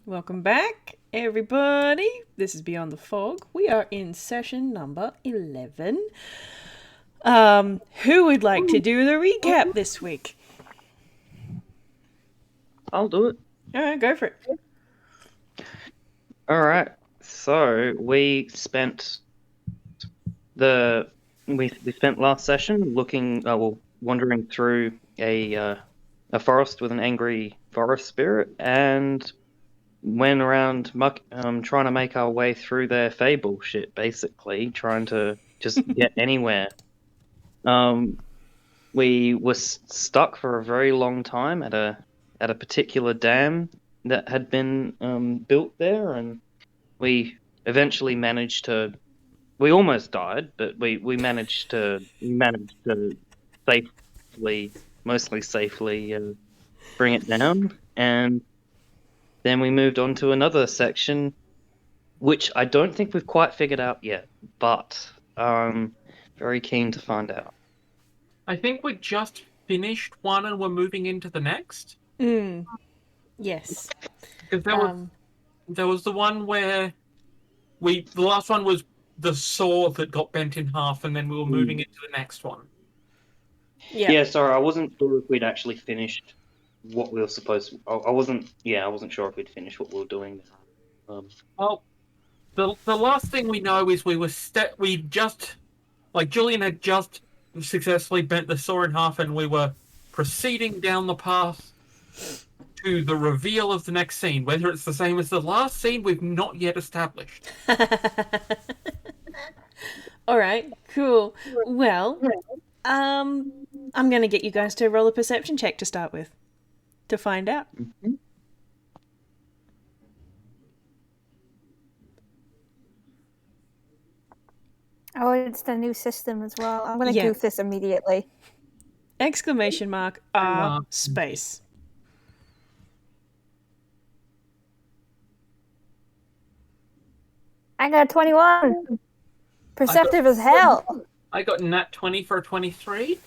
Welcome back, everybody. This is Beyond the Fog. We are in session number 11. Who would like to do the recap this week? I'll do it. All right, go for it. All right. So we spent we spent last session wandering through a forest with an angry forest spirit, and went around trying to make our way through their fable shit, basically trying to just get anywhere. We were stuck for a very long time at a particular dam that had been built there, and we eventually managed to. We almost died, but we managed to safely, mostly safely, bring it down, and then we moved on to another section, which I don't think we've quite figured out yet, but very keen to find out. I think we just finished one and we're moving into the next. Yes. Because there was the one where the last one was the saw that got bent in half, and then we were moving into the next one. Yeah, sorry, I wasn't sure if we'd actually finished what we were supposed to. I wasn't sure if we'd finished what we were doing. Well, the last thing we know is Julian had just successfully bent the saw in half, and we were proceeding down the path to the reveal of the next scene. Whether it's the same as the last scene, we've not yet established. All right, cool. Well, I'm going to get you guys to roll a perception check to start with, to find out. Mm-hmm. Oh, it's the new system as well. I'm going to goof this immediately. Exclamation mark R space. I got 21. Perceptive as hell. I got nat 20 for a 23.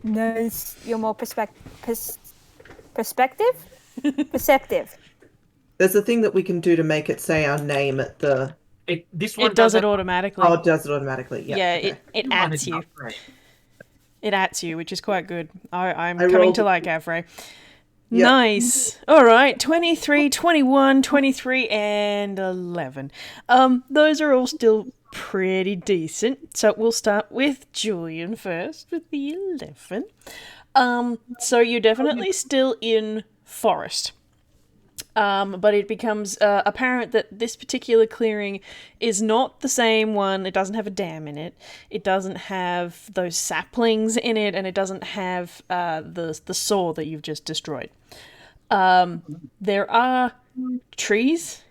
Nice. You're more perspective? Perceptive. There's a thing that we can do to make it say our name at the... It does it automatically. Oh, it does it automatically. Yeah, okay. it adds you. It adds you, which is quite good. I'm coming rolled... to like Avray. Yep. Nice. All right. 23, 21, 23, and 11. Those are all still pretty decent. So we'll start with Julian first with the 11. So you're definitely still in forest. But it becomes apparent that this particular clearing is not the same one. It doesn't have a dam in it. It doesn't have those saplings in it, and it doesn't have the saw that you've just destroyed. There are trees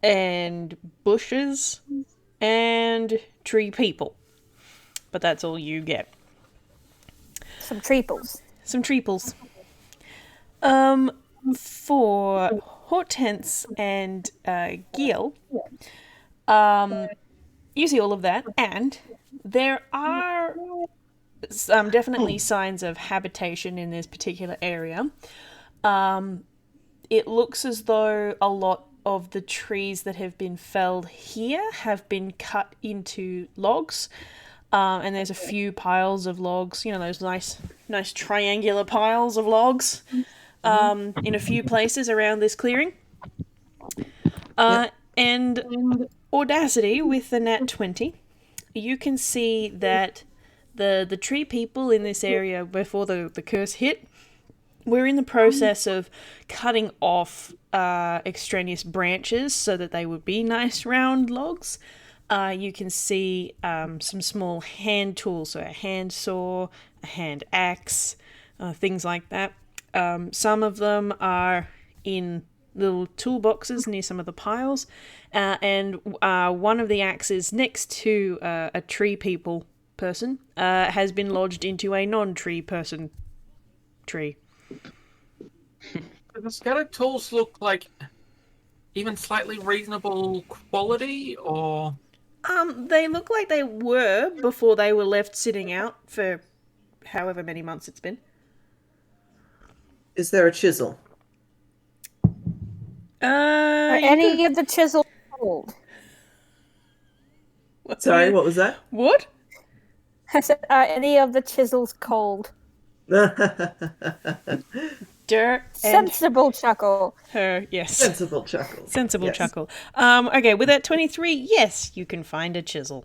and bushes and tree people, but that's all you get. Some treeples. For Hortense and Gil, you see all of that, and there are definitely signs of habitation in this particular area. It looks as though a lot of the trees that have been felled here have been cut into logs, and there's a few piles of logs, those nice triangular piles of logs. In a few places around this clearing. And Audacity, with the nat 20, you can see that the tree people in this area, before the curse hit, we're in the process of cutting off extraneous branches so that they would be nice round logs. You can see some small hand tools, so a hand saw, a hand axe, things like that. Some of them are in little toolboxes near some of the piles, and one of the axes next to a tree people person has been lodged into a non-tree person tree. Do the scattered tools look like even slightly reasonable quality, or...? They look like they were before they were left sitting out for however many months it's been. Is there a chisel? any of the chisels cold? Sorry, what was that? What? I said, are any of the chisels cold? Dirt and Sensible chuckle. her, yes. Sensible chuckle. Sensible Yes. chuckle. Okay, with that 23, yes, you can find a chisel.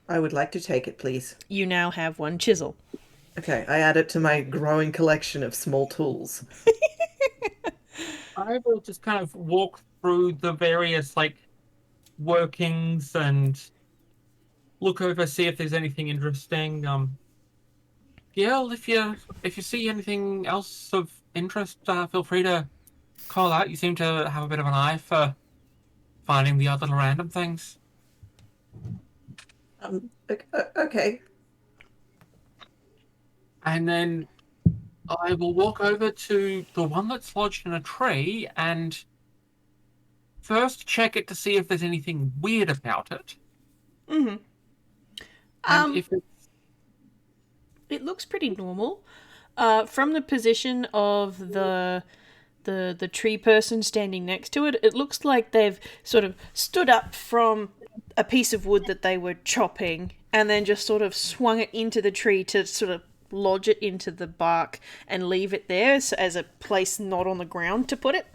I would like to take it, please. You now have one chisel. Okay, I add it to my growing collection of small tools. I will just kind of walk through the various workings and look over, see if there's anything interesting. Gail, if you see anything else of interest, feel free to call out. You seem to have a bit of an eye for finding the other random things. Okay. And then I will walk over to the one that's lodged in a tree and first check it to see if there's anything weird about it. Mm-hmm. And if it's... It looks pretty normal. From the position of the tree person standing next to it, it looks like they've sort of stood up from a piece of wood that they were chopping and then just sort of swung it into the tree to sort of lodge it into the bark and leave it there as a place not on the ground to put it,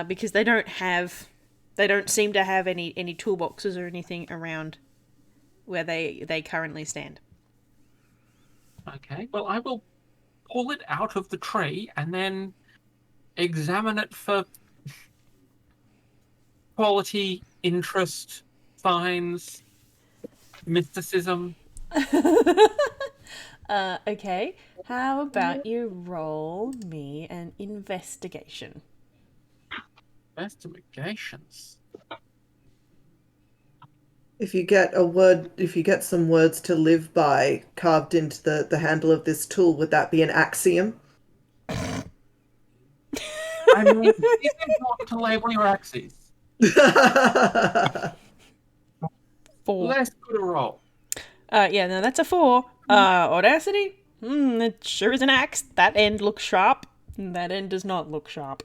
because they don't seem to have any toolboxes or anything around where they currently stand. Okay, well, I will pull it out of the tree and then examine it for quality, interest, signs, mysticism. Okay, how about you roll me an investigation? Investigations. If you get some words to live by carved into the handle of this tool, would that be an axiom? I mean, it's important to label your axes. 4. Less good a roll. Yeah, no, that's a 4. Audacity? It sure is an axe. That end looks sharp. That end does not look sharp.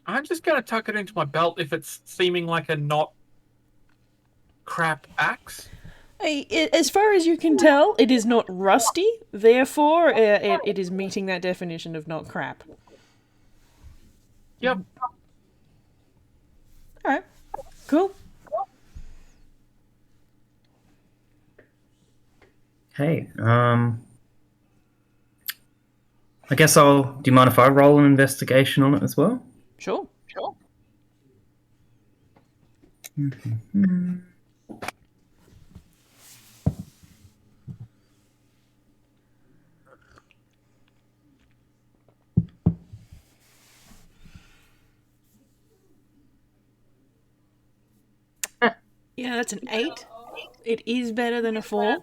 I'm just going to tuck it into my belt if it's seeming like a not crap axe. As far as you can tell, it is not rusty. Therefore, it is meeting that definition of not crap. Yep. Alright. Cool. Hey, I guess do you mind if I roll an investigation on it as well? Sure. Mm-hmm. Yeah, that's an 8. It is better than a 4.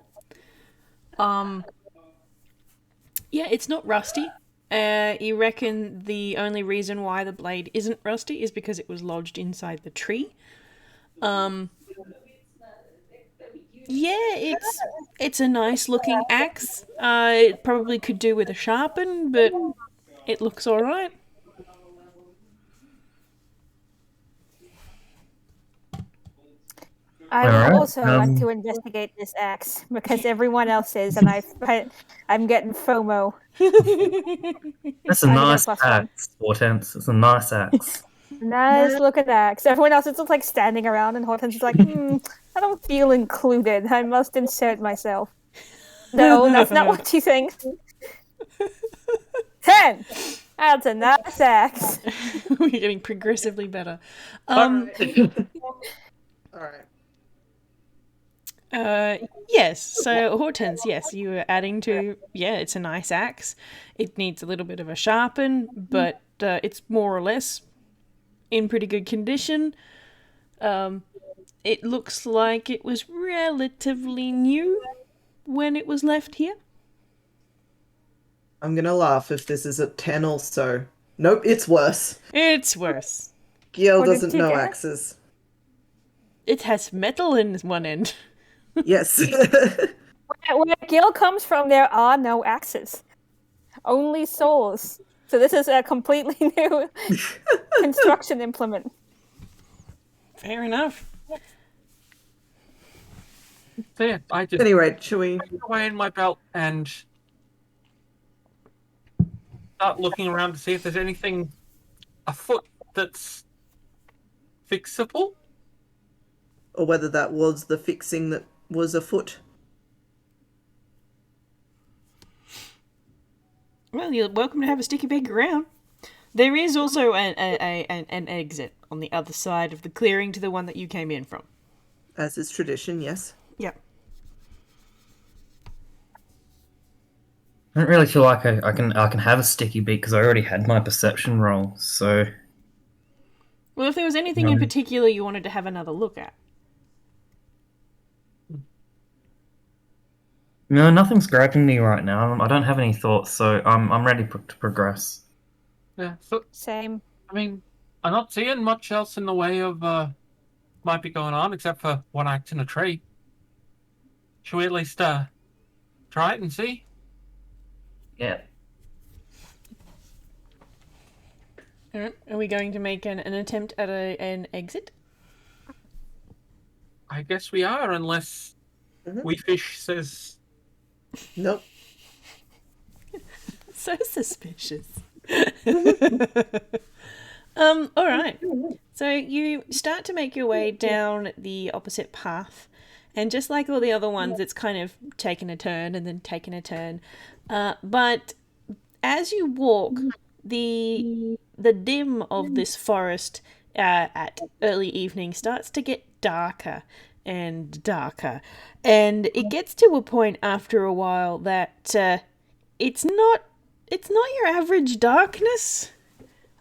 Yeah, it's not rusty. You reckon the only reason why the blade isn't rusty is because it was lodged inside the tree. Yeah, it's a nice looking axe. It probably could do with a sharpen, but it looks alright. I would Alright, also like to investigate this axe because everyone else is, and I'm getting FOMO. That's a I get a nice +1. axe, Hortense. It's a nice axe. Nice looking axe. Everyone else is just like standing around, and Hortense is like, I don't feel included. I must insert myself. No, that's not what she thinks. 10. That's a nice axe. We're getting progressively better. All right. Yes, so Hortense, yes, you were adding to, it's a nice axe. It needs a little bit of a sharpen, but it's more or less in pretty good condition. It looks like it was relatively new when it was left here. I'm gonna laugh if this is a 10 also. Nope, it's worse. It's worse. Gil What did doesn't you know get? axes. It has metal in one end. Yes. Where Gil comes from, there are no axes. Only souls. So this is a completely new construction implement. Fair enough. So yeah, I just Anyway, shall we? put it away in my belt and start looking around to see if there's anything afoot that's fixable. Or whether that was the fixing that was afoot. Well, you're welcome to have a sticky peek around. There is also an exit on the other side of the clearing to the one that you came in from. As is tradition, yes. Yeah. I don't really feel like I can have a sticky beak because I already had my perception roll. So Well, if there was anything in particular you wanted to have another look at. no, nothing's grabbing me right now. I don't have any thoughts, so I'm ready to progress. Yeah, so Same. I mean, I'm not seeing much else in the way of might be going on except for one act in a tree. Should we at least try it and see? Yeah. Alright, are we going to make an attempt at an exit? I guess we are, unless Weefish says. Nope. So suspicious. Alright. So you start to make your way down the opposite path, and just like all the other ones, it's kind of taken a turn and then taken a turn. But as you walk, the dim of this forest at early evening starts to get darker and darker, and it gets to a point after a while that it's not your average darkness.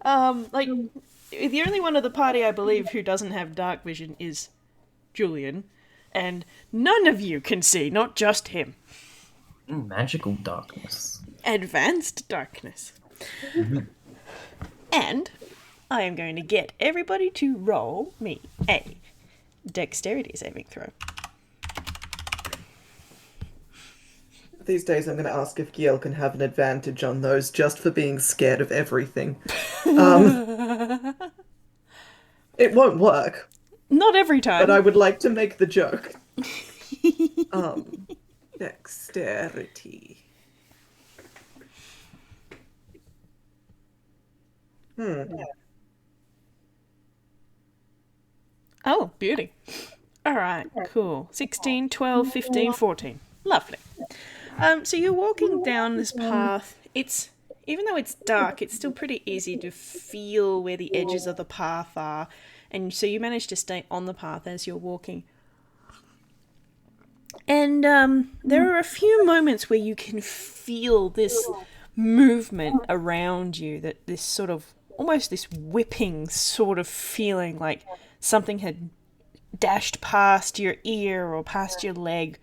Like, the only one of the party, I believe, who doesn't have dark vision is Julian, and none of you can see, not just him. Magical darkness. Advanced darkness. And I am going to get everybody to roll me a dexterity saving throw. These days I'm going to ask if Giel can have an advantage on those just for being scared of everything. It won't work, Not every time. but I would like to make the joke. Dexterity. Oh, beauty. Alright, cool. 16, 12, 15, 14. Lovely. So you're walking down this path. Even though it's dark, it's still pretty easy to feel where the edges of the path are. And so you manage to stay on the path as you're walking. And there are a few moments where you can feel this movement around you, that this sort of, almost this whipping sort of feeling, like something had dashed past your ear or past your leg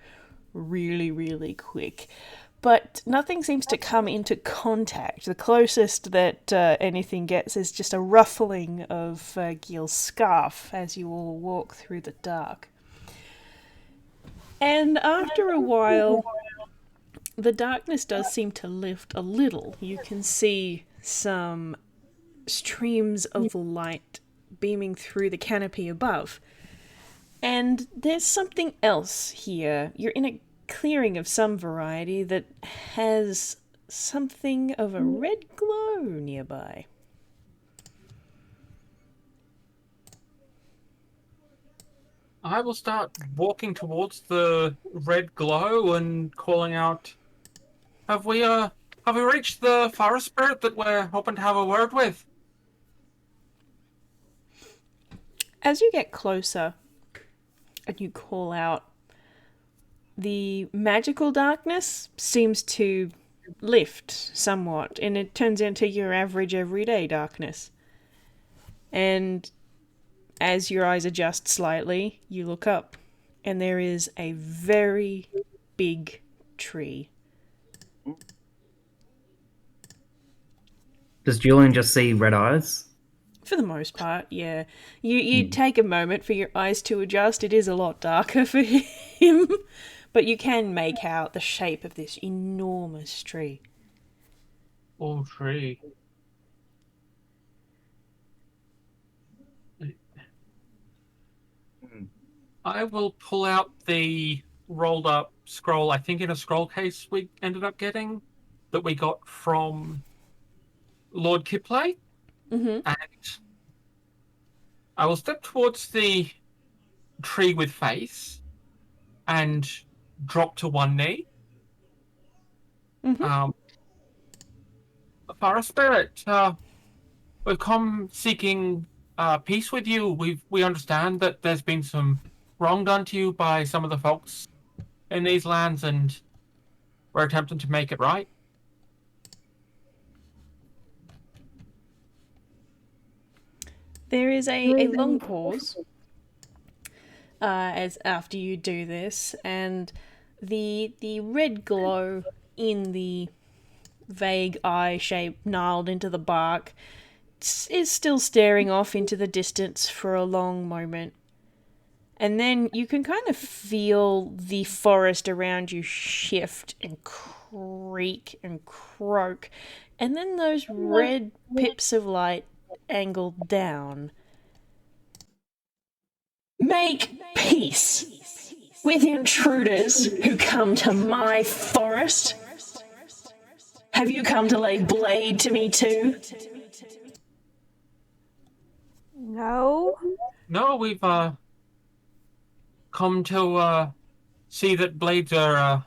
really, really quick. But nothing seems to come into contact. The closest that anything gets is just a ruffling of Giel's scarf as you all walk through the dark. And after a while, the darkness does seem to lift a little. You can see some streams of light beaming through the canopy above. And there's something else here. You're in a clearing of some variety that has something of a red glow nearby. I will start walking towards the red glow and calling out, Have we reached the forest spirit that we're hoping to have a word with? As you get closer and you call out, the magical darkness seems to lift somewhat, and it turns into your average everyday darkness. And as your eyes adjust slightly, you look up, and there is a very big tree. Does Julian just see red eyes? For the most part, yeah. You take a moment for your eyes to adjust. It is a lot darker for him, but you can make out the shape of this enormous tree. Oh, tree. I will pull out the rolled up scroll, I think in a scroll case we ended up getting, that we got from Lord Kiplay. Mm-hmm. And I will step towards the tree with face and drop to one knee. Mm-hmm. Forest Spirit, we've come seeking peace with you. We understand that there's been some wrong done to you by some of the folks in these lands, and we're attempting to make it right. There is a long pause as after you do this, and the red glow in the vague eye shape gnarled into the bark is still staring off into the distance for a long moment. And then you can kind of feel the forest around you shift and creak and croak. And then those red pips of light angle down. Make peace with intruders who come to my forest. Have you come to lay blade to me too? No. No, we've come to see that blades are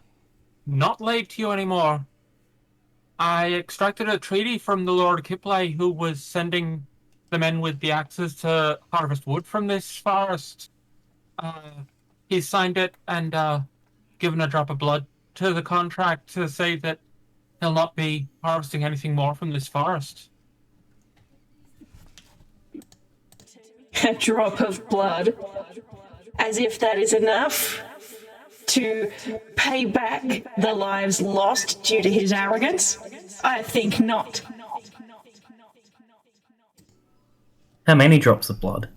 not laid to you anymore. I extracted a treaty from the Lord Kiplay, who was sending the men with the axes to harvest wood from this forest. He signed it and given a drop of blood to the contract to say that he'll not be harvesting anything more from this forest. A drop of blood. As if that is enough to pay back the lives lost due to his arrogance? I think not. How many drops of blood?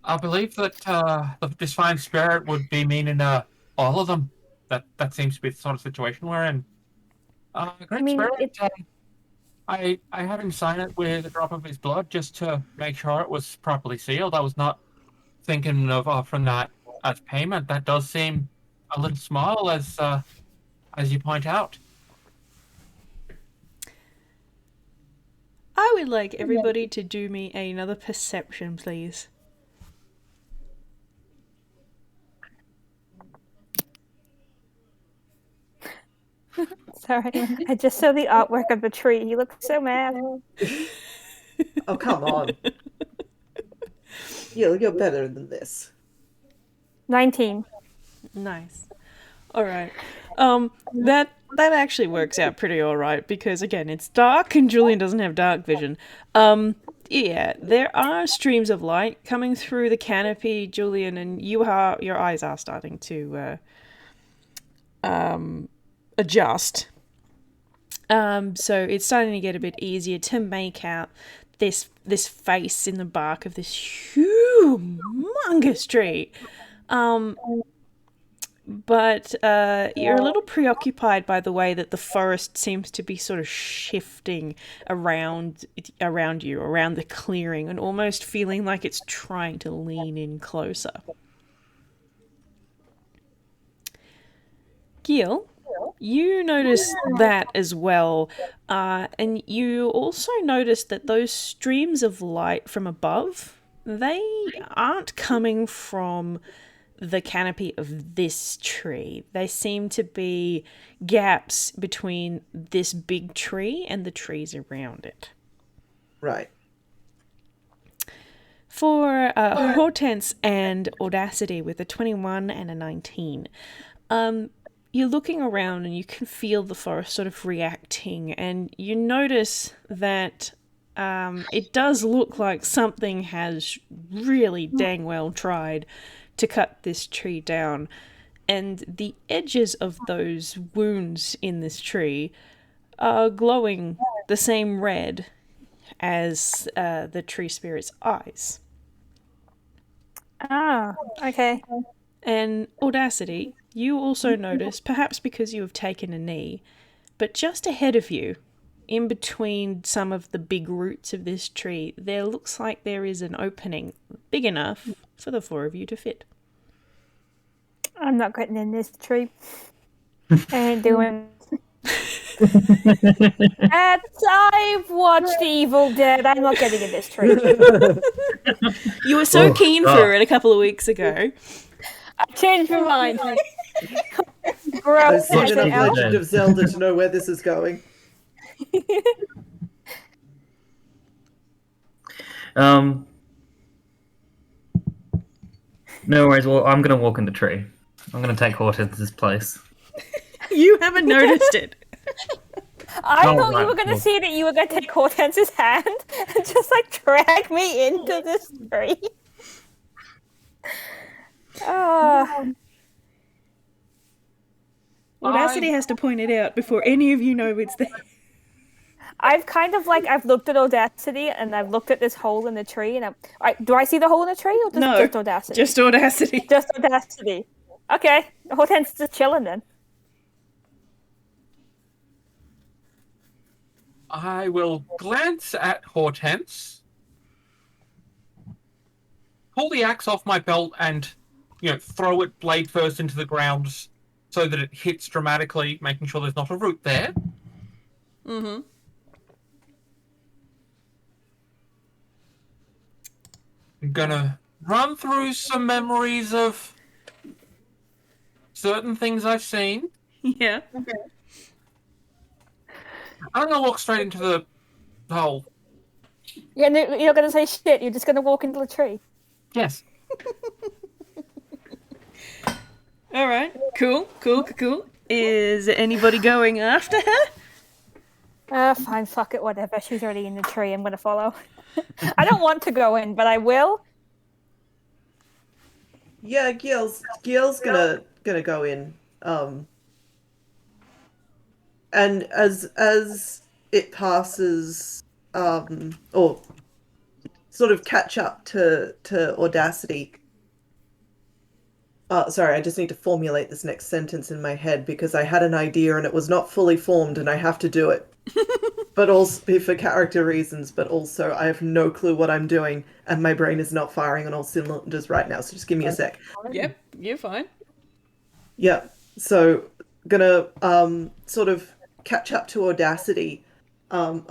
I believe that this fine spirit would be meaning all of them. That seems to be the sort of situation we're in. Great Spirit, I had him sign it with a drop of his blood just to make sure it was properly sealed. I was not thinking of offering that as payment. That does seem a little small, as you point out. I would like everybody to do me another perception, please. Sorry, I just saw the artwork of the tree. He looks so mad. Oh, come on. You're better than this. 19. Nice. All right. That actually works out pretty all right because again, it's dark and Julian doesn't have dark vision. Yeah, there are streams of light coming through the canopy, Julian, and your eyes are starting to adjust. So it's starting to get a bit easier to make out this face in the bark of this humongous tree. But you're a little preoccupied by the way that the forest seems to be sort of shifting around you, around the clearing, and almost feeling like it's trying to lean in closer. Gil, you notice that as well, and you also notice that those streams of light from above, they aren't coming from the canopy of this tree. They seem to be gaps between this big tree and the trees around it. Right. For Hortense and Audacity with a 21 and a 19, you're looking around and you can feel the forest sort of reacting, and you notice that it does look like something has really dang well tried to cut this tree down, and the edges of those wounds in this tree are glowing the same red as the tree spirit's eyes. Ah, okay. And Audacity, you also notice, perhaps because you have taken a knee, but just ahead of you, in between some of the big roots of this tree, there looks like there is an opening big enough for the four of you to fit. I'm not getting in this tree. And doing. I've watched Evil Dead. I'm not getting in this tree. You were so Oh, keen God. for it a couple of weeks ago. I changed my mind. I've Gross. seen Watch enough Evil Legend Dead. of Zelda to know where this is going. No worries. Well, I'm gonna walk in the tree. I'm gonna take Hortense's place. You haven't noticed it. I Oh, thought you right, were going to well. see that you were going to take Hortense's hand and just like drag me into this tree. Audacity has to point it out before any of you know it's there. I've kind of like I've looked at Audacity and I've looked at this hole in the tree and do I see the hole in the tree or just Audacity? Just Audacity. Just Audacity. Okay, Hortense is just chilling then. I will glance at Hortense, pull the axe off my belt, and throw it blade first into the ground so that it hits dramatically, making sure there's not a root there. Mm-hmm. I'm gonna run through some memories of certain things I've seen. Yeah. I'm gonna walk straight into the hole. You're not going to say shit. You're just going to walk into the tree. Yes. All right. Cool. Is anybody going after her? Fine, fuck it, whatever. She's already in the tree. I'm going to follow. I don't want to go in, but I will. Yeah, Gil's gonna go in. And as it passes, or sort of catch up to Audacity. Sorry, I just need to formulate this next sentence in my head because I had an idea and it was not fully formed and I have to do it. But also for character reasons, but also I have no clue what I'm doing and my brain is not firing on all cylinders right now, so just give me a sec. Yep. You're fine. Yeah, so gonna sort of catch up to Audacity. That's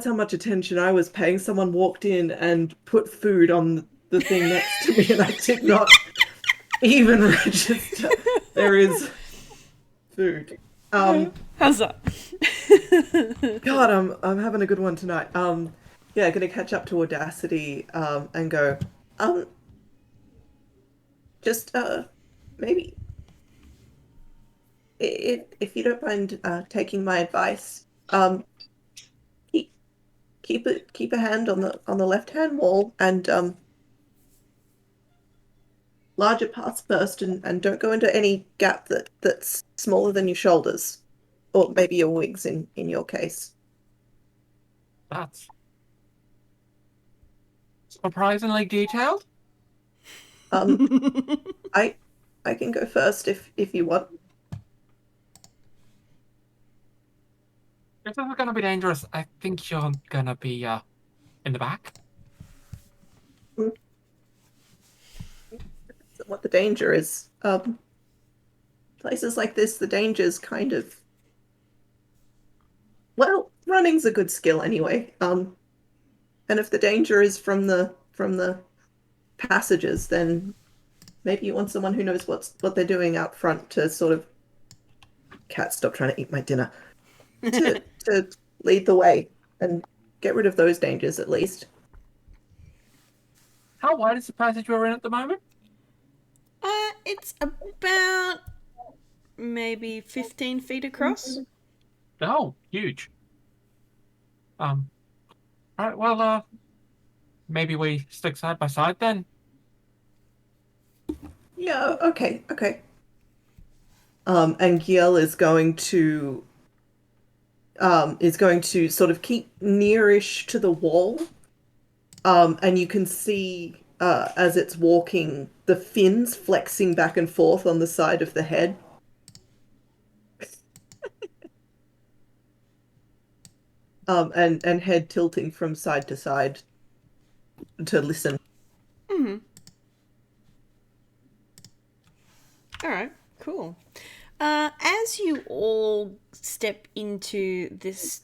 how much attention I was paying. Someone walked in and put food on the thing next to me and I did not even register. There is food. How's that? God, I'm having a good one tonight. Yeah, gonna catch up to Audacity, and go, just, maybe, if you don't mind, taking my advice, keep a hand on the left-hand wall and, larger parts first and don't go into any gap that's smaller than your shoulders. Or maybe your wigs in your case. That's surprisingly detailed. I can go first if you want. If this is gonna be dangerous, I think you're gonna be in the back. What the danger is. Places like this, the danger's kind of. Well, running's a good skill anyway. And if the danger is from the passages, then maybe you want someone who knows what they're doing out front to sort of. Cat, stop trying to eat my dinner. to lead the way and get rid of those dangers at least. How wide is the passage we're in at the moment? It's about maybe 15 feet across. Oh, huge. Alright, well, maybe we stick side by side then. Yeah, okay. And Giel is going to sort of keep nearish to the wall. And you can see as it's walking the fins flexing back and forth on the side of the head. And head tilting from side to side to listen. Mm-hmm. All right, cool. As you all step into this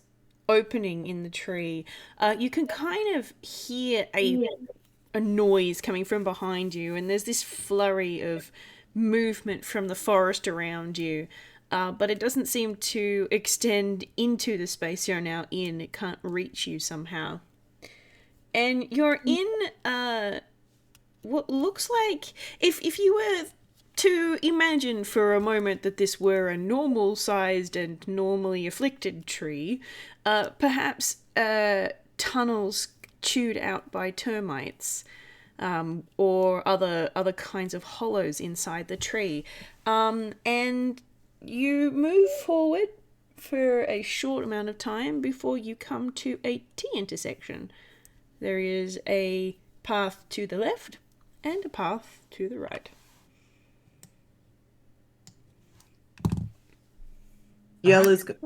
opening in the tree, you can kind of hear a noise coming from behind you, and there's this flurry of movement from the forest around you. But it doesn't seem to extend into the space you're now in. It can't reach you somehow. And you're in what looks like, if you were to imagine for a moment that this were a normal sized and normally afflicted tree, perhaps tunnels chewed out by termites, or other kinds of hollows inside the tree. And you move forward for a short amount of time before you come to a T intersection. There is a path to the left and a path to the right. Yell is good.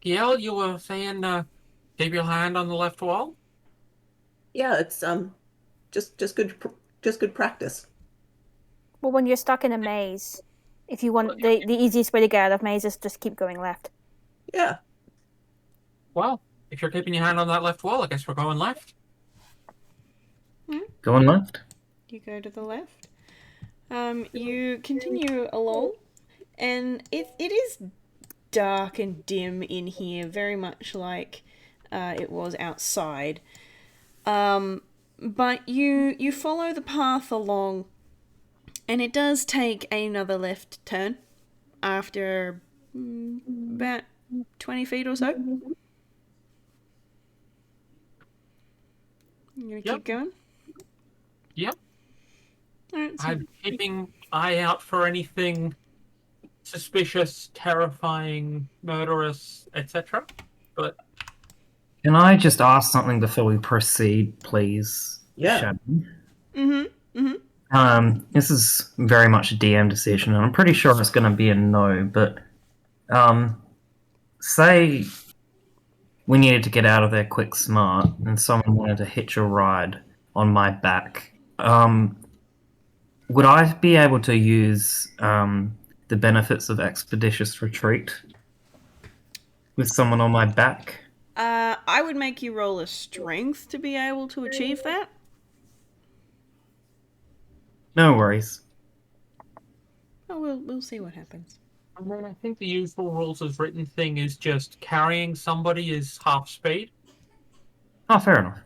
Giel, you were saying keep your hand on the left wall? Yeah, it's just good practice. Well, when you're stuck in a maze, if you want the easiest way to get out of maze is just keep going left. Yeah. Well, if you're keeping your hand on that left wall, I guess we're going left. Going left. You go to the left. You continue along, and it is dark and dim in here, very much like it was outside. But you follow the path along, and it does take another left turn after about 20 feet or so. You gonna keep going? Yep. All right, so I'm keeping eye out for anything suspicious, terrifying, murderous, etc. But Can I just ask something before we proceed, please? Yeah. Shadow? This is very much a DM decision, and I'm pretty sure it's going to be a no. But say we needed to get out of there quick, smart, and someone wanted to hitch a ride on my back. Would I be able to use the benefits of expeditious retreat with someone on my back? I would make you roll a strength to be able to achieve that. No worries. Oh, we'll see what happens. I mean, I think the usual rules as written thing is just carrying somebody is half speed. Oh, fair enough.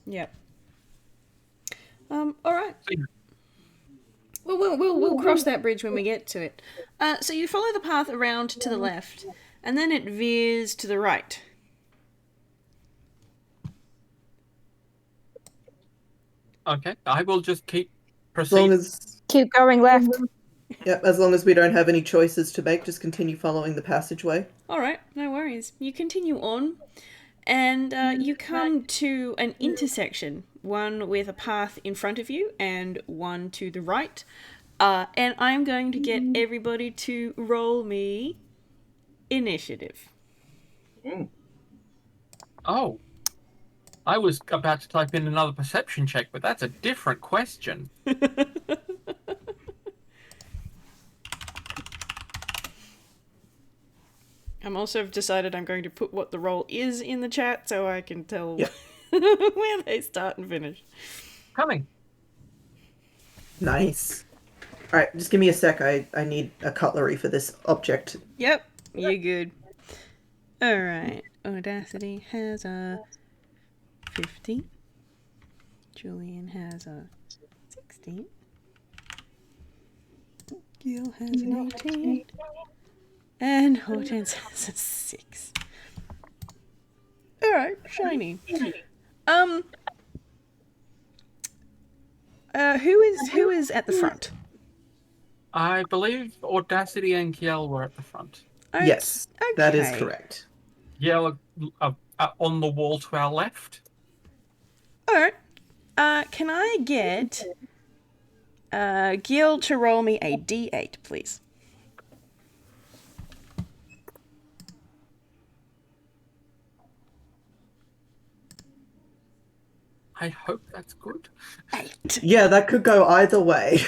Yep. All right. Well, we'll cross that bridge when we get to it. So you follow the path around to the left, and then it veers to the right. Okay, I will just keep As long proceeding. as Keep going left. as long as we don't have any choices to make, just continue following the passageway. All right, no worries. You continue on, and you come to an intersection, one with a path in front of you and one to the right. And I'm going to get everybody to roll me initiative. Oh. I was about to type in another perception check, but that's a different question. I'm also decided I'm going to put what the roll is in the chat so I can tell Yep. where they start and finish. Coming. Nice. All right, just give me a sec. I need a cutlery for this object. Yep, you're good. Alright, Audacity has a 50. Julian has a 16. Gil has an 18. And Hortense has a 6. Alright, shiny. Who is at the front? I believe Audacity and Kiel were at the front. Yes, that is okay. correct. Kiel on the wall to our left. Alright. Can I get Gil to roll me a d8, please? I hope that's good. 8. Yeah, that could go either way.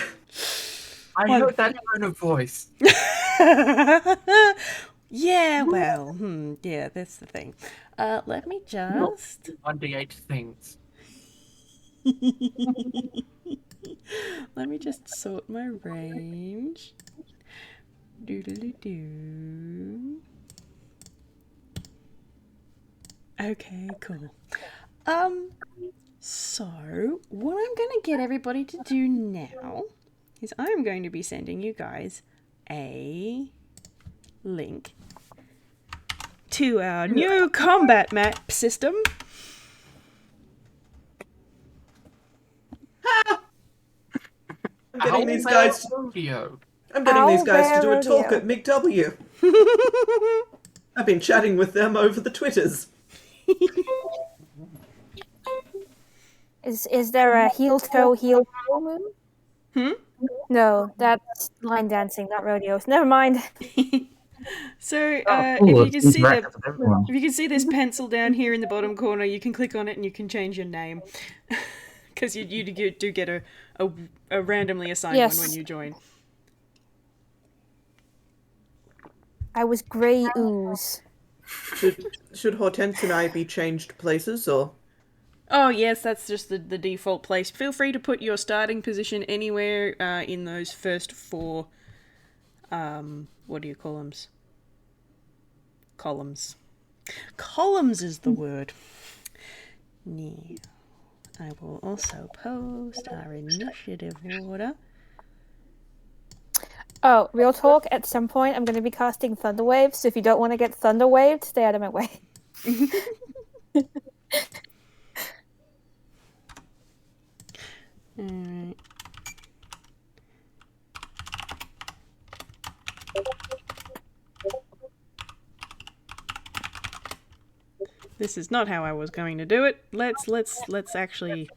I heard that tone of voice. Yeah, well, yeah, that's the thing. Let me just. 1d8 things. Let me just sort my range. Doo-doo-doo-doo. Okay, cool. So what I'm going to get everybody to do now is I'm going to be sending you guys a link to our new combat map system. I'm getting these guys. To do a talk at McW. I've been chatting with them over the Twitters. Is there a heel toe move? No, that's line dancing, not rodeos. Never mind. So Cool, if you it's can see interactive with everyone. if you can see this pencil down here in the bottom corner, you can click on it and you can change your name. Because you do get a randomly assigned Yes. one when you join. I was Grey Ooze. Should Hortense and I be changed places, or? Oh yes, that's just the default place. Feel free to put your starting position anywhere in those first 4 what do you call them? Columns. Columns is the word. Now, I will also post our initiative order. Oh, real talk, at some point I'm going to be casting Thunder Waves, so if you don't want to get Thunder Waved, stay out of my way. Alright. This is not how I was going to do it. Let's actually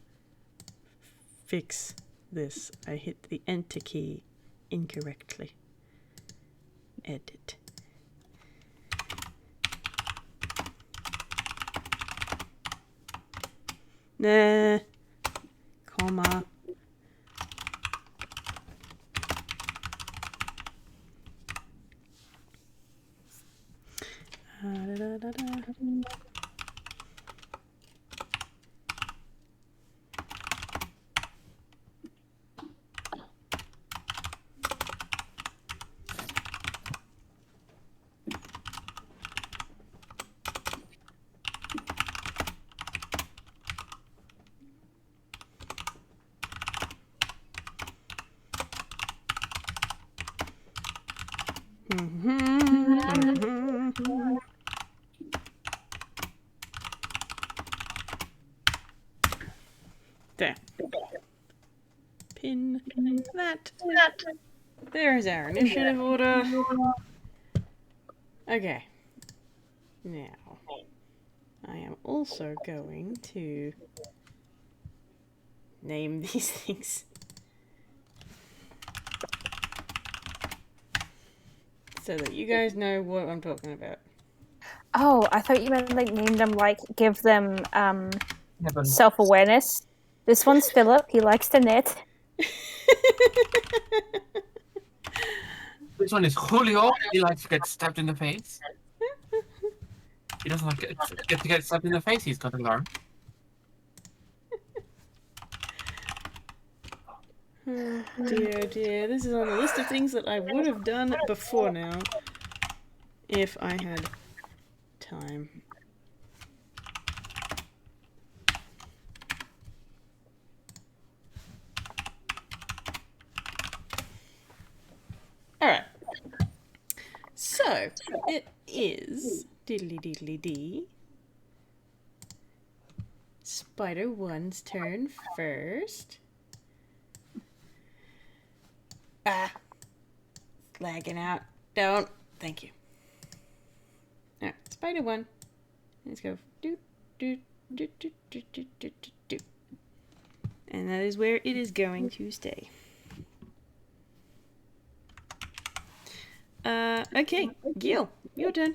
fix this. I hit the enter key incorrectly. Edit. Nah. Comma. Da-da-da-da. There. Pin that. There is our initiative order. Okay. Now, I am also going to name these things. So that you guys know what I'm talking about. Oh, I thought you meant like name them, like give them Heaven. self-awareness. This one's Philip, he likes to knit. This one is Julio. He likes to get stabbed in the face. He doesn't like to get stabbed in the face. He's got to learn. Oh, dear, dear. This is on the list of things that I would have done before now. If I had time. Alright. So, it is diddly diddly dee. Spider 1's turn first. Ah. Lagging out. Don't. Thank you. Alright, Spider 1. Let's go. Do, do, do, do, do, do, do, do, do. And that is where it is going to stay. Okay, Gil, your turn.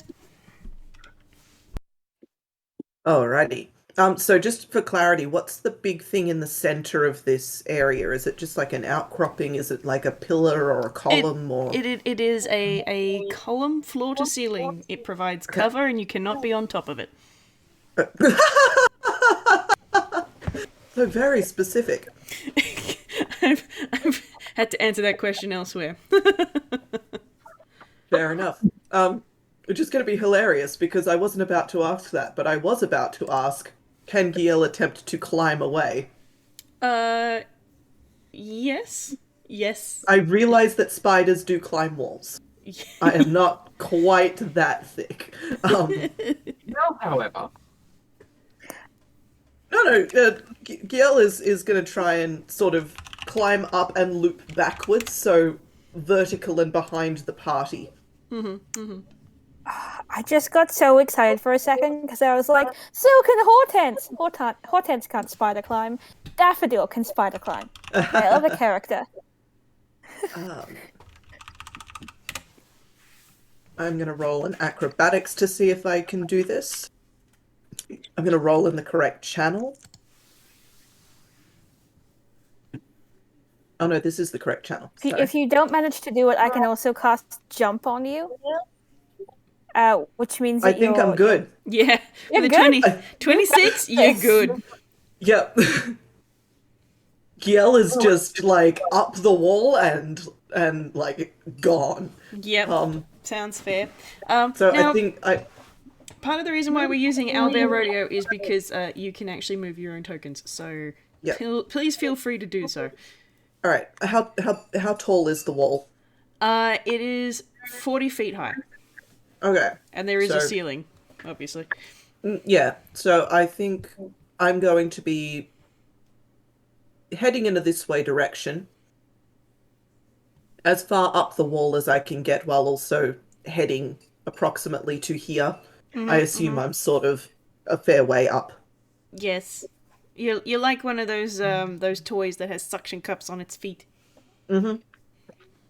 Alrighty. So just for clarity, what's the big thing in the center of this area? Is it just like an outcropping? Is it like a pillar or a column or It is a column floor to ceiling. It provides cover and you cannot be on top of it. so very specific? I've had to answer that question elsewhere. Fair enough. Which is going to be hilarious because I wasn't about to ask that, but I was about to ask, can Giel attempt to climb away? Yes. Yes. I realize that spiders do climb walls. I am not quite that thick. Well, however, No, Giel is going to try and sort of climb up and loop backwards, so vertical and behind the party. I just got so excited for a second because I was like, so can Hortense! Hortense can't spider climb. Daffodil can spider climb. My other character. I'm going to roll an acrobatics to see if I can do this. I'm going to roll in the correct channel. Oh no, this is the correct channel. If you don't manage to do it, I can also cast Jump on you. Which means I that think I'm good. Yeah. You're With good. 26, you're good. Yep. Giel is just like up the wall and like gone. Yep. Sounds fair. So now, I think part of the reason why we're using Owlbear Rodeo is because you can actually move your own tokens. So Yep. please feel free to do so. all right. How tall is the wall? It is 40 feet high, Okay. and there is a So- ceiling, obviously. Yeah. So I think I'm going to be heading into this way direction, as far up the wall as I can get, while also heading approximately to here. I assume I'm sort of a fair way up. Yes. You're like one of those toys that has suction cups on its feet. Mm-hmm.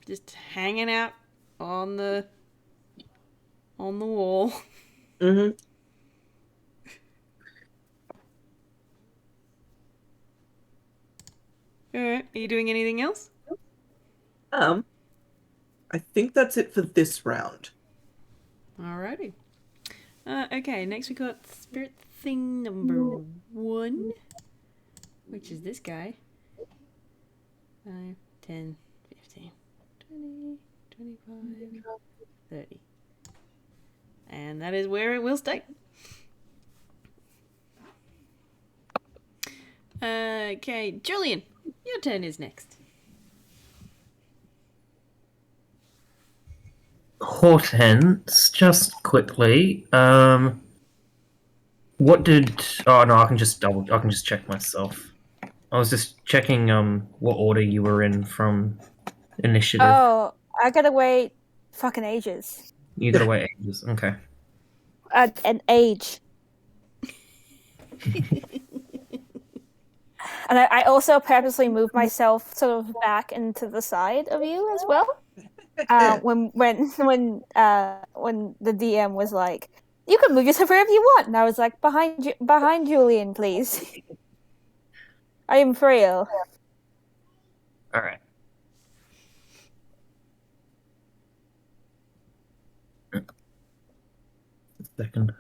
Just hanging out on the wall. Mm-hmm. Alright, are you doing anything else? I think that's it for this round. Alrighty. Okay, next we got Spirit Thing number 1, which is this guy. 5, 10, 15, 20, 25, 30. And that is where it will stay. Okay, Julian, your turn is next. Hortense, just quickly, what did... Oh, no, I can just check myself. I was just checking, what order you were in from initiative. Oh, I gotta wait fucking ages. You gotta wait ages, okay. An age. And I also purposely moved myself sort of back into the side of you as well. When the DM was like, "You can move yourself wherever you want," and I was like, "Behind Julian, please." I am frail. All right. Second.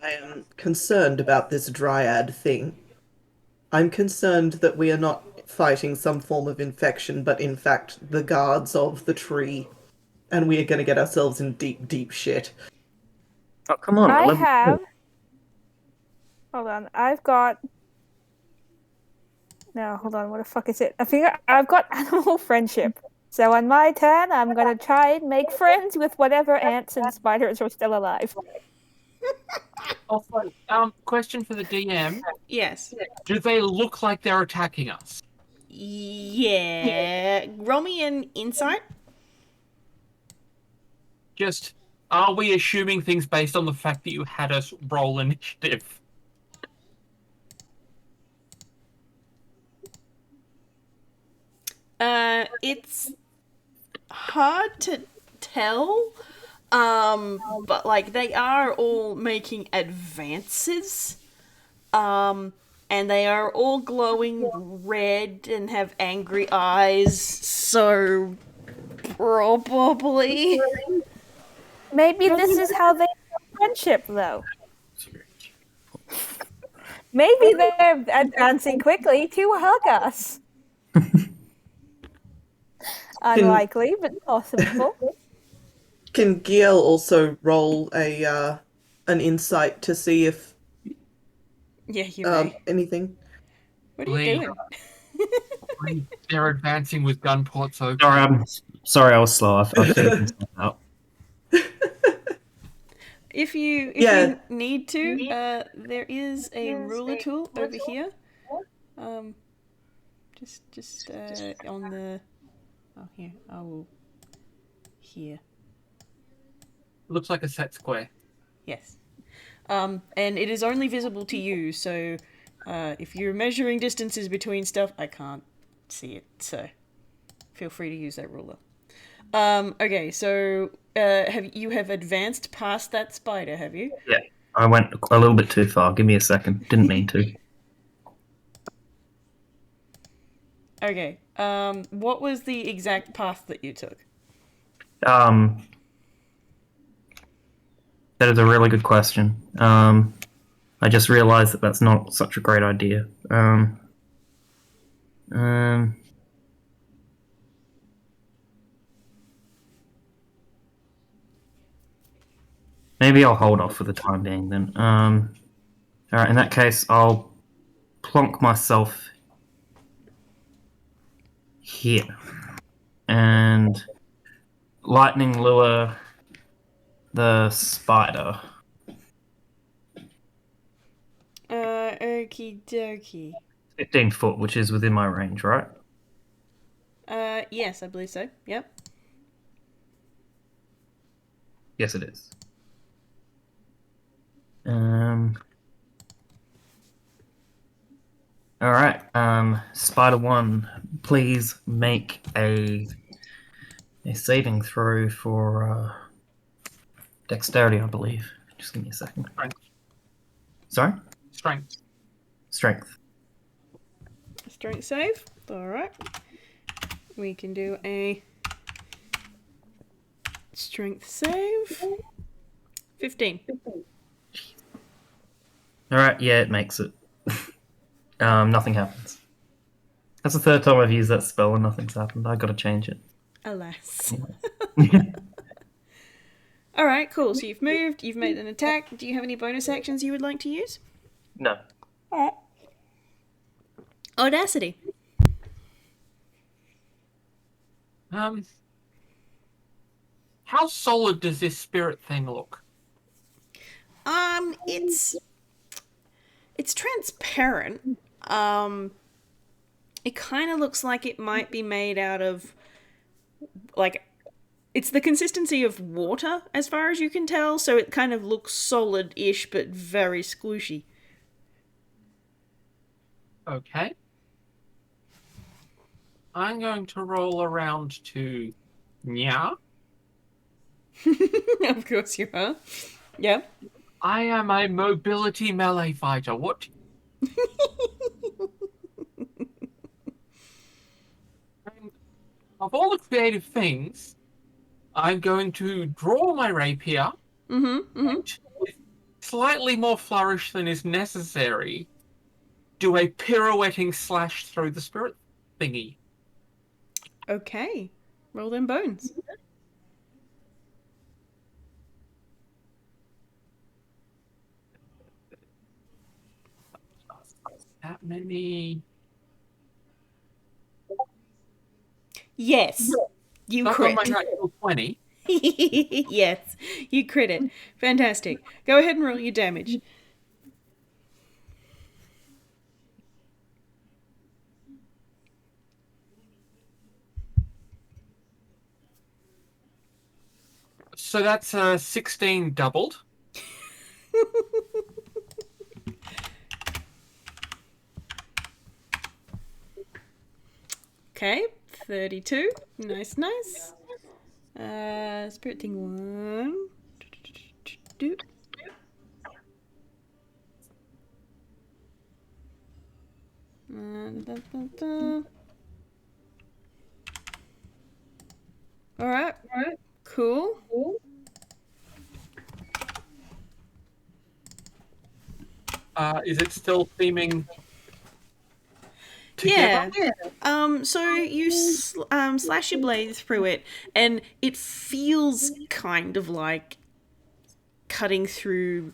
I am concerned about this dryad thing. I'm concerned that we are not fighting some form of infection, but in fact the guards of the tree, and we are going to get ourselves in deep, deep shit. Oh, come on. I 11. have. Hold on, I've got. No, hold on. What the fuck is it? I think I've got animal friendship. So on my turn, I'm gonna try and make friends with whatever ants and spiders are still alive. also, question for the DM: Yes. do they look like they're attacking us? Yeah. Roll me an insight. Just, are we assuming things based on the fact that you had us roll initiative? it's hard to tell. But like they are all making advances. And they are all glowing red and have angry eyes. So probably. Maybe this is how they show friendship, though. Maybe they're advancing quickly to hug us. Unlikely, but possible. Can Giel also roll an insight to see if Yeah, you may. anything? What are you doing? They're advancing with gun ports open. Sorry, I was slow. I figured something out. If you Yeah. need to, there is a ruler tool over here. Just on the. Oh, here. I will. Here. Looks like a set square. Yes. And it is only visible to you, so if you're measuring distances between stuff, I can't see it, so feel free to use that ruler. Okay, so you have advanced past that spider, have you? Yeah, I went a little bit too far. Give me a second. Didn't mean to. Okay. What was the exact path that you took? That is a really good question. I just realised that that's not such a great idea. Maybe I'll hold off for the time being then. Alright, in that case, I'll plonk myself here. And lightning lure the spider. Okie dokie. 15 foot, which is within my range, right? Yes, I believe so. Yep. Yes, it is. Alright, Spider 1, please make a saving throw for dexterity, I believe. Just give me a second. Strength. Sorry? Strength. Strength. Strength save. Alright. We can do a strength save. 15. Alright, yeah, it makes it. Nothing happens. That's the third time I've used that spell and nothing's happened. I gotta change it. Alas. Alright, cool. So you've moved, you've made an attack. Do you have any bonus actions you would like to use? No. Audacity. How solid does this spirit thing look? It's transparent. It kind of looks like it might be made out of, like, it's the consistency of water as far as you can tell, so it kind of looks solid-ish but very squishy. Okay. I'm going to roll around to Nya. Of course you are. Yep. I am a mobility melee fighter. What? And of all the creative things, I'm going to draw my rapier. And with slightly more flourish than is necessary, do a pirouetting slash through the spirit thingy. Okay. Roll them bones. That many. Yes. You That's crit. on my natural 20. Yes. You crit it. Fantastic. Go ahead and roll your damage. So that's 16 doubled. Okay, 32. Nice. Spirit thing 1. Do. All right. Cool. Is it still theming together? Yeah. So you slash your blade through it, and it feels kind of like cutting through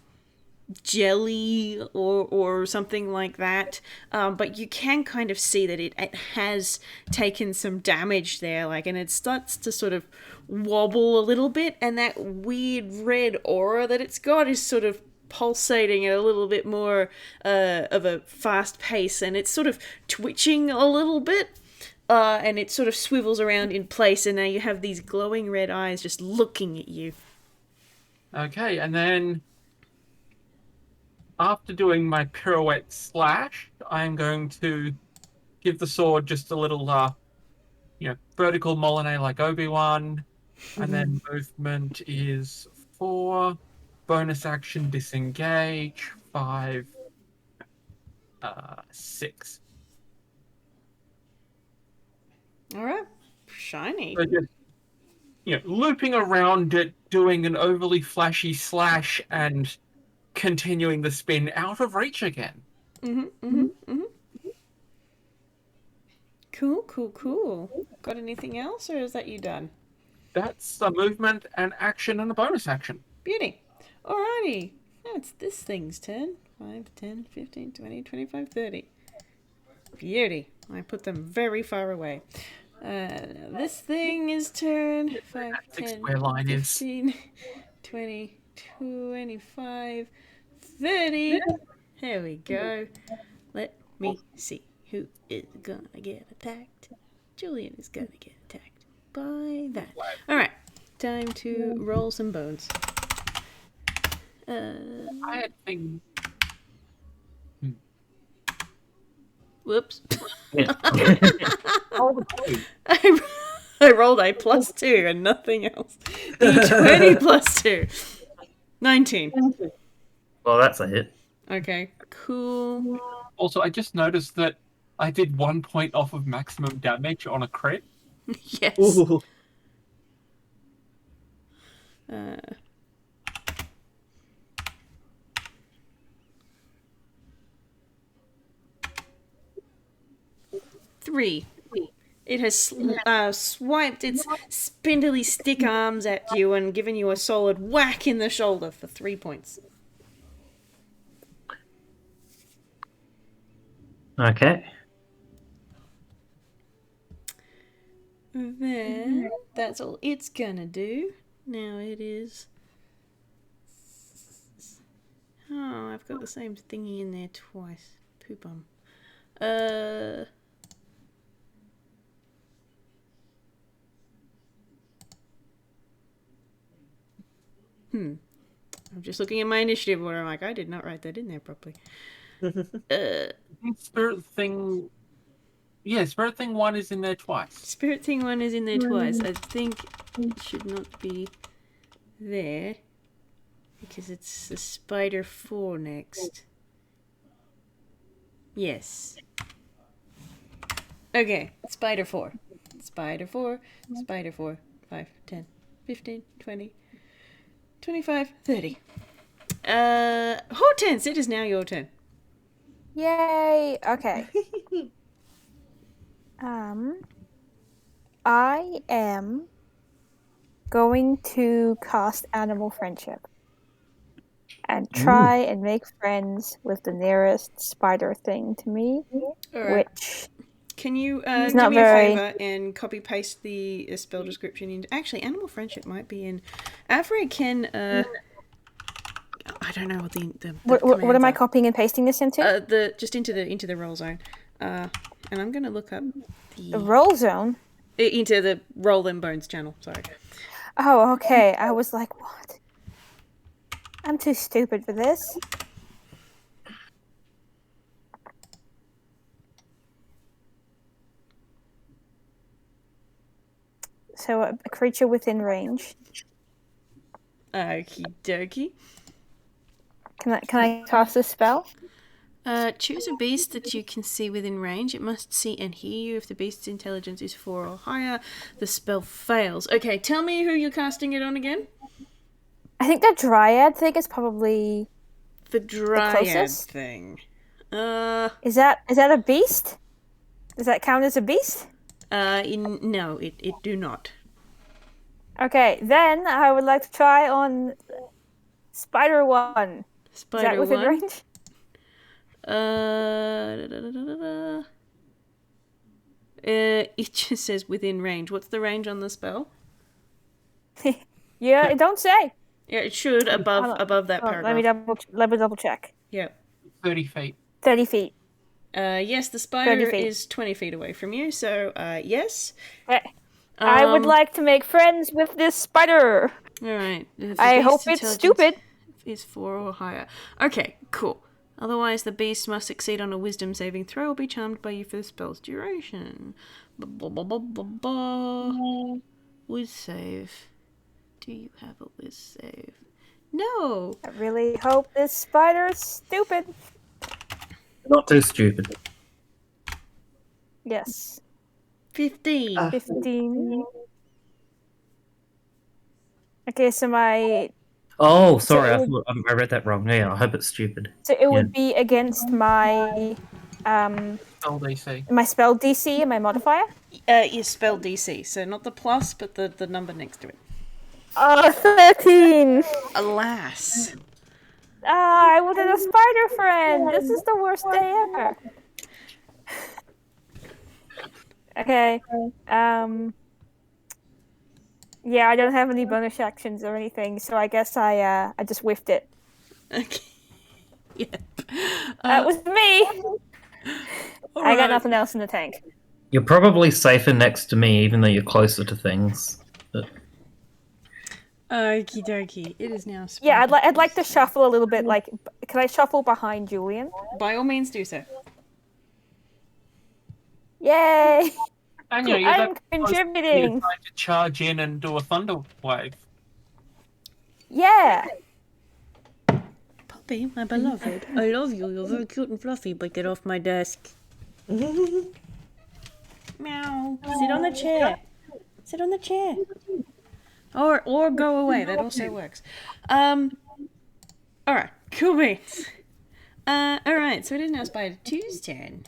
jelly or something like that. But you can kind of see that it has taken some damage there, like, and it starts to sort of wobble a little bit, and that weird red aura that it's got is sort of pulsating at a little bit more of a fast pace, and it's sort of twitching a little bit. And it sort of swivels around in place, and now you have these glowing red eyes just looking at you. Okay, and then after doing my pirouette slash, I'm going to give the sword just a little, vertical Molinet like Obi-Wan, and then movement is 4, bonus action disengage, 5, 6. All right, shiny. So just, looping around it, doing an overly flashy slash, and continuing the spin out of reach again. Cool. Got anything else, or is that you done? That's a movement, an action, and a bonus action. Beauty. Alrighty. Now it's this thing's turn. 5, 10, 15, 20, 25, 30. Beauty. I put them very far away. This thing is turn. 5, 10, square line is. 15, 20, 25, 30. Here we go. Let me see who is gonna get attacked. Julian is gonna get attacked by that. Alright. Time to roll some bones. I had thing. Whoops. Oh, I rolled a +2 and nothing else. D20 +2. 19. Well, that's a hit. Okay, cool. Also, I just noticed that I did 1 point off of maximum damage on a crit. Yes. Ooh. Three. It has swiped its spindly stick arms at you and given you a solid whack in the shoulder for 3 points. Okay. Then that's all it's gonna do. Now it is. Oh, I've got the same thingy in there twice. Poop bum. I'm just looking at my initiative order. I'm like, I did not write that in there properly. Spirit thing. Yeah, Spirit thing 1 is in there twice. Spirit thing 1 is in there twice. I think it should not be there because it's the spider 4 next. Yes. Okay, spider 4. Spider 4. Spider 4. 5, 10, 15, 20, 25, 30. Hortense, it is now your turn. Yay! Okay. I am going to cast Animal Friendship and try and make friends with the nearest spider thing to me, Alright. which Can you It's do not me a very- favor and copy paste the spell description into? Actually, Animal Friendship might be in. Avray can. I don't know what the what am commands I are. copying and pasting this into? Just into the roll zone. And I'm gonna look up The roll zone. into the Roll Them Bones channel. Sorry. Oh, okay. I was like, what? I'm too stupid for this. So a creature within range. Okie dokie. Can I cast a spell? Choose a beast that you can see within range. It must see and hear you. If the beast's intelligence is 4 or higher, the spell fails. Okay, tell me who you're casting it on again. I think the Dryad thing is probably The Dryad closest? thing. Is that a beast? Does that count as a beast? No, it do not. Okay, then I would like to try on Spider One. Is that Spider within one. range? It just says within range. What's the range on the spell? Yeah, it don't say. Yeah, it should above that Oh, paragraph. let me double check. Yeah. 30 feet. 30 feet. Yes, the spider 30 feet. is 20 feet away from you, so yes. Okay. I would Um, like to make friends with this spider. All right. If the I beast's hope it's intelligence stupid. Is 4 or higher. Okay, cool. Otherwise, the beast must succeed on a wisdom saving throw or be charmed by you for the spell's duration. Wiz save. Do you have a whiz save? No. I really hope this spider is stupid. Not too stupid. Yes. 15. 15. Okay, so Oh, sorry, So it I read that wrong. Yeah, I hope it's stupid. would be against my Spell DC. my spell DC and my modifier. Your spell DC, so not the plus, but the number next to it. 13. Alas. I wanted a spider friend. This is the worst day ever. Okay. Yeah, I don't have any bonus actions or anything, so I guess I just whiffed it. Okay. Yep. That was me. I got nothing else in the tank. You're probably safer next to me, even though you're closer to things. But Okie dokie. It is now. Yeah, I'd like to shuffle a little bit. Like, can I shuffle behind Julian? By all means, do so. Yay! And you know, you're I'm that contributing. You're trying to charge in and do a thunder wave. Yeah. Poppy, my beloved, I love you. You're very cute and fluffy, but get off my desk. Meow. Sit on the chair. Sit on the chair. Or go away. That also works. Alright. Cool beans. Alright. So it is now Spider 2's turn.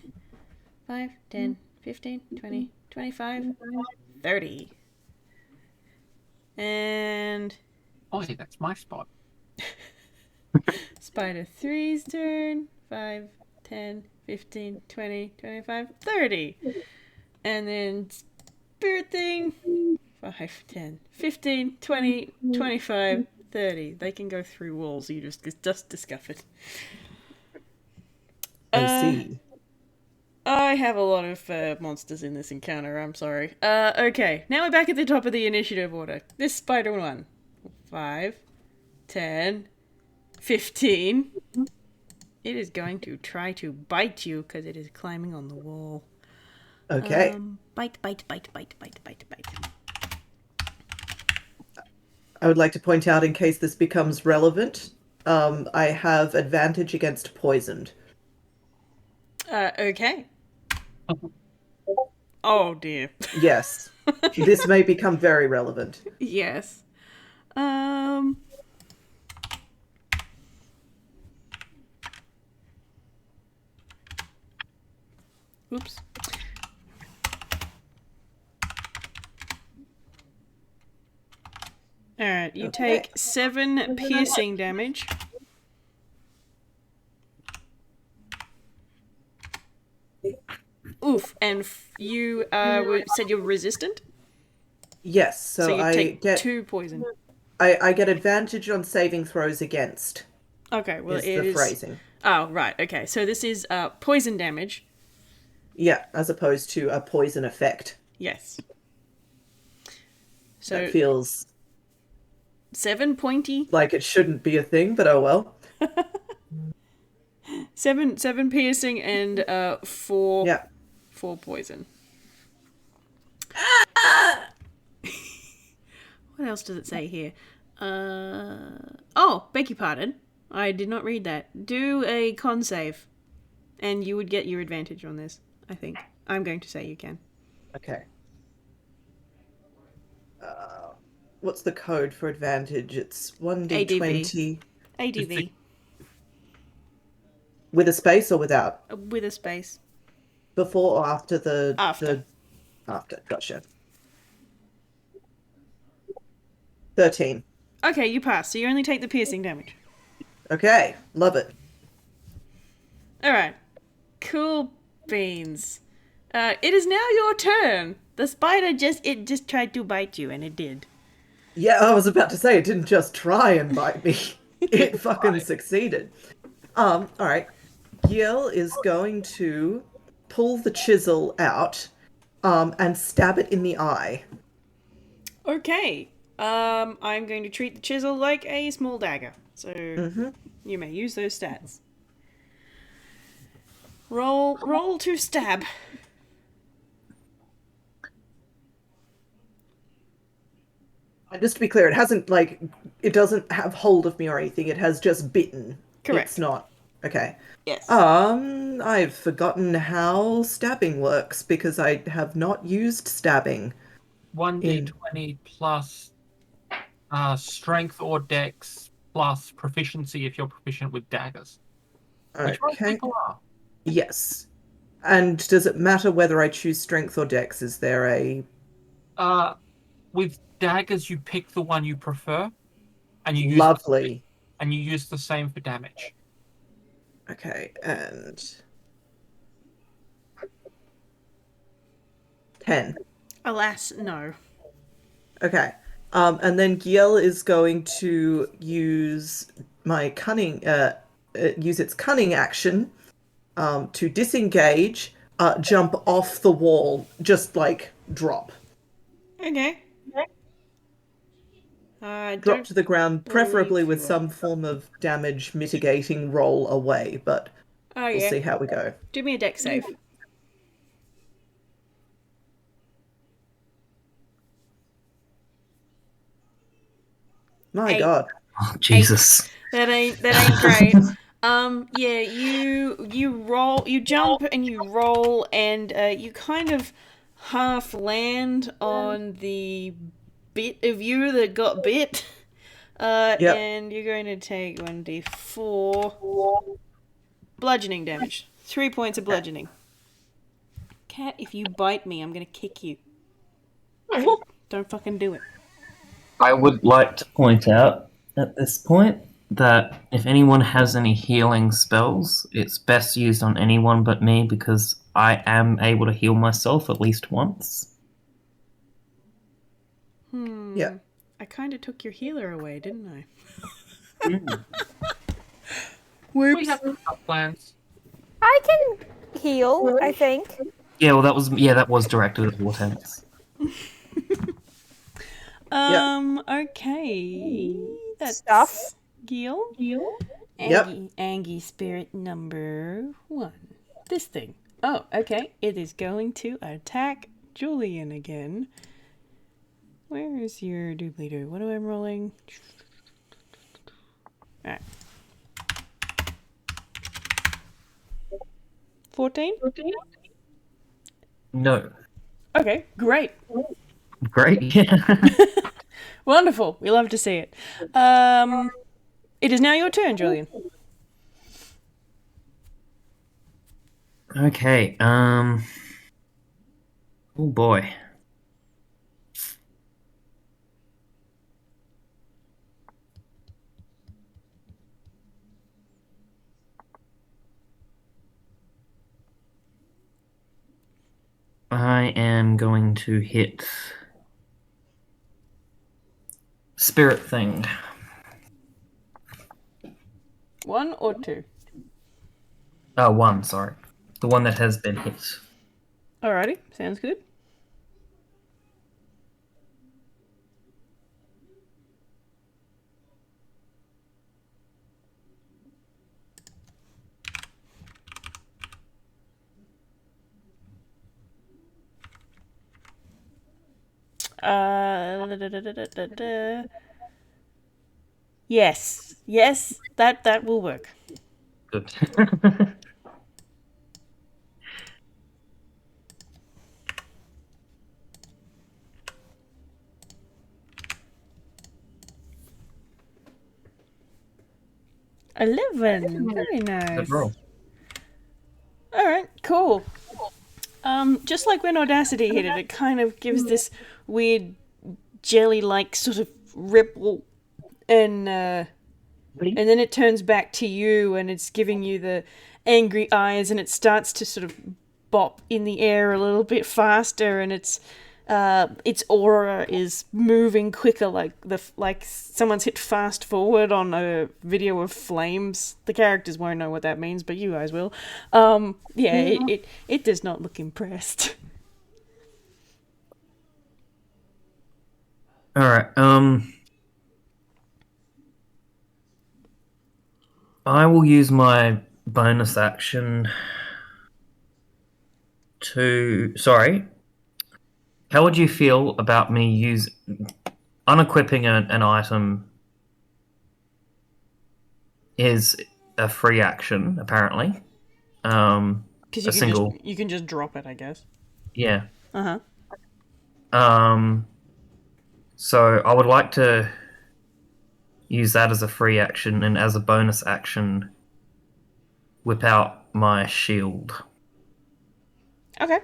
5, 10, 15, 20, 25, 30. And Oh, yeah, that's my spot. Spider 3's turn. 5, 10, 15, 20, 25, 30. And then Spirit Thing. 5, 10, 15, 20, 25, 30. They can go through walls you just discovered. I see. I have a lot of monsters in this encounter, I'm sorry. Okay, now we're back at the top of the initiative order. This Spider 1. 5, 10, 15. It is going to try to bite you because it is climbing on the wall. Okay. Bite. I would like to point out, in case this becomes relevant, I have advantage against poisoned. Okay. Oh dear. Yes. This may become very relevant. Yes. Oops. Alright, you take 7 piercing damage. Oof, and you said you're resistant? Yes, so, you I take get 2 poison. I get advantage on saving throws against. Okay, well Is it the is... phrasing. Oh, right, okay. So this is poison damage. Yeah, as opposed to a poison effect. Yes. So That feels 7 pointy... like it shouldn't be a thing, but oh well. 7 piercing and 4 Yeah. 4 poison. else does it say here? Oh, beg your pardon. I did not read that. Do a con save, and you would get your advantage on this, I think. I'm going to say you can. Okay. What's the code for advantage? It's 1d20 ADV. with a space or without? With a space. Before or after the After. After. Gotcha. 13. Okay, you pass, so you only take the piercing damage. Okay, love it. Alright. Cool beans. It is now your turn. The spider just tried to bite you, and it did. Yeah, I was about to say it didn't just try and bite me. It fucking succeeded. Alright. Gil is going to pull the chisel out, and stab it in the eye. Okay. I'm going to treat the chisel like a small dagger. So you may use those stats. Roll to stab. Just to be clear, it doesn't have hold of me or anything. It has just bitten. Correct. It's not. Okay. Yes. I've forgotten how stabbing works because I have not used stabbing. 1d20 plus strength or dex plus proficiency if you're proficient with daggers. Which most Okay. people are. Yes. And does it matter whether I choose strength or dex? Is there a... With daggers, you pick the one you prefer, and you Lovely. use the same for damage. Okay, and... 10. Alas, no. Okay. And then Giel is going to use my cunning, use its cunning action, to disengage, jump off the wall, just drop. Okay. Drop to the ground, preferably believe with you some form of damage mitigating roll away, but Oh, we'll yeah. see how we go. Do me a dex save. My 8. God. Oh, Jesus. That ain't great. Yeah, you roll, you jump and you roll, and you kind of half land on the bit of you that got bit. Yep. And you're going to take 1d4 bludgeoning damage. 3 points of bludgeoning. Cat, if you bite me, I'm gonna kick you. Don't fucking do it. I would like to point out at this point that if anyone has any healing spells, it's best used on anyone but me because I am able to heal myself at least once. Yeah. I kind of took your healer away, didn't I? We have plans. I can heal, I think. Yeah, well, that was directed at Vortex. Okay. That's Stuff. Gil. Yep. Angie spirit number 1. This thing. Oh, okay. It is going to attack Julian again. Where is your doobly-doo? What am I rolling? Alright. 14? No. Okay, great. Great. Yeah. Wonderful. We love to see it. It is now your turn, Julian. Okay. Oh boy. I am going to hit Spirit Thing. 1 or 2? 1, sorry. The one that has been hit. Alrighty, sounds good. Yes, that will work. Good. 11. Very nice. Good roll. All right, cool. Just like when Audacity hit it, it kind of gives this weird jelly-like sort of ripple, and then it turns back to you, and it's giving you the angry eyes, and it starts to sort of bop in the air a little bit faster, and its aura is moving quicker, like someone's hit fast forward on a video of flames. The characters won't know what that means, but you guys will. It does not look impressed. All right. I will use my bonus action to. Sorry. How would you feel about me unequipping an item? Is a free action apparently. Because you can just drop it, I guess. Yeah. Uh-huh. So I would like to use that as a free action, and as a bonus action, whip out my shield. Okay.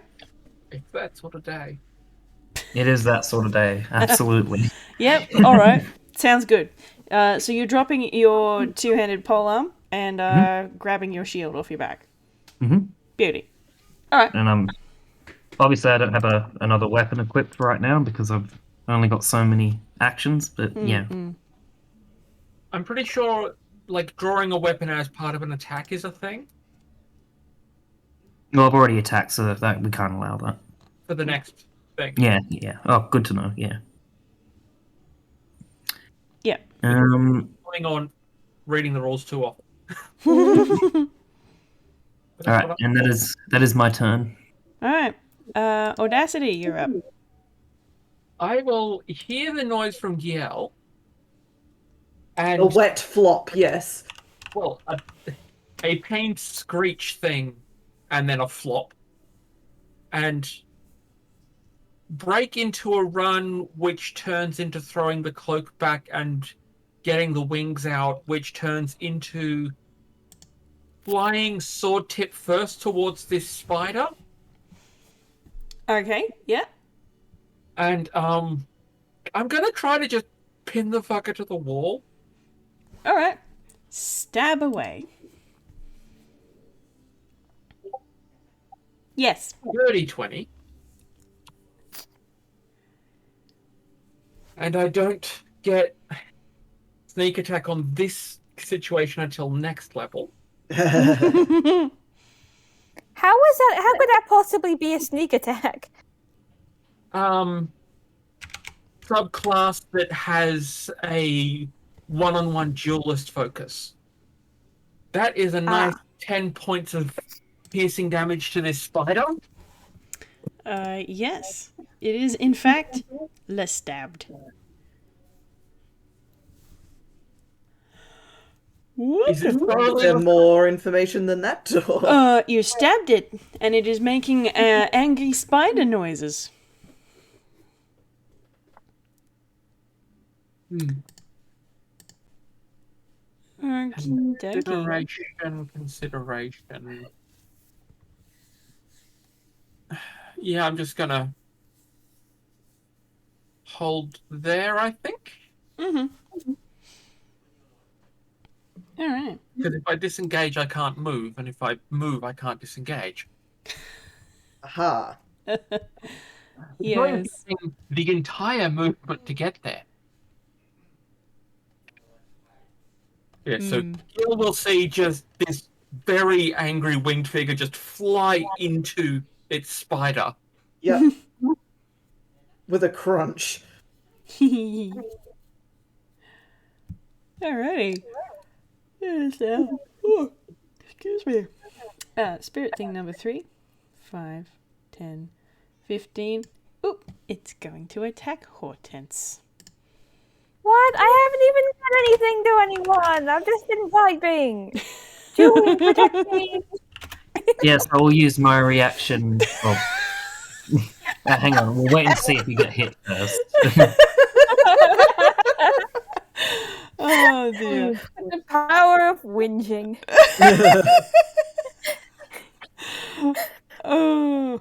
It's that sort of day. It is that sort of day, absolutely. Yep. All right. Sounds good. So you're dropping your two-handed polearm and grabbing your shield off your back. Mm-hmm. Beauty. All right. And obviously I don't have another weapon equipped right now because I've only got so many actions, but yeah. I'm pretty sure, like, drawing a weapon as part of an attack is a thing Well, I've already attacked, so that we can't allow that. for the next thing. Yeah. Oh, good to know, yeah. Yeah. Going on reading the rules too often. Alright, and that is my turn. All right. Audacity, you're up. I will hear the noise from Giel. And A wet flop, yes. well, a pained screech thing, and then a flop, and break into a run, which turns into throwing the cloak back and getting the wings out, which turns into flying sword tip first towards this spider, Okay. Yeah. and I'm gonna try to just pin the fucker to the wall. All right. Stab away. Yes. Dirty 20. And I don't get sneak attack on this situation until next level. How could that possibly be a sneak attack? Subclass that has a one-on-one duelist focus. That is a nice 10 points of piercing damage to this spider. Yes. It is, in fact, less stabbed. Is it Is thoroughly there more information than that? Or... You stabbed it, and it is making angry spider noises. Okey-dokey. Consideration. Yeah, I'm just gonna hold there, I think. Mm-hmm. All right. Because if I disengage, I can't move, and if I move, I can't disengage. Aha. Yes. The entire movement to get there. Yeah, so Gil will see just this very angry winged figure just fly into its spider. Yep. With a crunch. Alrighty. Yes, now. Oh, excuse me. Spirit thing number 3. 5, 10, 15. Oop. it's going to attack Hortense. What? I haven't even done anything to anyone. I've just been vibing. Julian, protect me. Yes, I will use my reaction. Oh. Hang on, we'll wait and see if you get hit first. Oh dear. The power of whinging. Oh.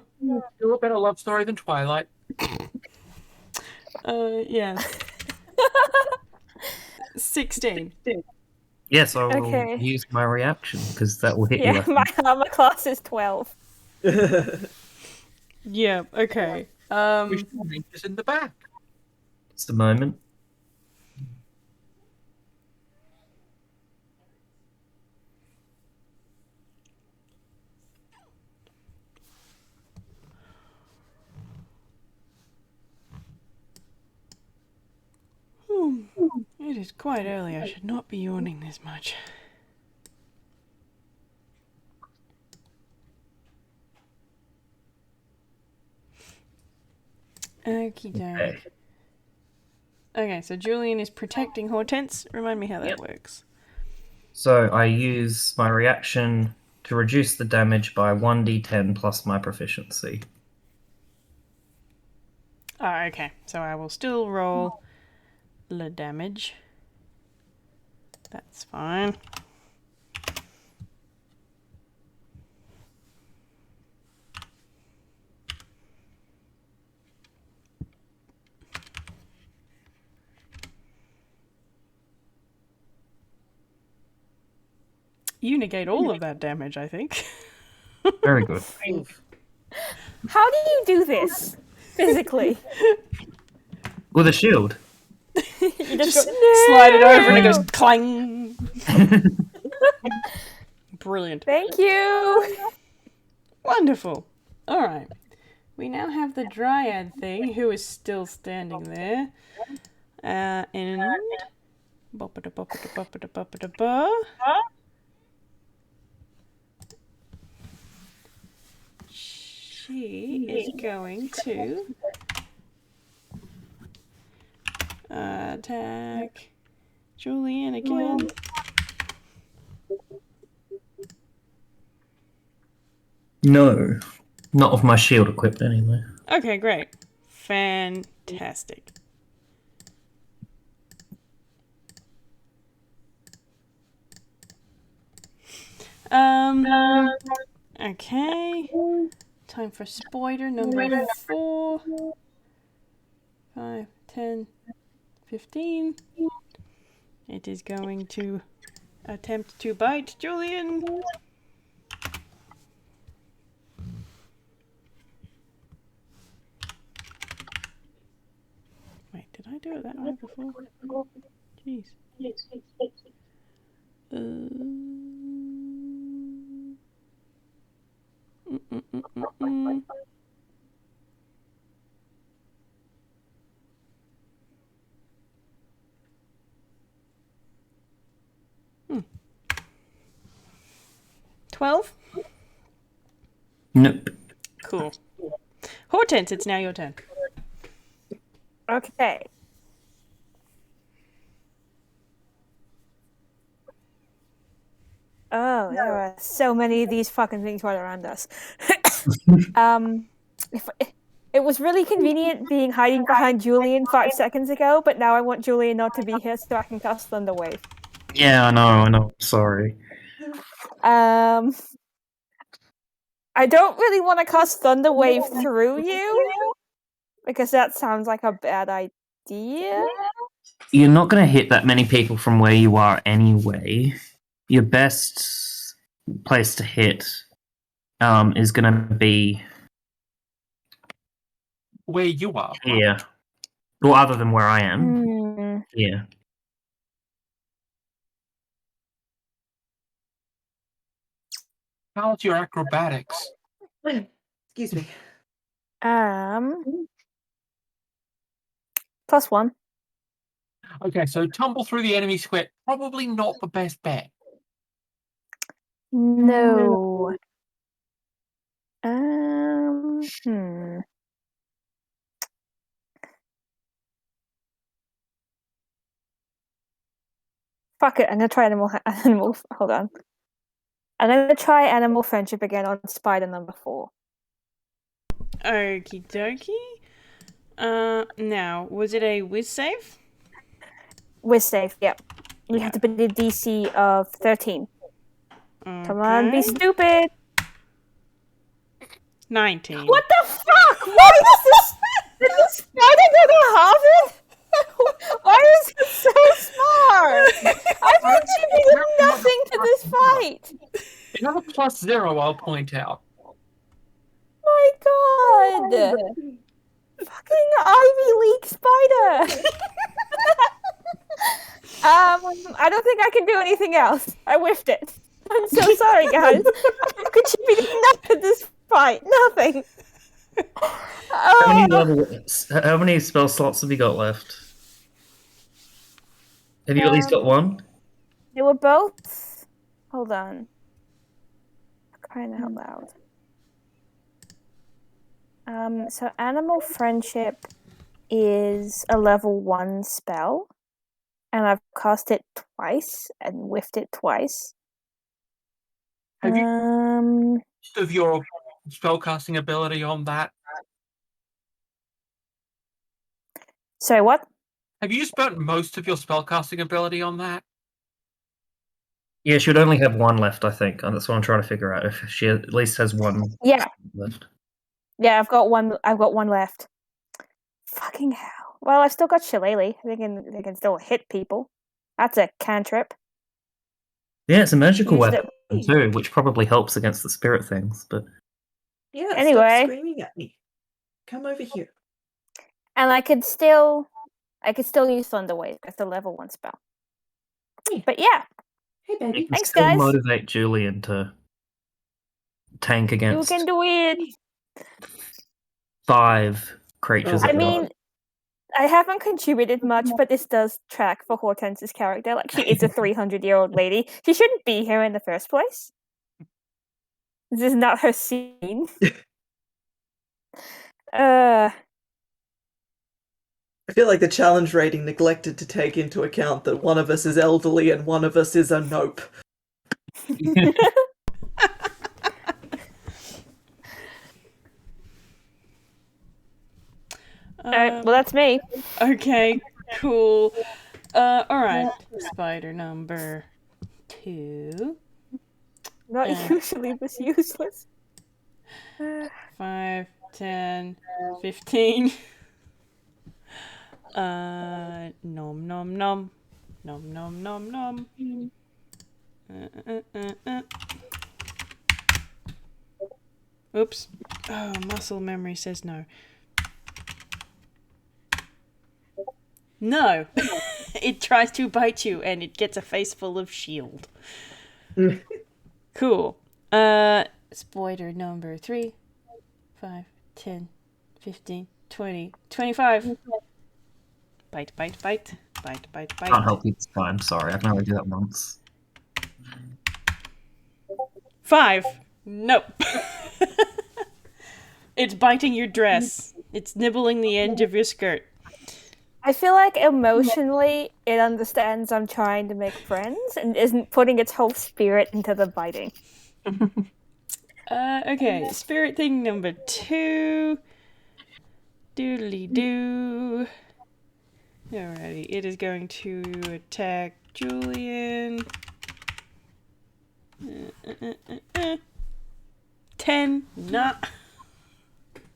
Still a better love story than Twilight. Yes. 16. Yes, I will Okay. use my reaction because that will hit you. Yeah, I think. my armor class is 12. Yeah, okay. Which is in the back. It's the moment. It is quite early. I should not be yawning this much. Okie doke. Okay. Okay, so Julian is protecting Hortense. Remind me how that works. So I use my reaction to reduce the damage by 1d10 plus my proficiency. Oh, okay. So I will still roll the damage. That's fine. You negate all of that damage, I think. Very good. How do you do this physically? With a shield. You Just go, slide it over and it "No!" goes clang. Brilliant. Thank you. Wonderful. All right. We now have the Dryad thing, who is still standing there. And... Bop-a-da-bop-a-da-bop-a-da-bop-a-da-ba. She is going to attack Julian again. No. Not with my shield equipped anyway. Okay, great. Fantastic. Okay. Time for spider number 4. 5, 10, 15. It is going to attempt to bite Julian. Wait, did I do it that way before? Jeez. Mm. 12? Nope. Cool. Hortense, it's now your turn. Okay. Oh, there are so many of these fucking things right around us. If it was really convenient being hiding behind Julian 5 seconds ago, but now I want Julian not to be here so I can cast Thunder Wave. Yeah, I know. Sorry. I don't really want to cast Thunder Wave through you, because that sounds like a bad idea. You're not going to hit that many people from where you are anyway. Your best place to hit is going to be Where you are. here. Well, other than where I am. Hmm. Yeah. How's your acrobatics? Excuse me. +1. Okay, so tumble through the enemy square. Probably not the best bet. No. Fuck it, I'm gonna try animal. Hold on. I'm gonna try animal friendship again on spider number 4. Okie dokie. Now, was it a whiz save? We're safe. Yep. You have to beat a DC of 13. Come on, be Okay. stupid. 19. What the fuck? What is this? Did the spider go to Harvard? Why is it so smart? I've contributed nothing to this fight. You have a +0, I'll point out. My god. Fucking Ivy League spider. I don't think I can do anything else. I whiffed it. I'm so sorry, guys. I've contributed nothing to this fight. Nothing. How many spell slots have you got left? Have you at least got one? They were both. Hold on. Crying out loud. So Animal Friendship is a level 1 spell, and I've cast it twice and whiffed it twice. Have you of your spellcasting ability on that? Sorry, what? Have you spent most of your spellcasting ability on that? Yeah, she would only have one left, I think. And that's what I'm trying to figure out. If she at least has one Yeah, left. yeah, I've got one. I've got one left. Fucking hell. Well, I've still got Shillelagh. They can still hit people. That's a cantrip. Yeah, it's a magical Used weapon too, which probably helps against the spirit things. But Yeah, Anyway. stop screaming at me. Come over here. And I could still use Thunder Wave. It's a level 1 spell. But yeah, Hey, you baby. can Thanks, still guys. motivate Julian to tank you against can do it. 5 creatures. I at I once. mean, I haven't contributed much, but this does track for Hortense's character. Like, she is a 300-year-old lady. She shouldn't be here in the first place. This is not her scene. I feel like the challenge rating neglected to take into account that one of us is elderly and one of us is a nope. Alright, well, that's me. Okay, cool. Alright. Spider number 2. Not Yeah. usually this useless. 5, 10, 15. Nom nom nom. Nom nom nom nom. Oops. Oh, muscle memory says no. No! It tries to bite you and it gets a face full of shield. Cool. Spider number 3, 5, 10, 15, 20, 25. Bite, bite, bite. Bite, bite, bite. Can't help you this time. Sorry, I can only do that once. 5. Nope. It's biting your dress. It's nibbling the edge of your skirt. I feel like emotionally it understands I'm trying to make friends and isn't putting its whole spirit into the biting. Okay. Spirit thing number 2. Doodly doo. Alrighty. It is going to attack Julian. 10. Not.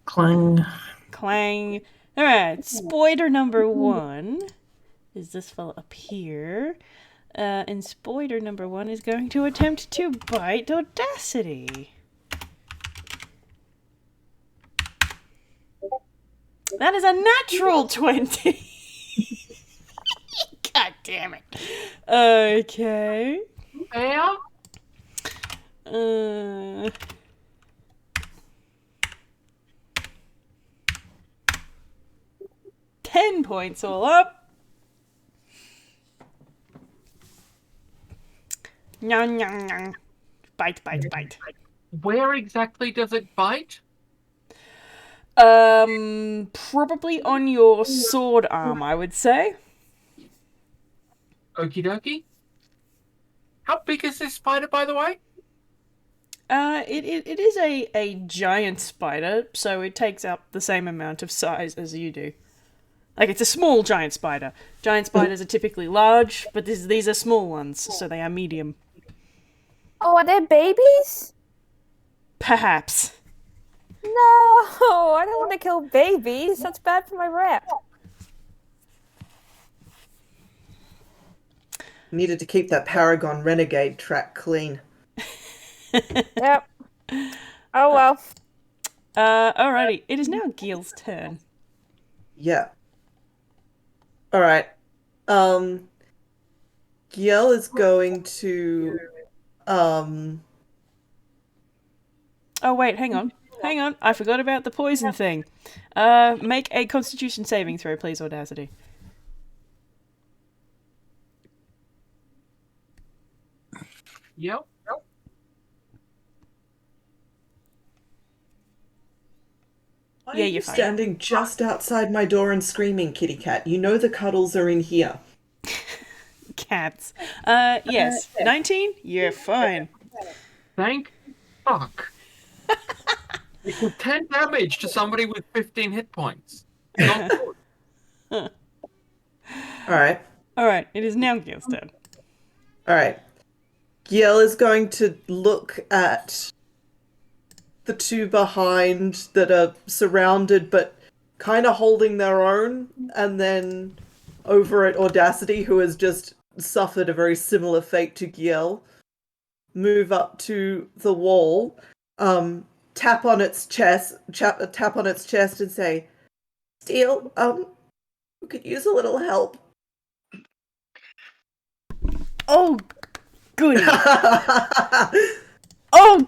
Clang. Clang. Alright, Spider number 1 is this fella up here. And Spider number 1 is going to attempt to bite Audacity. That is a natural 20. God damn it. Okay. Yeah. 10 points all up. Nyang, nyang, nyang. Bite, bite, bite. Where exactly does it bite? Probably on your sword arm, I would say. Okie dokie. How big is this spider, by the way? It is a giant spider, so it takes up the same amount of size as you do. Like, it's a small giant spider. Giant spiders are typically large, but these are small ones, so they are medium. Oh, are they babies? Perhaps. No, I don't want to kill babies. That's bad for my rep. Needed to keep that Paragon Renegade track clean. Yep. Oh well. Alrighty. It is now Gil's turn. Yeah. Alright. Giel is going to Oh, wait, hang on. Hang on. I forgot about the poison thing. Make a Constitution saving throw, please, Audacity. Yep. Why Yeah, are you're you fine. standing just outside my door and screaming, kitty cat? You know the cuddles are in here. Cats. Yes. 19? You're fine. Thank fuck. It did 10 damage to somebody with 15 hit points. Not good. Alright. Alright, it is now Gil's turn. Alright. Giel is going to look at the two behind that are surrounded but kind of holding their own, and then over at Audacity, who has just suffered a very similar fate to Giel, move up to the wall, tap on its chest and say, Steel, we could use a little help. Oh, goody. Oh,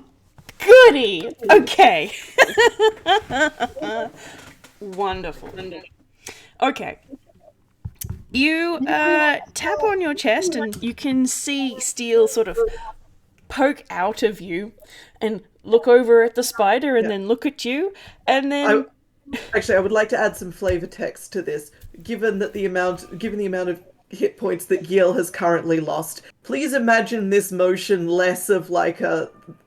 goody. Okay. Wonderful. Okay. You tap on your chest and you can see Steel sort of poke out of you and look over at the spider and then look at you and then... Actually, I would like to add some flavor text to this. Given the amount of hit points that Giel has currently lost, please imagine this motion less of like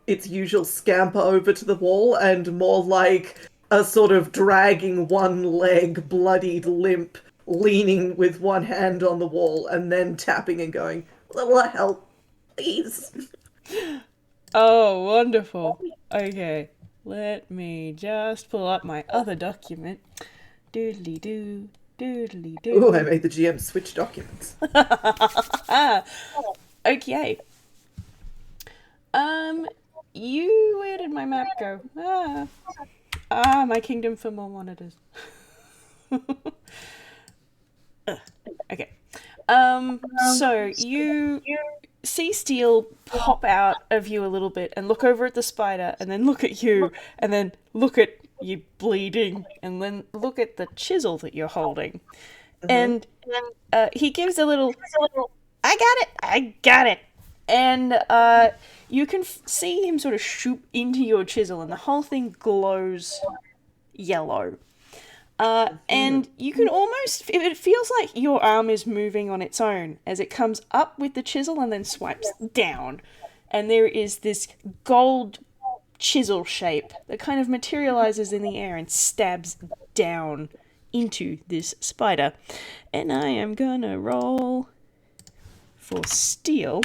its usual scamper over to the wall and more like a sort of dragging one leg, bloodied limp, leaning with one hand on the wall and then tapping and going, "Little help, please." Oh, wonderful. Okay, let me just pull up my other document. Doodly-doo, doodly-doo. Ooh, I made the GM switch documents. Okay. Where did my map go? My kingdom for more monitors. Okay. So you see Steel pop out of you a little bit and look over at the spider and then look at you and then look at you bleeding and then look at the chisel that you're holding. And he gives a little, I got it. And you can see him sort of shoot into your chisel and the whole thing glows yellow. And you can almost, it feels like your arm is moving on its own as it comes up with the chisel and then swipes down. And there is this gold chisel shape that kind of materializes in the air and stabs down into this spider. And I am gonna roll for Steel.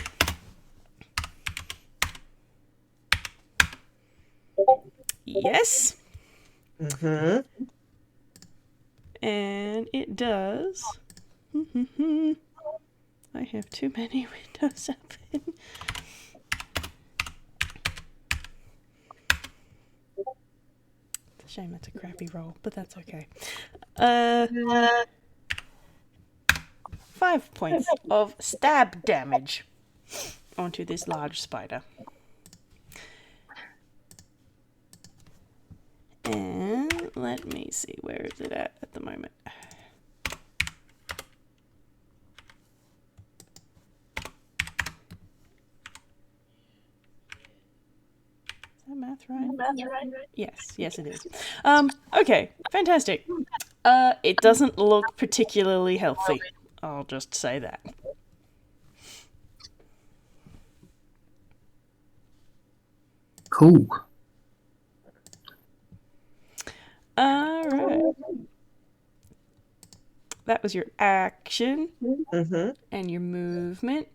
Yes. Mm-hmm. And it does. I have too many windows open. It's a shame that's a crappy roll, but that's okay. 5 points of stab damage onto this large spider. And let me see, where is it at the moment? Is that math right? Yes, it is. Okay, fantastic. It doesn't look particularly healthy. I'll just say that. Cool. All right. That was your action Mm-hmm. and your movement.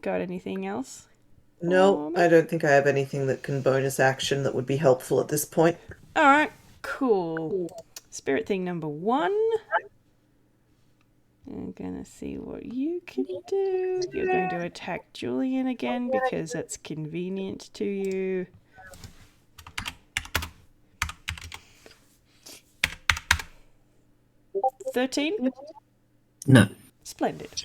Got anything else? No, I don't think I have anything that can bonus action that would be helpful at this point. All right, cool. Spirit thing number 1. I'm gonna see what you can do. You're going to attack Julian again because that's convenient to you. $13? No. Splendid.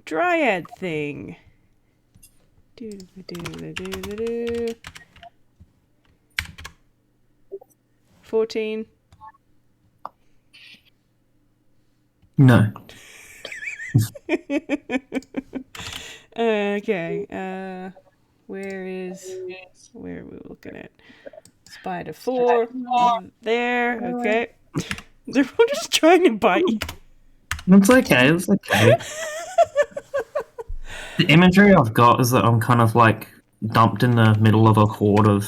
Dryad thing. Do. 14. No. Okay. Where are we looking at? Spider 4. There. Okay. They're all just trying to bite you. It's okay. It's okay. The imagery I've got is that I'm kind of like dumped in the middle of a horde of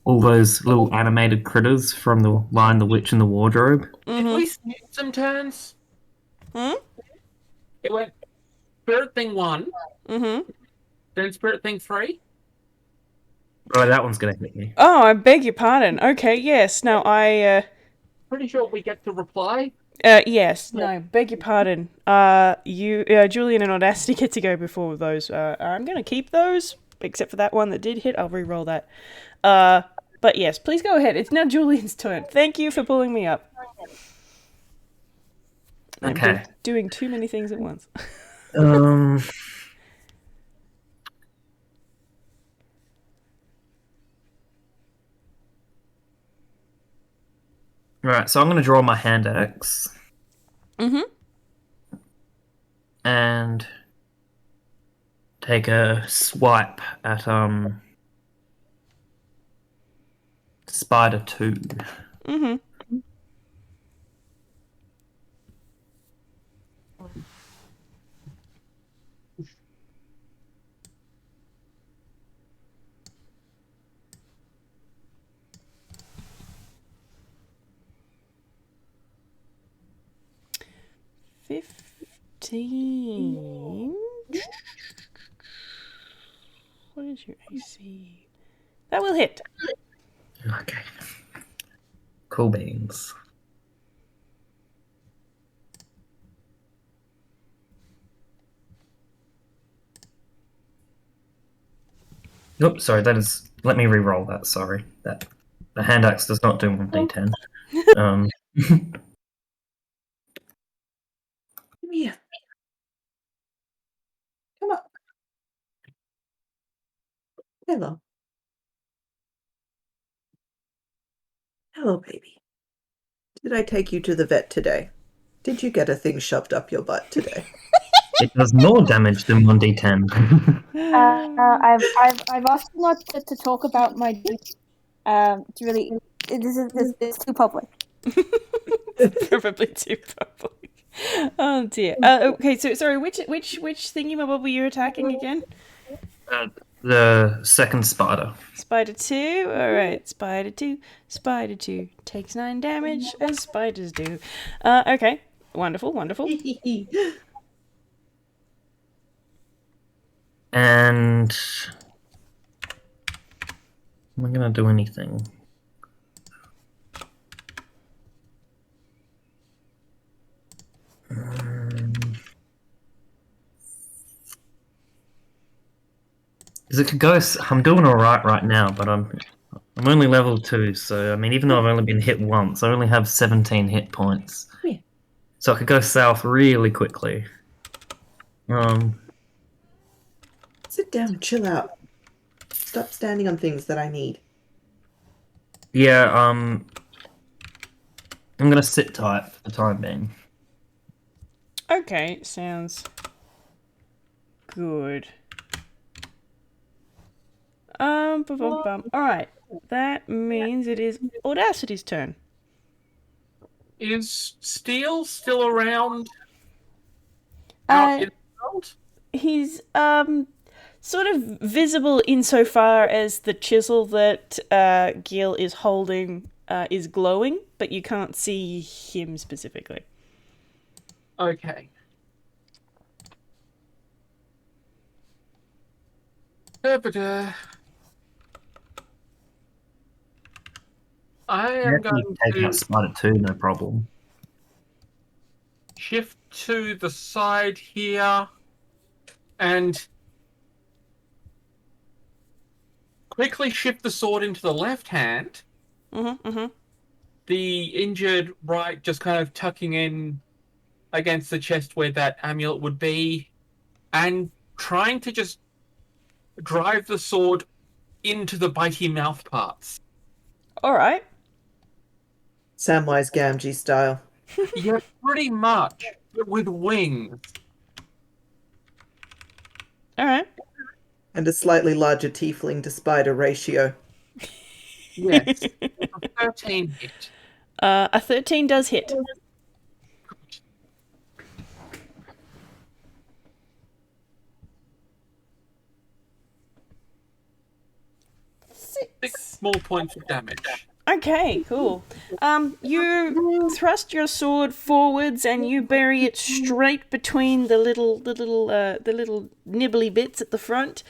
all those little animated critters from the Lion, the Witch, and the Wardrobe. Did we skip some turns? Hmm? It went Spirit Thing 1, Mm-hmm. then Spirit Thing 3. Right, that one's gonna hit me. Oh, I beg your pardon. Okay, yes. No, Pretty sure we get to reply. yes. No, beg your pardon. Julian and Audacity get to go before those. I'm gonna keep those, except for that one that did hit. I'll re-roll that. But yes, please go ahead. It's now Julian's turn. Thank you for pulling me up. I'm Okay. doing too many things at once. Right, so I'm gonna draw my hand axe. Mm-hmm. And take a swipe at Spider 2. Mm-hmm. $15. What is your AC? That will hit. Okay. Cool beans. Oops, sorry, that is... Let me re-roll that, sorry. The hand axe does not do 1d10. Come here. Come up. Hello. Hello, baby. Did I take you to the vet today? Did you get a thing shoved up your butt today? It does more damage than 1d10. I've asked not to talk about my. It's really it's too public. Probably too public. Oh dear. Okay, so sorry, which thingy were you attacking again? The second spider. Spider 2. Alright, Spider 2. Spider 2 takes 9 damage, as spiders do. Okay. Wonderful. And... Am I gonna do anything? Because it could go... I'm doing alright right now, but I'm only level 2, so, I mean, even though I've only been hit once, I only have 17 hit points. Yeah. So I could go south really quickly. Sit down, chill out. Stop standing on things that I need. Yeah, I'm gonna sit tight for the time being. Okay, sounds good. Alright. That means it is Audacity's turn. Is Steel still around? Out in the world? He's sort of visible insofar as the chisel that Gil is holding is glowing, but you can't see him specifically. Okay. Da-ba-da. I am You going can take to out Spider 2, no problem. shift to the side here and quickly shift the sword into the left hand. The injured right just kind of tucking in against the chest where that amulet would be, and trying to just drive the sword into the bitey mouth parts. All right. Samwise Gamgee style. Yeah, pretty much, but with wings. All right. And a slightly larger tiefling to spider ratio. Yes. A 13 hit. A 13 does hit. Six small points of damage. Okay, cool. You thrust your sword forwards and you bury it straight between the little nibbly bits at the front,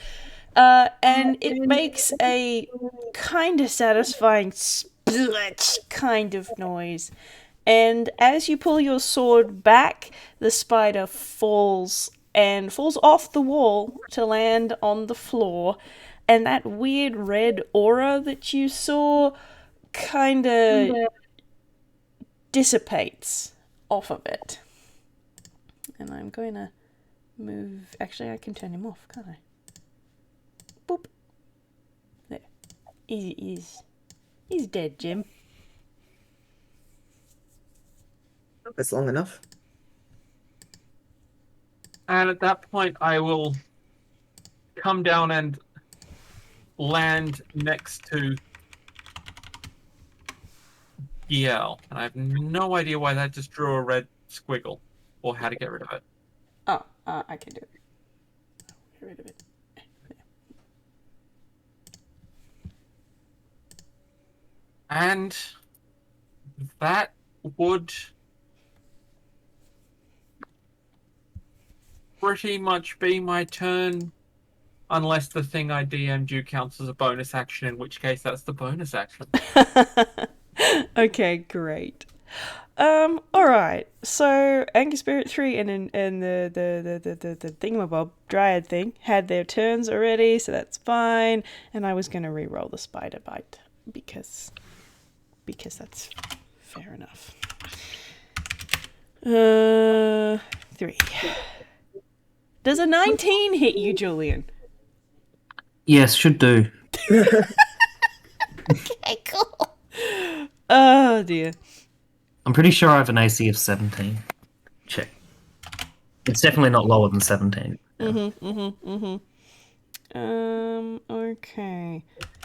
and it makes a kind of satisfying split kind of noise. And as you pull your sword back, the spider falls off the wall to land on the floor, and that weird red aura that you saw kind of dissipates off of it. And I'm going to move... Actually, I can turn him off, can't I? Boop. There. He's dead, Jim. That's long enough. And at that point, I will come down and land next to Giel. And I have no idea why that just drew a red squiggle, or how to get rid of it. Oh, I can do it. Get rid of it. And that would pretty much be my turn, unless the thing I DM'd you counts as a bonus action, in which case that's the bonus action. Okay, great. Alright. So Anger Spirit 3 and the thingamabob Dryad thing had their turns already, so that's fine. And I was gonna re-roll the spider bite because that's fair enough. 3. Does a 19 hit you, Julian? Yes, should do. Okay, cool. Oh dear. I'm pretty sure I have an AC of 17. Check. It's definitely not lower than 17. Okay.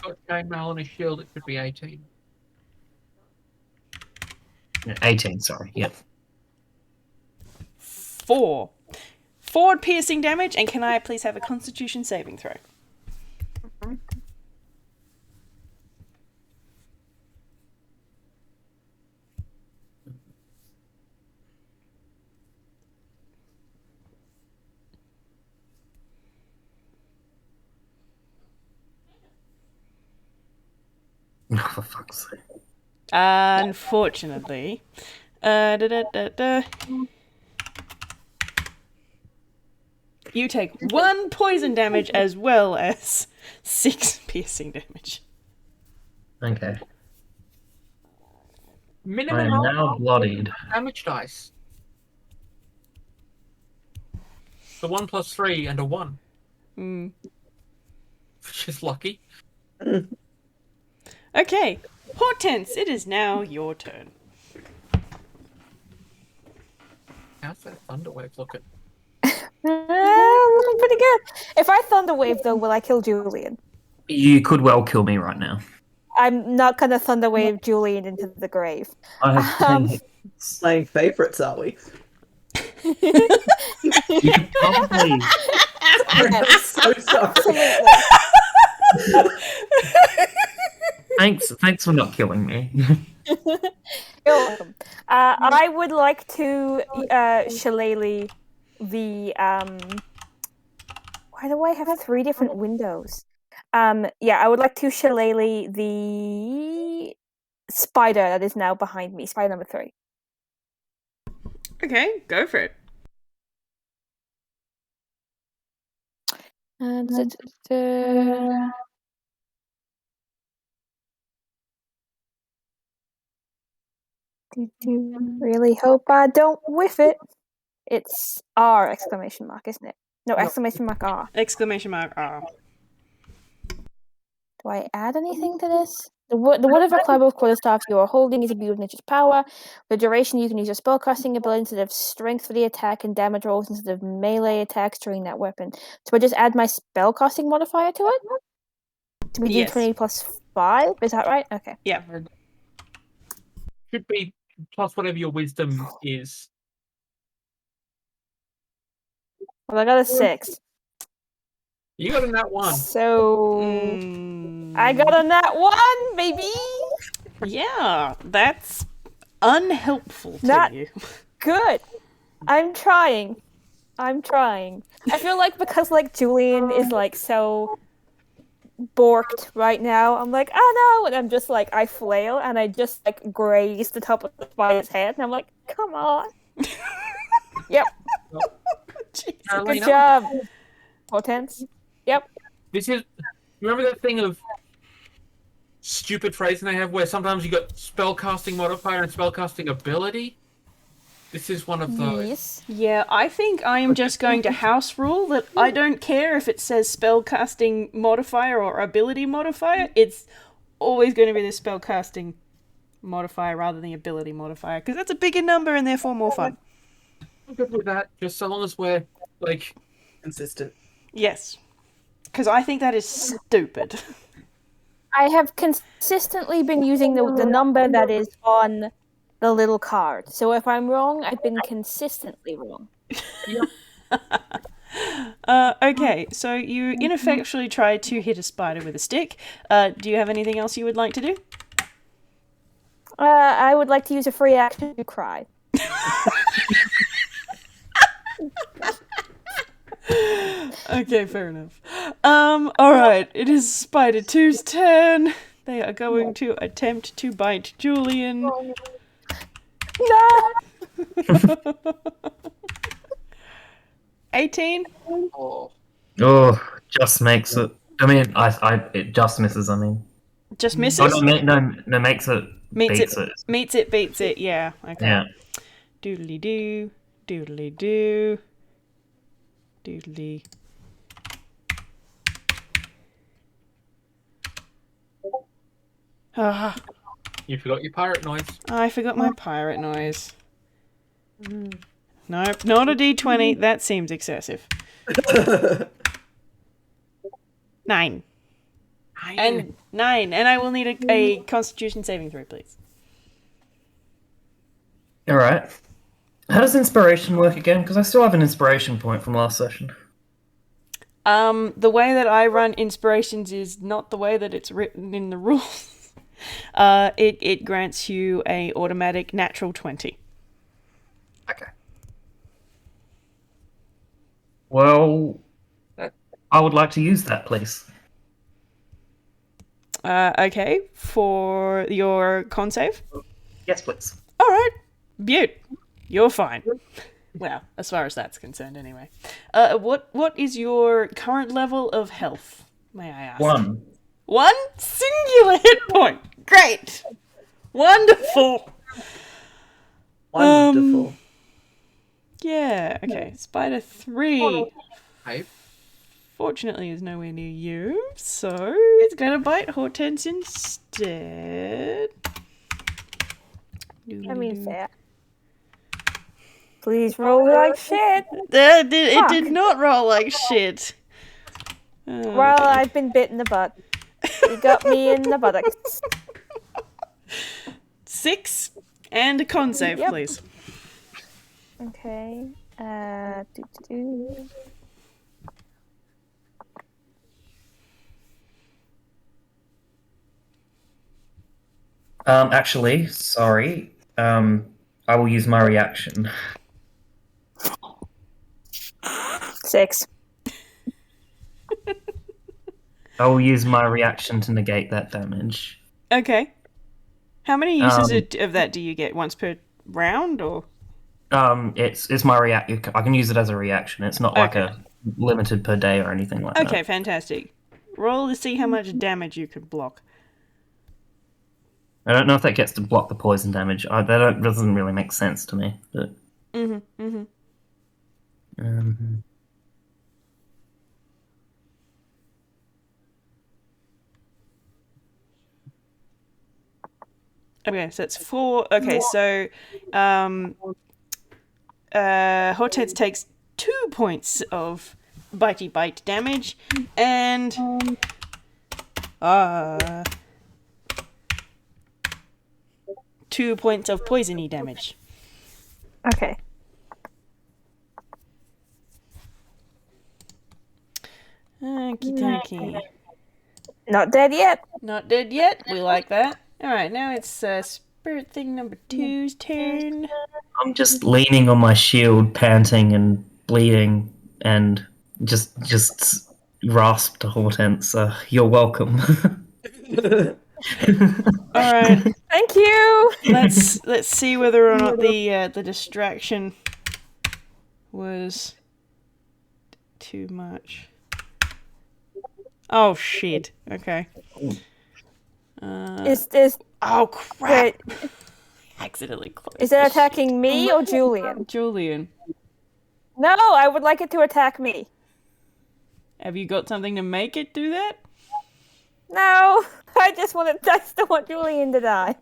Got chainmail and a shield, it should be 18. 18, sorry. Yep. 4. 4 piercing damage, and can I please have a Constitution saving throw? Oh, for fuck's sake. Unfortunately. You take 1 poison damage as well as 6 piercing damage. Okay. I Minimum am now bloodied. damage dice. The 1 plus 3 and a 1. Which is lucky. Okay, Hortense, it is now your turn. How's that Thunderwave looking? Looking pretty good. If I Thunderwave, though, will I kill Julian? You could well kill me right now. I'm not gonna Thunderwave Julian into the grave. I have 10 hits. Playing favourites, are we? You could probably... Yes, So sorry. absolutely. Thanks for not killing me. You're welcome. I would like to shillelagh the Why do I have 3 different windows? Yeah, I would like to shillelagh the spider that is now behind me. Spider number 3. Okay, go for it. Really hope I don't whiff it. It's R exclamation mark, isn't it? No, exclamation mark R. Exclamation mark R. Do I add anything to this? The wood of a club of quarterstaff you are holding is imbued with nature's power. The duration you can use your spellcasting ability instead of strength for the attack and damage rolls instead of melee attacks during that weapon. So I just add my spellcasting modifier to it? To be Yes. D20 plus 5? Is that right? Okay. Yeah. Should be plus whatever your wisdom is. Well, I got a 6. You got in that one. So I got a nat 1, baby! Yeah, that's unhelpful to Not- you. Good. I'm trying. I feel like because Julian is so borked right now, I'm like, oh no, and I'm just I flail and I just graze the top of the spider's head, and I'm like, come on. Yep. Good Carolina, job. Hortense. Yep. this is. Remember that thing of stupid phrasing they have where sometimes you got spellcasting modifier and spellcasting ability? This is one of those. Yes. Yeah, I think I am just going to house rule that I don't care if it says spellcasting modifier or ability modifier. It's always going to be the spellcasting modifier rather than the ability modifier, because that's a bigger number and therefore more fun. I'm good with that, just so long as we're Consistent. Yes. Because I think that is stupid. I have consistently been using the number that is on the little card. So if I'm wrong, I've been consistently wrong. Okay, so you ineffectually tried to hit a spider with a stick. Do you have anything else you would like to do? I would like to use a free action to cry. Okay, fair enough. Alright, it is Spider 2's turn. They are going to attempt to bite Julian. No! 18? Oh, Just makes it. I mean, it just misses. I mean, Just misses? oh no, makes it. Meets beats it. Meets it, beats it, yeah. Okay. Yeah. Doodly doo, doodly doo, doodly. Ah, you forgot your pirate noise. I forgot my pirate noise. Nope, not a d20. That seems excessive. 9. And 9. And I will need a Constitution saving throw, please. All right. How does inspiration work again? Because I still have an inspiration point from last session. The way that I run inspirations is not the way that it's written in the rules. It grants you a automatic natural 20. Okay. Well, I would like to use that, please. Okay, for your con save. Yes, please. All right, Butte, you're fine. Well, as far as that's concerned, anyway. What is your current level of health? May I ask? 1. 1 singular hit point. Great, wonderful. Wonderful. Yeah. Okay. Spider 3. Hey, Fortunately, is nowhere near you, so it's gonna bite Hortense instead. I mean, fair. Please roll like shit. It did not roll like shit. Well, I've been bit in the butt. You got me in the buttocks. 6 and a con save, Yep. please. Okay. Actually, sorry. I will use my reaction. 6. I will use my reaction to negate that damage. Okay. How many uses Um, of that do you get? Once per round, or? It's my react. I can use it as a reaction. It's not like Okay. a limited per day or anything like Okay, that. fantastic. Roll to see how much damage you can block. I don't know if that gets to block the poison damage. Doesn't really make sense to me. But um, Okay, so it's 4. Okay, so Hortense takes 2 points of bitey bite damage, and 2 points of poisony damage. Okay. Okie dokie. Not dead yet. Not dead yet. We like that. Alright, now it's Spirit Thing number 2's turn. I'm just leaning on my shield, panting and bleeding, and just rasp to Hortense. You're welcome. Alright, Thank you. let's see whether or not the distraction was too much. Oh shit. Okay. Is this Oh crap. wait? Accidentally closed. Is it attacking me or Julian? Julian, No, I would like it to attack me. have you got something to make it do that? No, I still want Julian to die.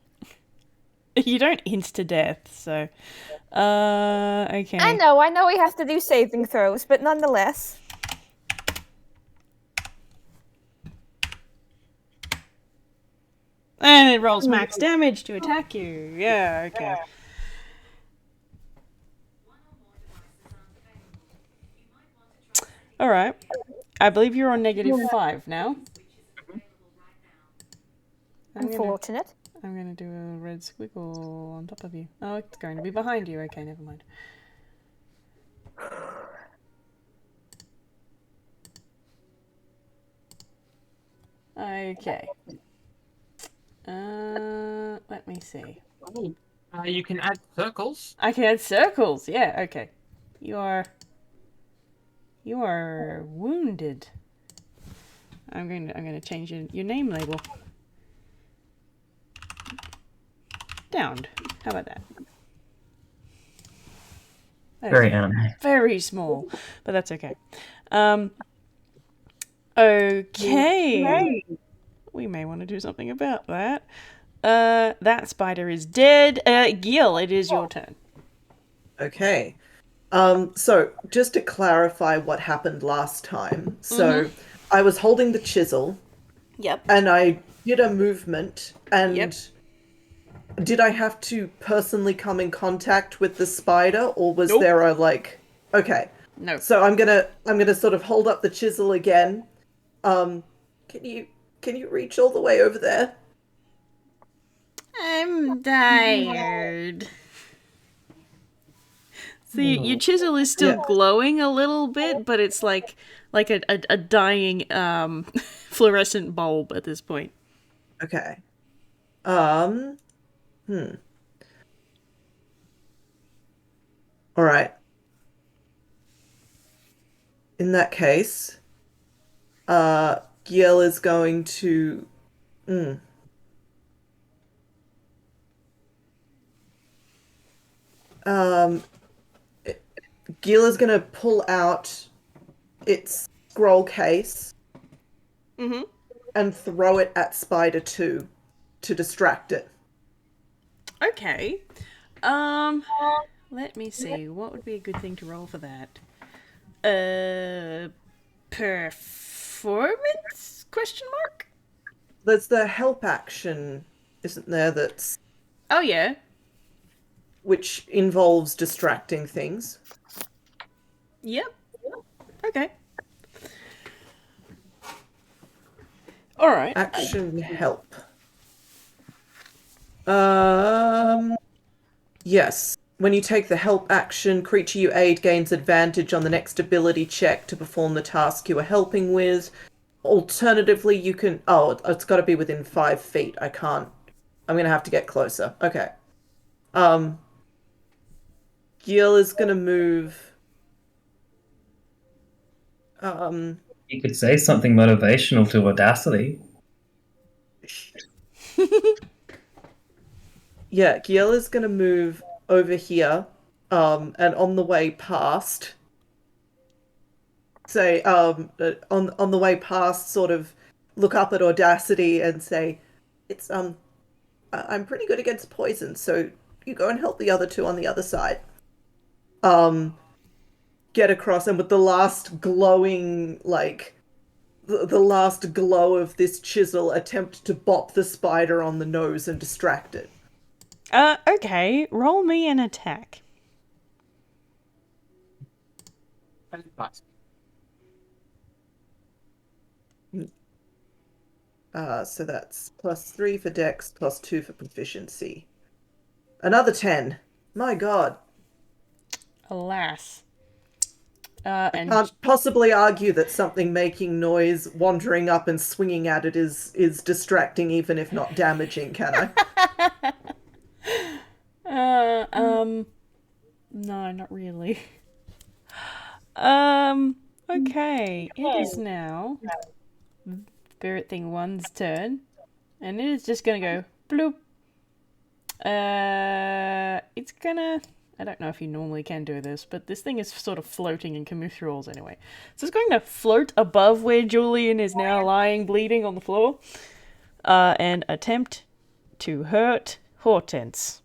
You don't insta death, so okay. I know he has to do saving throws, but nonetheless. And it rolls max damage to attack you. Yeah, okay. Alright. I believe you're on -5 now. Unfortunate. I'm gonna do a red squiggle on top of you. Oh, it's going to be behind you. Okay, never mind. Okay. Let me see. You can add circles. I can add circles. Yeah, okay. You are wounded. I'm gonna change your name label. Downed. How about that? Very anime. Very small, but that's okay. Okay. We may want to do something about that. That spider is dead. Gil, it is your turn. Okay. So just to clarify what happened last time. So I was holding the chisel Yep. and I did a movement and Yep. did I have to personally come in contact with the spider or was Nope. there a like okay. No. So I'm gonna sort of hold up the chisel again. Can you reach all the way over there? I'm tired. See, your chisel is still glowing a little bit, but it's like a dying fluorescent bulb at this point. Okay. All right. In that case, Giel is going to. Giel is going to pull out its scroll case and throw it at Spider 2 to distract it. Okay. Let me see. What would be a good thing to roll for that? Performance? Question mark? There's the help action, isn't there, that's Oh yeah. which involves distracting things. Yep. Okay. All right. Action help. Yes. When you take the help action, creature you aid gains advantage on the next ability check to perform the task you are helping with. Alternatively, you can. Oh, it's got to be within 5 feet. I can't. I'm gonna have to get closer. Okay. Um, Gil is gonna move. Um, You could say something motivational to Audacity. yeah, Gil is gonna move over here. And on the way past, say, on the way past, sort of look up at Audacity and say, "It's I'm pretty good against poison, so you go and help the other two on the other side." Um, get across, and with the last glowing, like the last glow of this chisel, attempt to bop the spider on the nose and distract it. Okay. Roll me an attack. Fantastic. So that's +3 for Dex, +2 for proficiency. Another 10. My God. Alas. And Can't possibly argue that something making noise, wandering up and swinging at it is distracting, even if not damaging, can I? no, not really. Okay. It is now Spirit Thing 1's turn. And it is just gonna go bloop. It's gonna. I don't know if you normally can do this, but this thing is sort of floating in Camus rolls anyway. So it's going to float above where Julian is now lying bleeding on the floor. And attempt to hurt Hortense.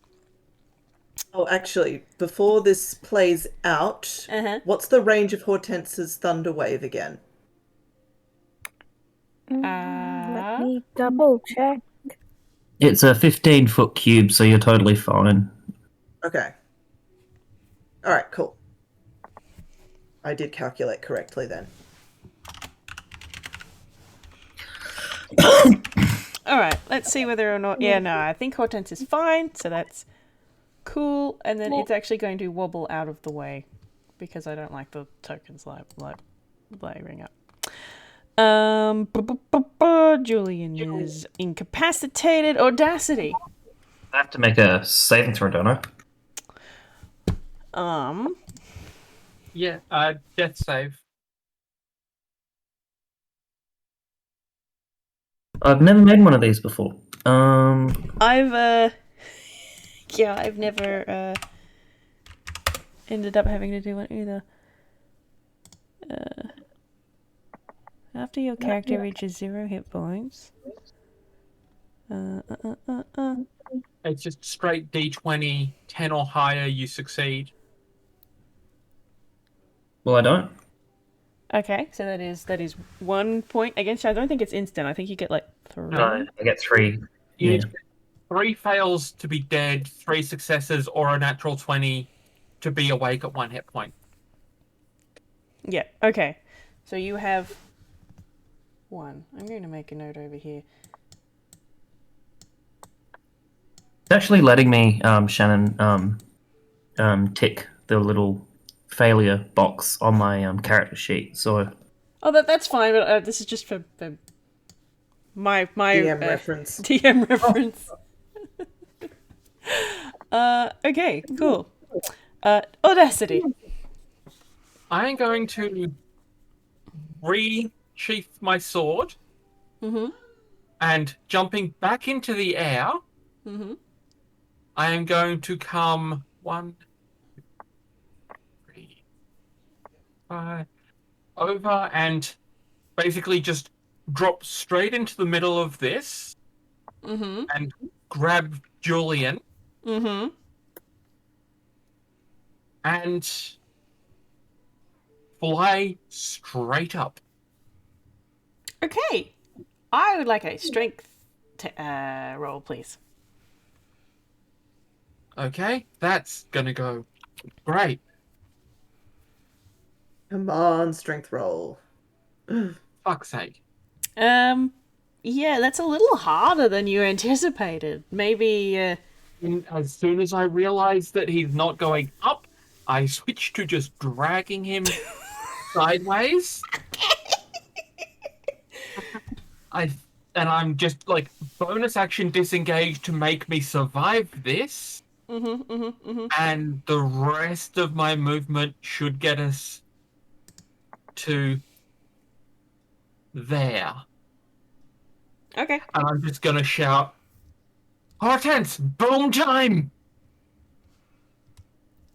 Oh, actually, before this plays out, what's the range of Hortense's Thunder Wave again? Let me double check. It's a 15-foot cube, so you're totally fine. Okay. Alright, cool. I did calculate correctly then. Alright, let's see whether or not. Yeah, no, I think Hortense is fine, so that's cool. And then it's actually going to wobble out of the way because I don't like the tokens layering up. Julian is incapacitated. Audacity. I have to make a saving throw, don't I? Yeah, death save. I've never made one of these before. I've never ended up having to do one either. After your character reaches 0 hit points. It's just straight D20, 10 or higher, you succeed. Well, I don't. Okay, so that is 1 point against you. I don't think it's instant. I think you get like 3. No, I get 3. You Yeah. need 3 fails to be dead, 3 successes, or a natural 20 to be awake at 1 hit point. Yeah, okay. So you have 1. I'm going to make a note over here. It's actually letting me, Shannon, tick the little failure box on my character sheet. So Oh, that's fine, but this is just for my DM reference. DM reference. Okay, cool. Audacity. I am going to re-sheath my sword, and jumping back into the air, I am going to come 1, 2, 3, 5, over and basically just drop straight into the middle of this, and grab Julian, and fly straight up. Okay. I would like a strength roll, please. Okay, that's gonna go great. Come on, strength roll. Fuck's sake. Yeah, that's a little harder than you anticipated. Maybe, And as soon as I realize that he's not going up, I switch to just dragging him sideways. I'm just like bonus action disengage to make me survive this. And the rest of my movement should get us to there. Okay. And I'm just gonna shout, Hortense, boom time!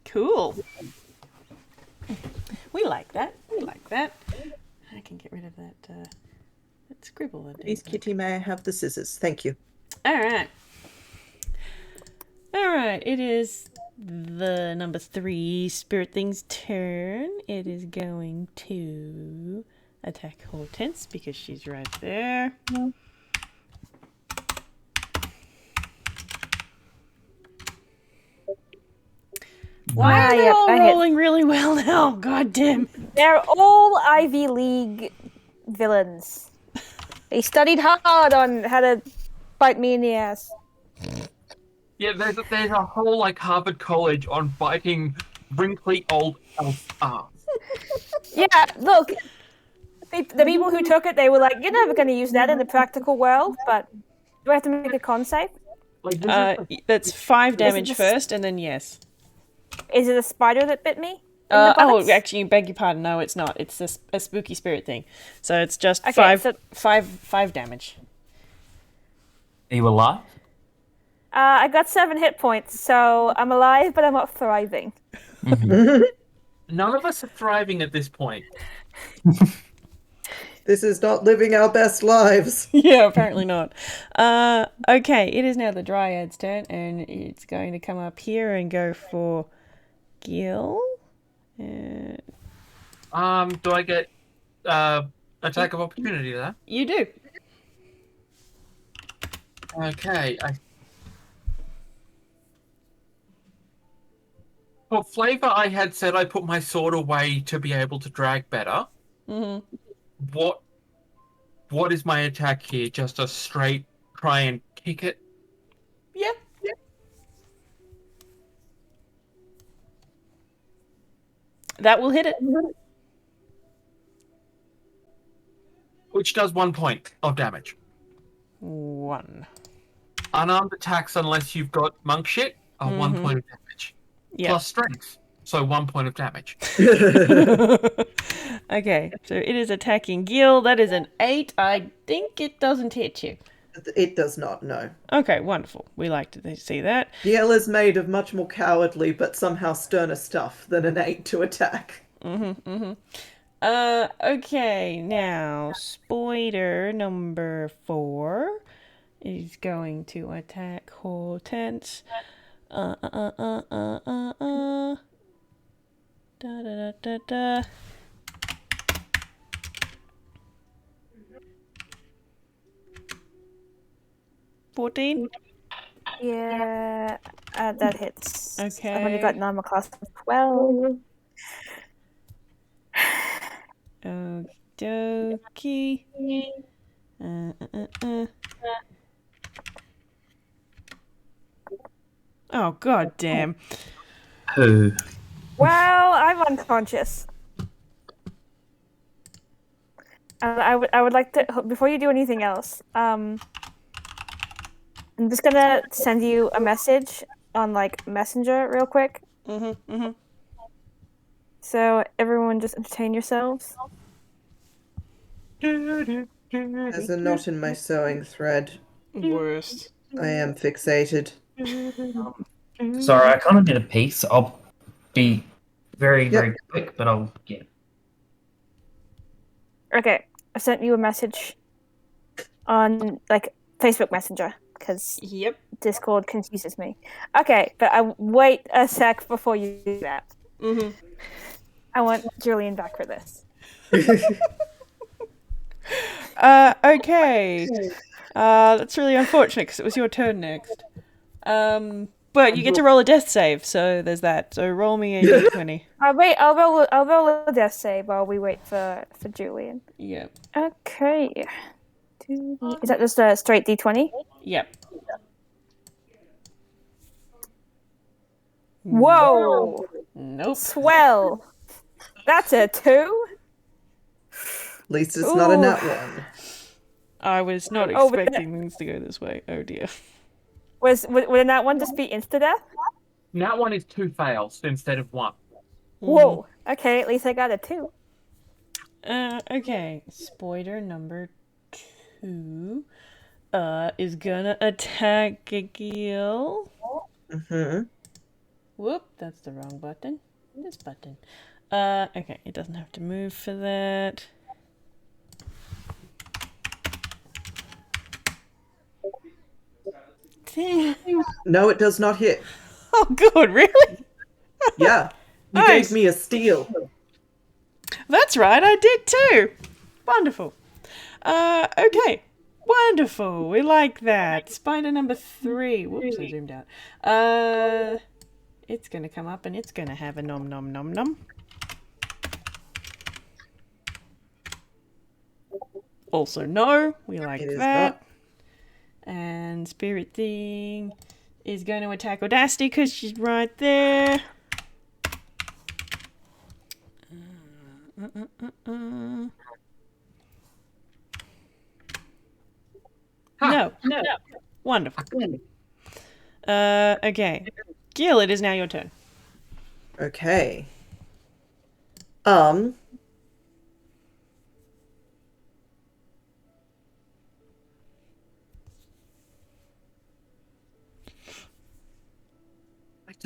Cool. We like that. We like that. I can get rid of that scribble. Please, Kitty, may I have the scissors? Thank you. All right. All right. It is the number 3 spirit thing's turn. It is going to attack Hortense because she's right there. Why are they all rolling really well now? God damn. They're all Ivy League villains. They studied hard on how to bite me in the ass. Yeah, there's a whole like Harvard College on biting wrinkly old elf ass. Yeah, look, the people who took it, they were like, you're never going to use that in the practical world, but do I have to make a con save? Like, this That's 5 damage first, and then yes. Is it a spider that bit me? Actually, beg your pardon. No, it's not. It's a spooky spirit thing. So it's just Okay, five damage. Are you alive? I got 7 hit points, so I'm alive, but I'm not thriving. None of us are thriving at this point. This is not living our best lives. Yeah, apparently not. Okay, it is now the Dryad's turn, and it's going to come up here and go for Gil. Do I get attack of opportunity there? You do. Okay. For flavor, I had said I put my sword away to be able to drag better. What is my attack here? Just a straight try and kick it? Yep. That will hit it. Which does 1 point of damage. 1. Unarmed attacks, unless you've got monk shit, are 1 point of damage. Yeah. Plus strength, so 1 point of damage. Okay, so it is attacking Gil. That is an 8. I think it doesn't hit you. It does not, no. Okay, wonderful. We like to see that. Giel is made of much more cowardly but somehow sterner stuff than an 8 to attack. Okay, now Spider number 4 is going to attack Hortense. Da da da da da. $14? Yeah, that hits. Okay. I've only got normal class of 12. Okie Oh, god damn. Who? Well, I'm unconscious. And I would like to, before you do anything else, I'm just gonna send you a message on like Messenger real quick. So everyone just entertain yourselves. There's a knot in my sewing thread. Worst. I am fixated. Sorry, I kind of did a piece. I'll be very, very quick, but I'll get. Okay, I sent you a message on like Facebook Messenger because Yep. Discord confuses me. Okay, but wait a sec before you do that. I want Julian back for this. Okay. That's really unfortunate because it was your turn next. But you get to roll a death save, so there's that. So roll me a d20. I'll roll a death save while we wait for Julian. Yep. Okay. Is that just a straight D20? Yep. Whoa! Nope. Swell! That's a 2? At least it's not a Ooh. nat one. I was not Oh, but expecting things to go this way. Oh dear. Would that one just be insta-death? That one is 2 fails instead of 1. Whoa! Okay, at least I got a 2. Okay. Spider number 2 is gonna attack Gil. Mm-hmm. Whoop, that's the wrong button. This button. Okay, it doesn't have to move for that. Damn. No, it does not hit. Oh, good, really? Yeah. You Nice. gave me a steal. That's right, I did too. Wonderful. Okay. Wonderful. We like that. Spider number 3. Whoops, I zoomed out. It's gonna come up and it's gonna have a nom nom nom nom. Also, no. We like It is that. not. And Spirit Thing is going to attack Audacity because she's right there. No. Wonderful. Okay. Gil, it is now your turn. Okay. I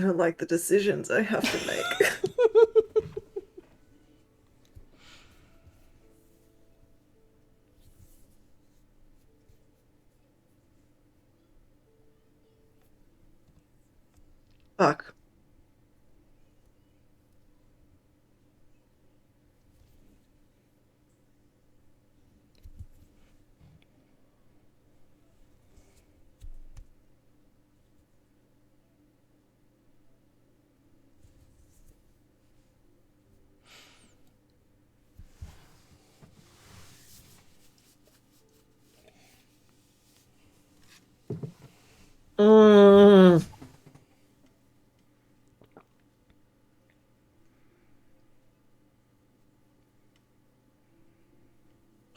don't like the decisions I have to make. Fuck. Mm.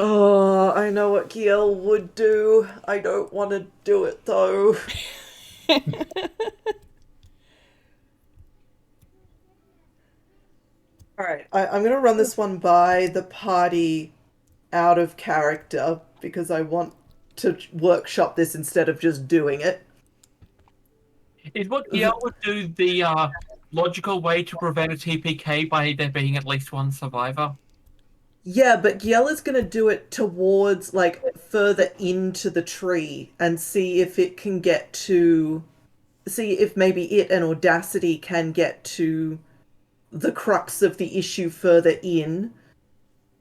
Oh, I know what Kiel would do. I don't want to do it though. Alright, I'm gonna run this one by the party out of character because I want to workshop this instead of just doing it. Is what Giel would do the logical way to prevent a TPK by there being at least one survivor? Yeah, but Giel is gonna do it towards, like, further into the tree and see if it can get to. See if maybe it and Audacity can get to the crux of the issue further in.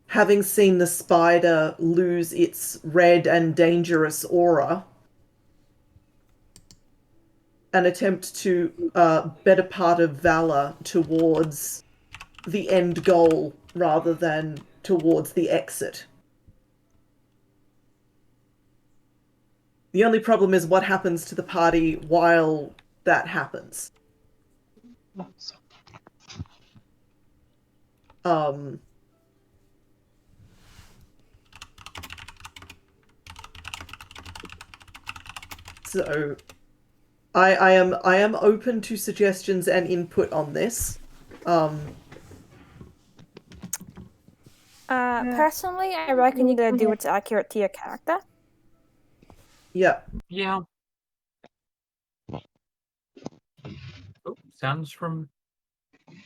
Having seen the spider lose its red and dangerous aura, an attempt to better part of valor towards the end goal rather than towards the exit. The only problem is what happens to the party while that happens. So I am open to suggestions and input on this. Personally, I reckon you gotta do what's accurate to your character. Yeah. Yeah. Oh, sounds from. Do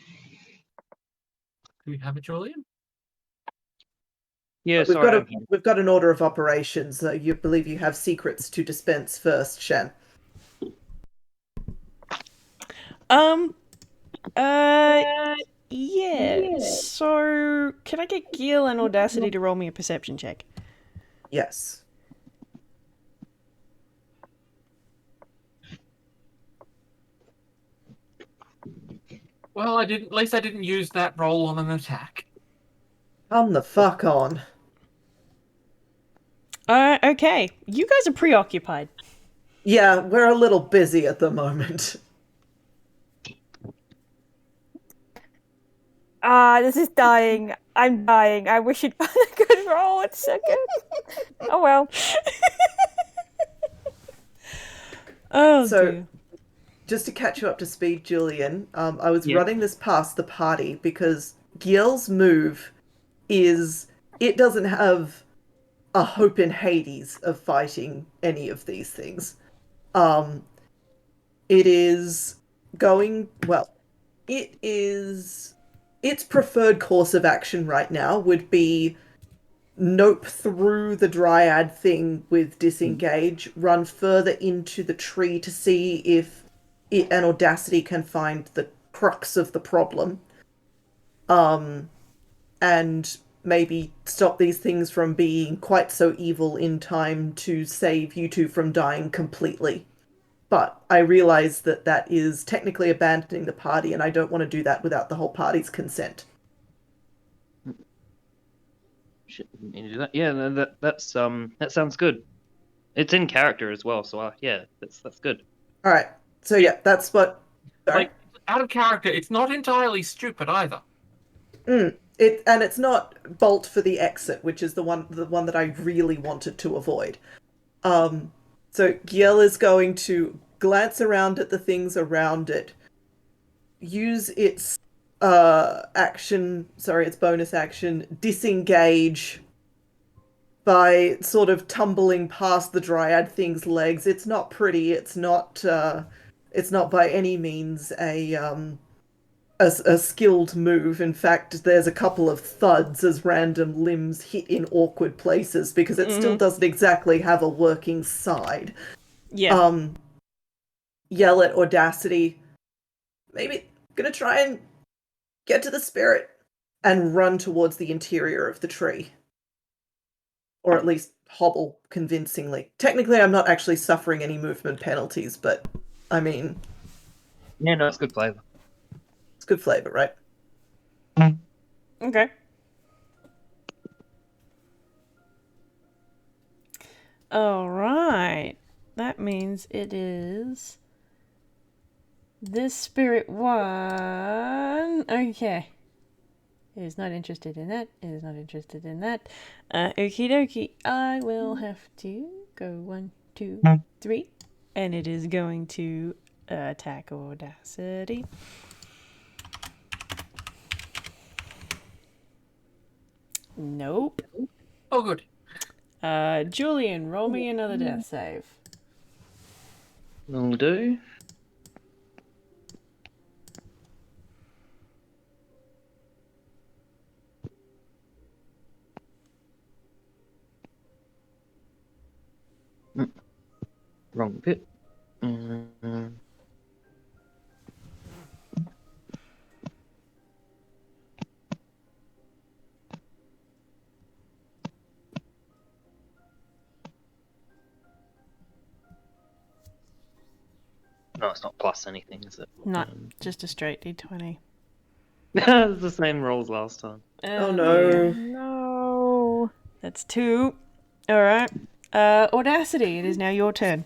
we have it, Julian? Yeah, We've sorry. got we've got an order of operations. You believe you have secrets to dispense first, Shen. Yeah. So, can I get Gil and Audacity to roll me a perception check? Yes. Well, I didn't. At least I didn't use that roll on an attack. Come the fuck on. Okay. You guys are preoccupied. Yeah, we're a little busy at the moment. This is dying. I'm dying. I wish you'd found a good roll. It's so good. Oh well. Oh, So- dear. Just to catch you up to speed, Julian, I was Yeah. running this past the party because Giel's move is it doesn't have a hope in Hades of fighting any of these things. It is going well. It is its preferred course of action right now would be nope through the dryad thing with disengage, run further into the tree to see if it and Audacity can find the crux of the problem. And maybe stop these things from being quite so evil in time to save you two from dying completely. But I realize that that is technically abandoning the party, and I don't want to do that without the whole party's consent. Shouldn't mean to do that. Yeah, no, that sounds good. It's in character as well, so yeah, that's good. All right. So yeah, that's what. Sorry. Like, out of character, it's not entirely stupid either. It's not bolt for the exit, which is the one that I really wanted to avoid. So Giel is going to glance around at the things around it, use its its bonus action, disengage by sort of tumbling past the dryad thing's legs. It's not pretty. It's not by any means a skilled move. In fact, there's a couple of thuds as random limbs hit in awkward places because it still doesn't exactly have a working side. Yeah. Yell at Audacity. Maybe gonna try and get to the spirit and run towards the interior of the tree. Or at least hobble convincingly. Technically, I'm not actually suffering any movement penalties, but I mean, Yeah, no, it's good flavor. it's good flavor, right? Okay. All right. That means it is this spirit one. Okay. It is not interested in that. It is not interested in that. Okie dokie. I will have to go 1, 2, 3. And it is going to attack Audacity. Nope. Oh, good. Julian, roll me another death save. Will do. Wrong bit. No, it's not plus anything, is it? Not just a straight d20. It's the same rolls last time. Oh no. No. That's 2. Alright. Audacity, it is now your turn.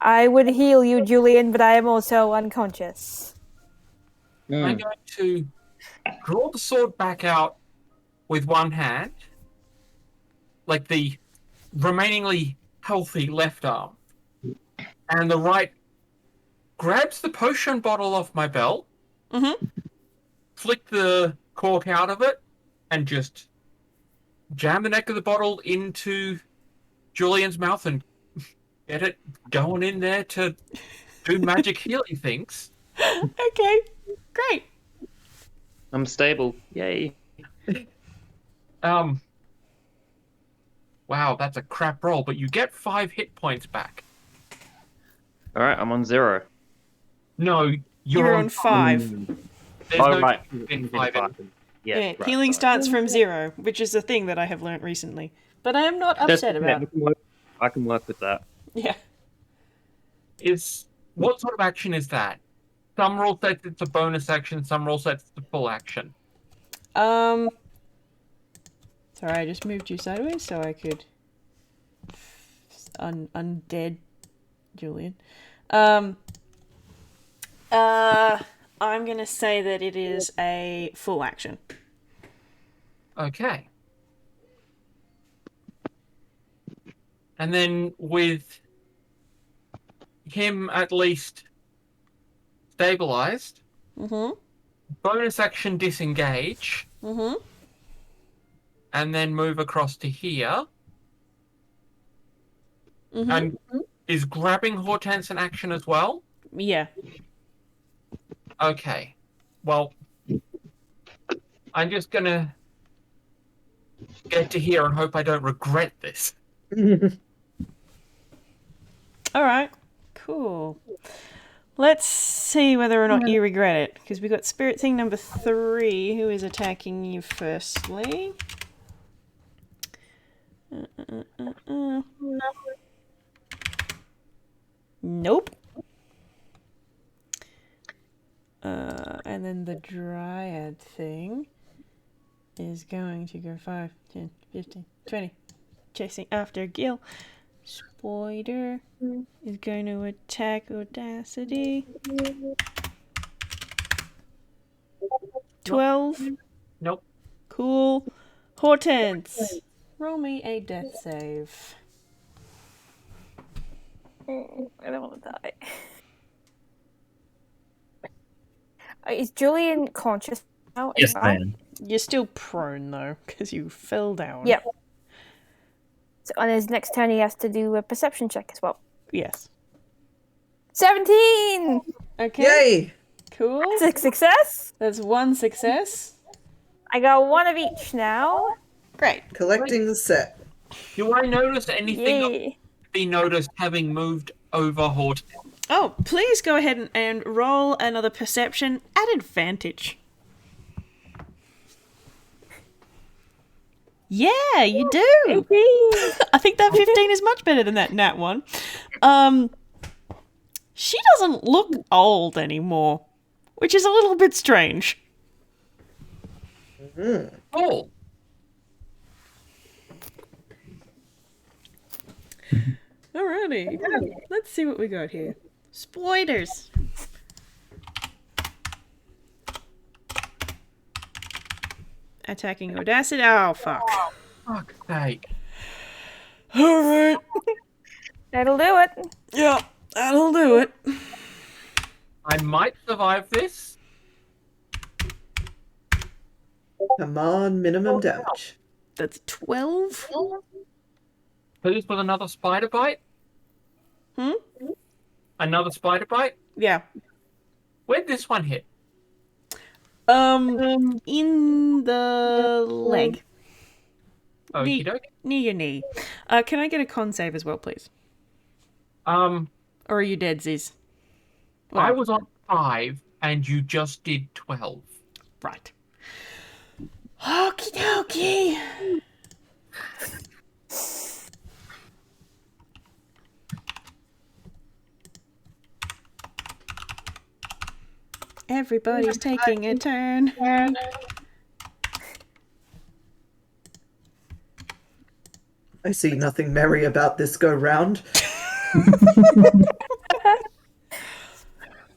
I would heal you, Julian, but I am also unconscious. I'm going to draw the sword back out with one hand, like the remainingly healthy left arm, and the right grabs the potion bottle off my belt, flick the cork out of it, and just jam the neck of the bottle into Julian's mouth and get it going in there to do magic healing things. Okay, great. I'm stable. Yay. Wow, that's a crap roll, but you get 5 hit points back. Alright, I'm on 0. No, You're on 5. There's Oh, no right. in 5 in. Yeah, right, healing right. starts from 0, which is a thing that I have learnt recently. But I am not upset about. I can work with that. Yeah. What sort of action is that? Some rule sets it's a bonus action, some rule sets it's a full action. Sorry, I just moved you sideways so I could undead Julian. I'm gonna say that it is a full action. Okay. And then with him at least stabilized, Mm-hmm. bonus action disengage, Mm-hmm. and then move across to here. Mm-hmm. And is grabbing Hortense an action as well? Yeah. Okay. Well, I'm just gonna get to here and hope I don't regret this. All right. Cool. Let's see whether or not you regret it, because we got Spirit Thing number 3, who is attacking you firstly. Nope. And then the Dryad thing is going to go 5, 10, 15, 20. Chasing after Gil. Spider is going to attack Audacity. 12. Nope. Cool. Hortense, roll me a death save. I don't want to die. Is Julian conscious now? Yes, I am. You're still prone though, because you fell down. Yep. So on his next turn, he has to do a perception check as well. Yes. 17! Okay. Yay! Cool. Success? That's one success. I got one of each now. Great. Collecting the set. Do I notice anything that Yay. be noticed having moved over Hortense? Oh, please go ahead and roll another perception at advantage. Yeah, you do. I think that 15 is much better than that nat one. She doesn't look old anymore, which is a little bit strange. Oh, Alrighty, let's see what we got here. Spoiders. Attacking Audacity. Oh, fuck. fuck's sake. Alright. That'll do it. Yeah, that'll do it. I might survive this. Come on, minimum damage. That's 12. Please with another spider bite. Hmm? Another spider bite. Yeah. Where'd this one hit? In the leg. Okie dokie. Near your knee. Can I get a con save as well, please? Um, Or are you dead, Ziz? I was on 5 and you just did 12. Right. Okie dokie. Everybody's taking a turn. I see nothing merry about this go round.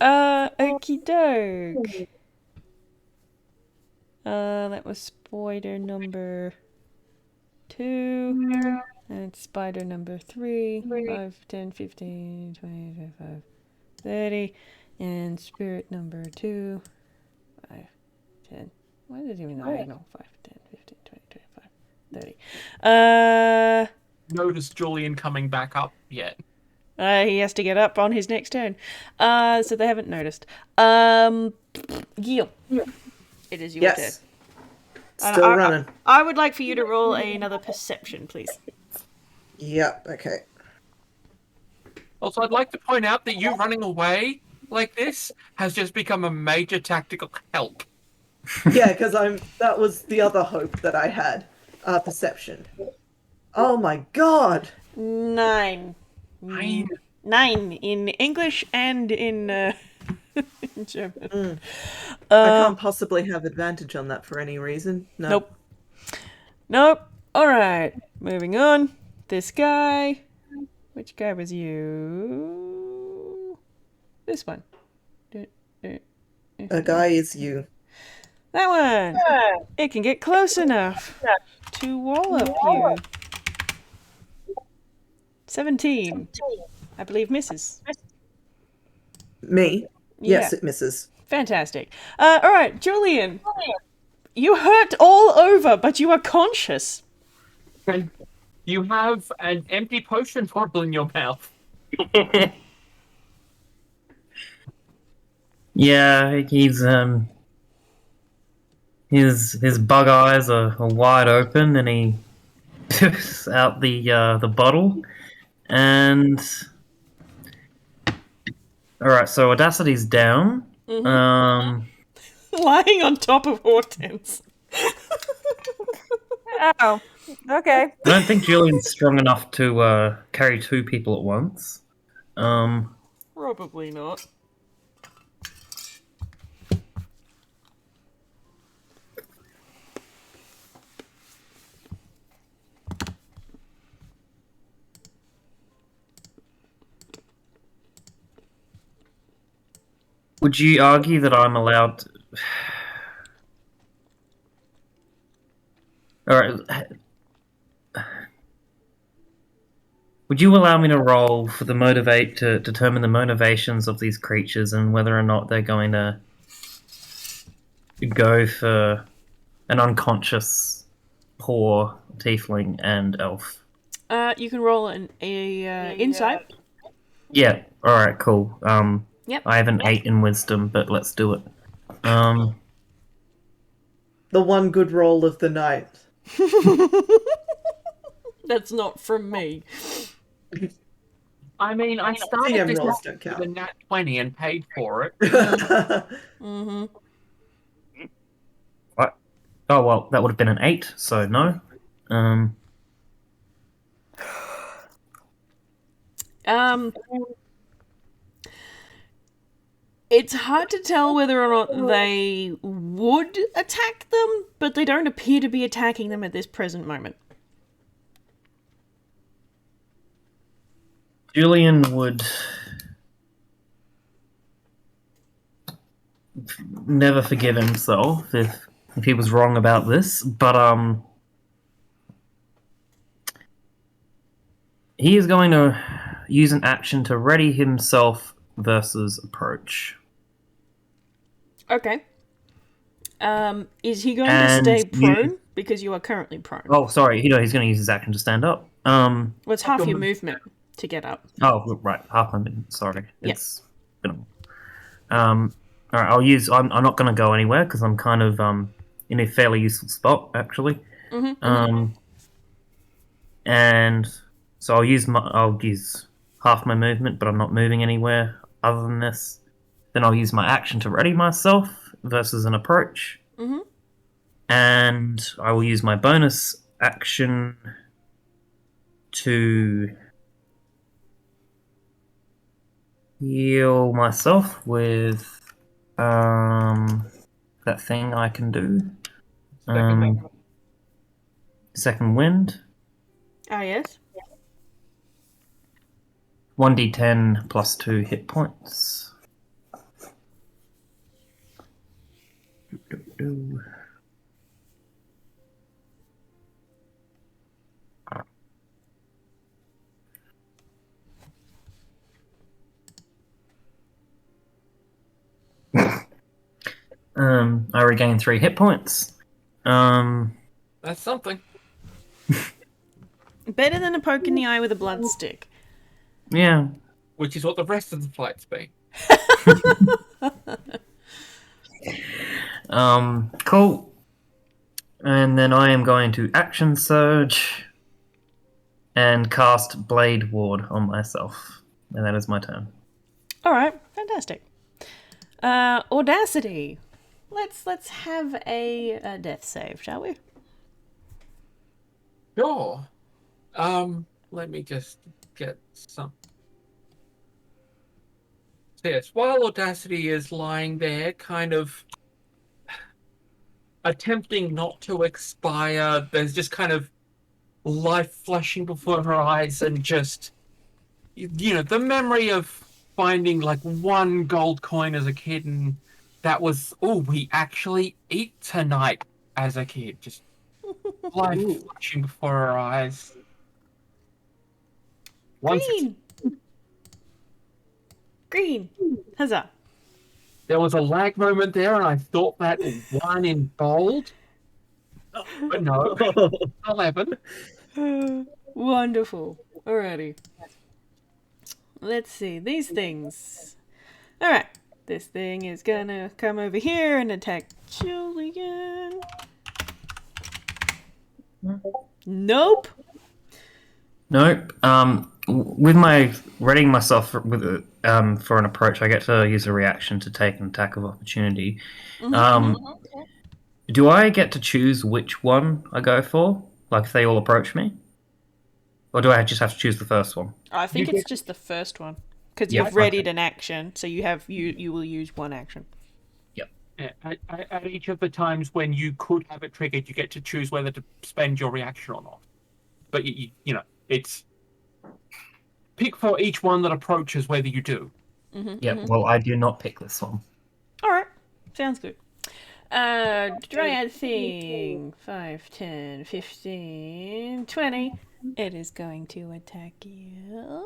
Okie doke. That was spider number 2. And spider number 3. 5, 10, 15, 20, 25, 30. And spirit number 2. 5, 10. Why is it even diagonal? 5, 10, 15, 20, 25, 30. Notice Julian coming back up yet. He has to get up on his next turn. So they haven't noticed. Gil. It is your Yes. turn. Still running. I would like for you to roll another perception, please. Yep, okay. Also, I'd like to point out that you running away like this has just become a major tactical help. Yeah, because that was the other hope that I had. Perception. Oh my god! 9. 9. 9 in English and in, in German. I can't possibly have advantage on that for any reason. No. Nope. Alright. Moving on. This guy Which guy was you? This one. A guy is you. That one! It can get close enough to wallop you. 17. I believe misses. Me? Yes, Yeah. it misses. Fantastic. Alright, Julian. You hurt all over, but you are conscious. And you have an empty potion bottle in your mouth. Yeah, his bug eyes are wide open, and he picks out the bottle, and all right. So Audacity's down. Lying on top of Hortense. Oh, okay. I don't think Julian's strong enough to carry two people at once. Probably not. Would you argue that I'm allowed? All right. Would you allow me to roll for the motivate to determine the motivations of these creatures and whether or not they're going to go for an unconscious poor tiefling and elf? You can roll an insight. Yeah. All right. Cool. Yep. I have an 8 in wisdom, but let's do it. The one good roll of the night. That's not from me. I mean, I started DM this rolls off don't with count. a nat 20 and paid for it. Mm-hmm. What? Oh well, that would have been an 8, so no. It's hard to tell whether or not they would attack them, but they don't appear to be attacking them at this present moment. Julian would never forgive himself if he was wrong about this, but he is going to use an action to ready himself versus approach. Okay. Is he going And to stay you- prone? Because you are currently prone. Oh, sorry, he's going to use his action to stand up. Well, it's half your movement to get up. Oh, right, half my minute. Sorry, Yep. it's been. All right, I'll use. I'm not going to go anywhere because I'm kind of in a fairly useful spot actually. And so I'll use half my movement, but I'm not moving anywhere other than this. Then I'll use my action to ready myself versus an approach. And I will use my bonus action to heal myself with that thing I can do. Second wind. Ah, yes. 1d10 plus 2 hit points. I regain 3 hit points. That's something. Better than a poke in the eye with a blood stick. Yeah. Which is what the rest of the fight's be. Cool. And then I am going to action surge and cast Blade Ward on myself. And that is my turn. Alright, fantastic. Audacity. Let's have a death save, shall we? Sure. Let me just get some. So yes, while Audacity is lying there, kind of attempting not to expire, there's just kind of life flashing before her eyes and just the memory of finding like one gold coin as a kid, and that was, we actually eat tonight as a kid. Just life Ooh. flashing before our eyes. Once Green. Green. Huzzah. there was a lag moment there, and I thought that one in bold, but no, 11. Wonderful. Alrighty. Let's see. These things. Alright. This thing is gonna come over here and attack Julian. Nope. Nope. With my readying myself for an approach, I get to use a reaction to take an attack of opportunity. Do I get to choose which one I go for? Like if they all approach me, or do I just have to choose the first one? I think You it's just the first one. Because Yep, you've readied an action, so you will use one action. Yeah, at each of the times when you could have it triggered, you get to choose whether to spend your reaction or not. But it's pick for each one that approaches whether you do. Yep. Well, I do not pick this one. Alright. Sounds good. Dryad thing. 5, 10, 15, 20. It is going to attack you.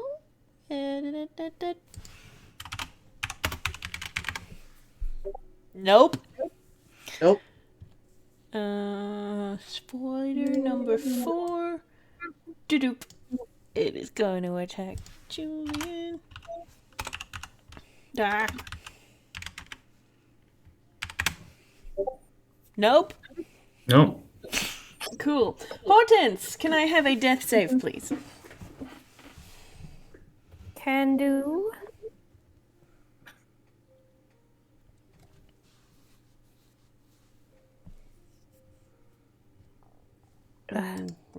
Nope. Nope. Spider number 4. Doop. It is going to attack Julian. Ah. Nope. Nope. Cool. Hortense, can I have a death save, please? Can do.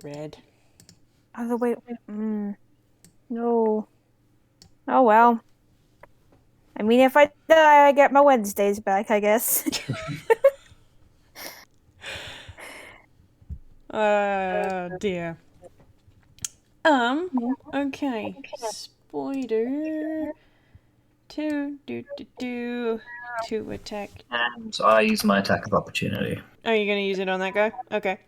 Red. Other way. No. Oh well. I mean, if I die, I get my Wednesdays back, I guess. Dear. Okay. Spider. To attack. And I use my attack of opportunity. Oh, you're gonna use it on that guy? Okay.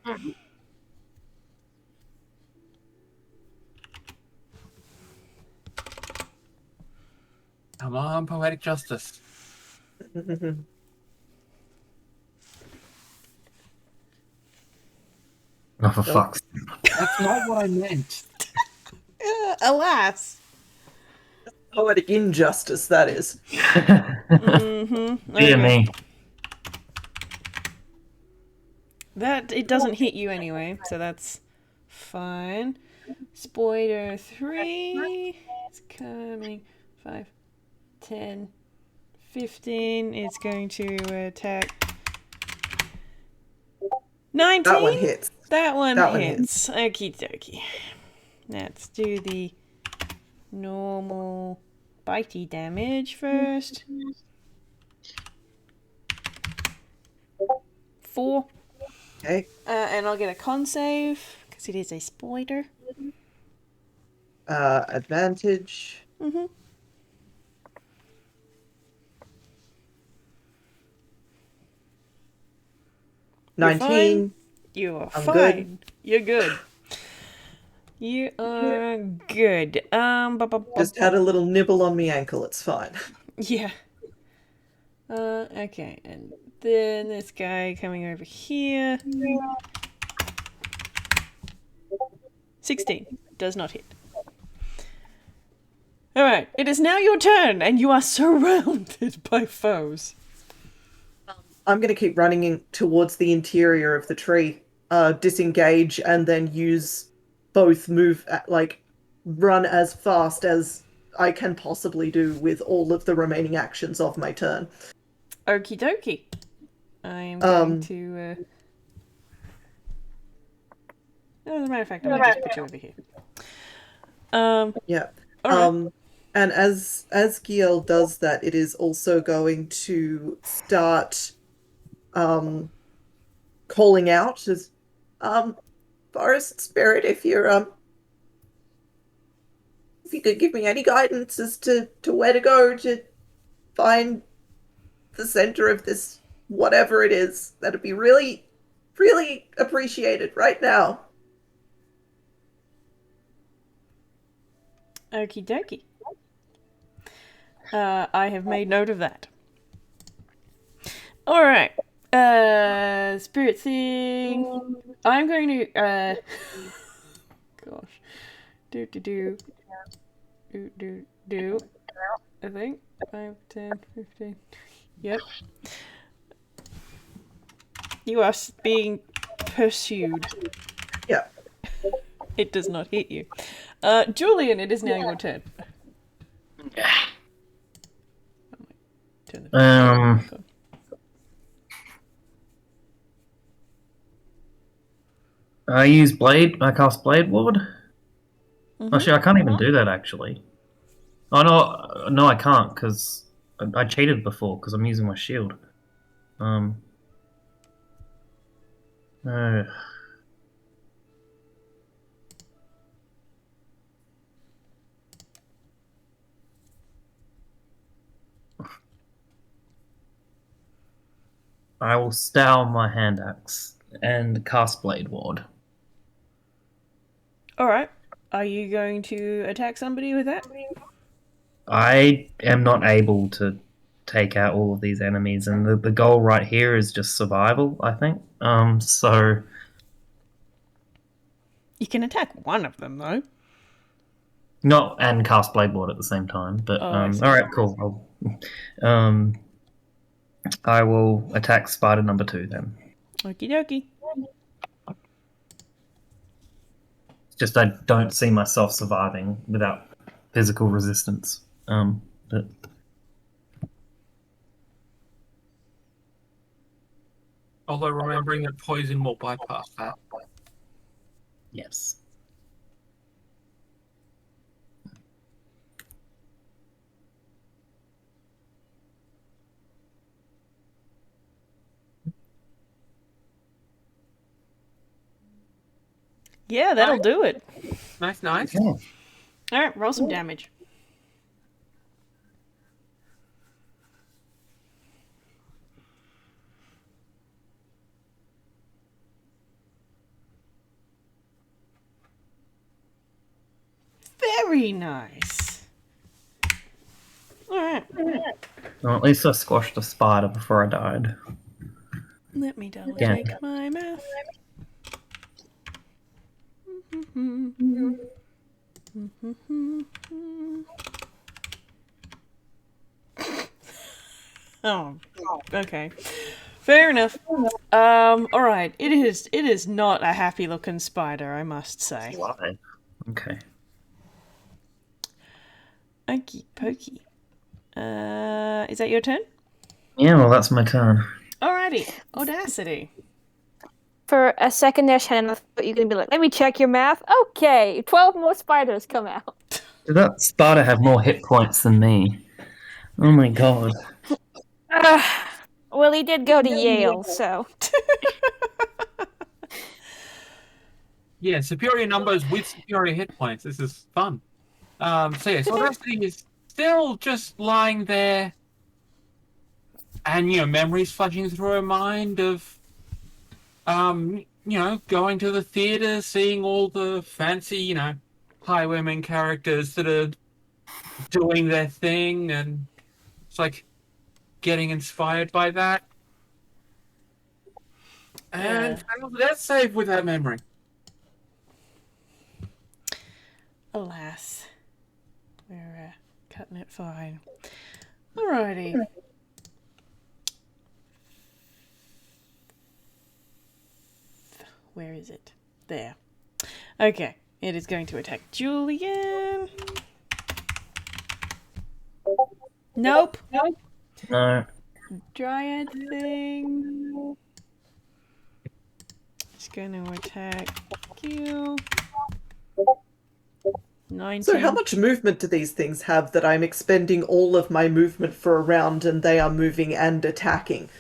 Come on, poetic justice. Oh, for fuck's sake. That's not what I meant. Alas. Poetic injustice, that is. Dear me. That it doesn't hit you anyway, so that's fine. Spider 3 is coming. 5, 10, 15. It's going to attack. 19. That one hits. That one That one hits. Okie dokie. Let's do the normal bitey damage first. 4. Okay. And I'll get a con save because it is a spider. Advantage. Mm-hmm. You're 19. You are I'm fine. good. You're good. You are good. Just had a little nibble on me ankle, it's fine. Yeah. Okay, and then this guy coming over here. 16. Does not hit. Alright, it is now your turn, and you are surrounded by foes. I'm going to keep running towards the interior of the tree, disengage, and then use both run as fast as I can possibly do with all of the remaining actions of my turn. Okie dokie. I'm going to... as a matter of fact, I'm going to just put you over here. Yeah. Alright. And as Giel does that, it is also going to start calling out as if you could give me any guidance as to where to go to find the center of this whatever it is, that'd be really, really appreciated right now. Okie dokie. I have made note of that. Alright. Spirit thing. I'm going to, gosh. Do. I think. 5, 10, 15. Yep. You are being pursued. Yeah. It does not hit you. Julian, it is now your turn. Turn the I use Blade. I cast Blade Ward. Actually, I can't even do that, actually. Oh, no, I can't, because I cheated before, because I'm using my shield. I will stow my hand axe and cast Blade Ward. Alright. Are you going to attack somebody with that? I am not able to take out all of these enemies, and the goal right here is just survival, I think. So... You can attack one of them, though. Not and cast Blade Ward at the same time, but alright, cool. I will attack spider number 2 then. Okie dokie. It's just I don't see myself surviving without physical resistance. But... Although remembering that poison will bypass that. Yes. Yeah, that'll do it. Nice. Yeah. Alright, roll some damage. Very nice. Alright. Well, at least I squashed a spider before I died. Let me double Yeah. check my math. Oh, okay. Fair enough. Alright. It is not a happy looking spider, I must say. Why? Okay. Okie pokey. Is that your turn? Yeah, well, that's my turn. Alrighty. Audacity. For a second there, Shannon, I thought you were going to be like, let me check your math. Okay, 12 more spiders come out. Did that spider have more hit points than me? Oh my god. Well, he did go to Yale, so. Yeah, superior numbers with superior hit points. This is fun. So Audacity is still just lying there, and memories flashing through her mind of, going to the theater, seeing all the fancy, highwayman characters that are doing their thing, and it's like getting inspired by that. And failed the death save with that memory. Alas. We're cutting it fine. Alrighty. Where is it? There. Okay. It is going to attack Julian. Nope. No. Dryad thing. It's going to attack you. 19. So how much movement do these things have that I'm expending all of my movement for a round and they are moving and attacking?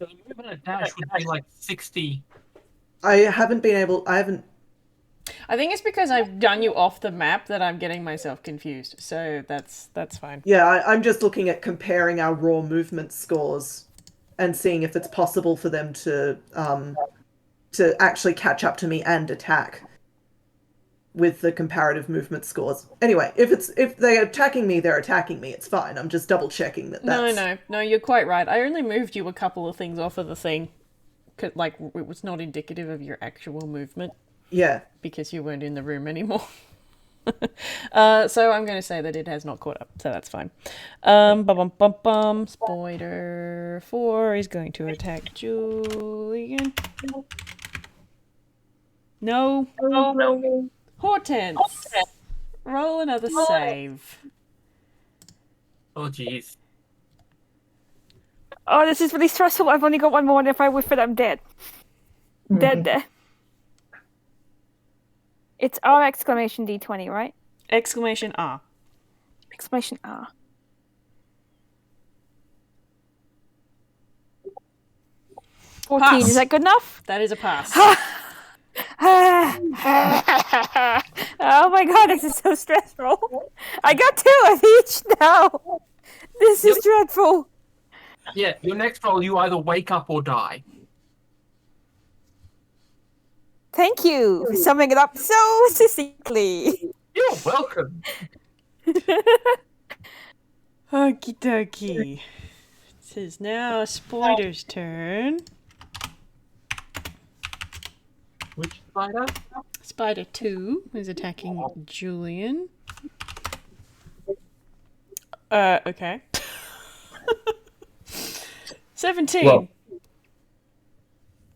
So the movement and dash would be like 60. I haven't. I think it's because I've done you off the map that I'm getting myself confused. So that's fine. Yeah, I'm just looking at comparing our raw movement scores and seeing if it's possible for them to actually catch up to me and attack with the comparative movement scores. Anyway, if they're attacking me, they're attacking me. It's fine. I'm just double checking that that's... No, you're quite right. I only moved you a couple of things off of the thing, 'cause, like, it was not indicative of your actual movement Yeah. because you weren't in the room anymore. So I'm going to say that it has not caught up, so that's fine. Spider 4 is going to attack Julian. No. Hortense. Roll another save. Oh, jeez. Oh, this is really stressful. I've only got one more, and if I whiff it, I'm dead. Dead. It's R exclamation D20, right? Exclamation R. Exclamation R. Pass. Is that good enough? That is a pass. Oh my god, this is so stressful. I got 2 of each now. This is dreadful. Yeah, your next roll, you either wake up or die. Thank you for summing it up so succinctly. You're welcome. Okie dokie. This is now Spider's turn. Which spider? Spider 2 is attacking Julian. Okay. 17. Well,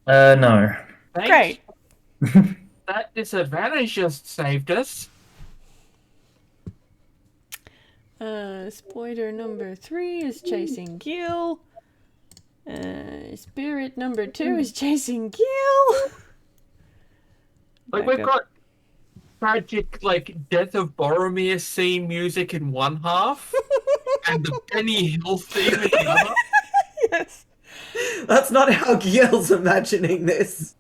no. Thanks. Great. That disadvantage just saved us. Spider number 3 is chasing Gil. Spirit number 2 is chasing Gil. Like, Back we've up. got tragic, like, Death of Boromir scene music in one half, and the Benny Hill theme in the other. Yes. That's not how Gil's imagining this.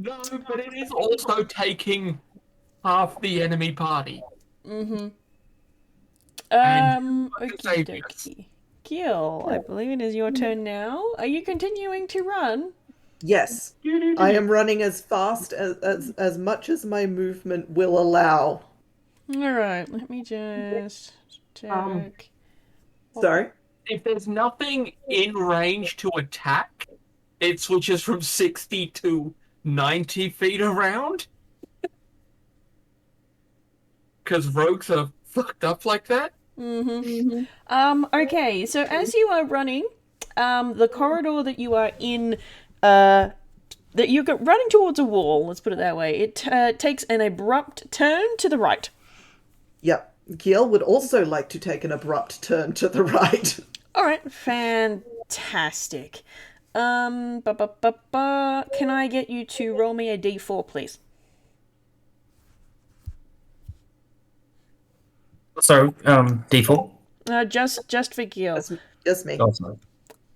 No, but it is also taking half the enemy party. Mm-hmm. And Okie save us. dokie. Gil, I believe it is your turn now. Are you continuing to run? Yes. I am running as fast as much as my movement will allow. Alright, let me just check. Sorry? If there's nothing in range to attack, it switches from 60 to 90 feet around. Because rogues are fucked up like that. Okay, so as you are running, the corridor that you are in, that you're running towards a wall, let's put it that way, it takes an abrupt turn to the right. Yep. Gil would also like to take an abrupt turn to the right. Alright, fantastic. Can I get you to roll me a d4, please? So, default. Just for Gil. Just me. Oh, sorry.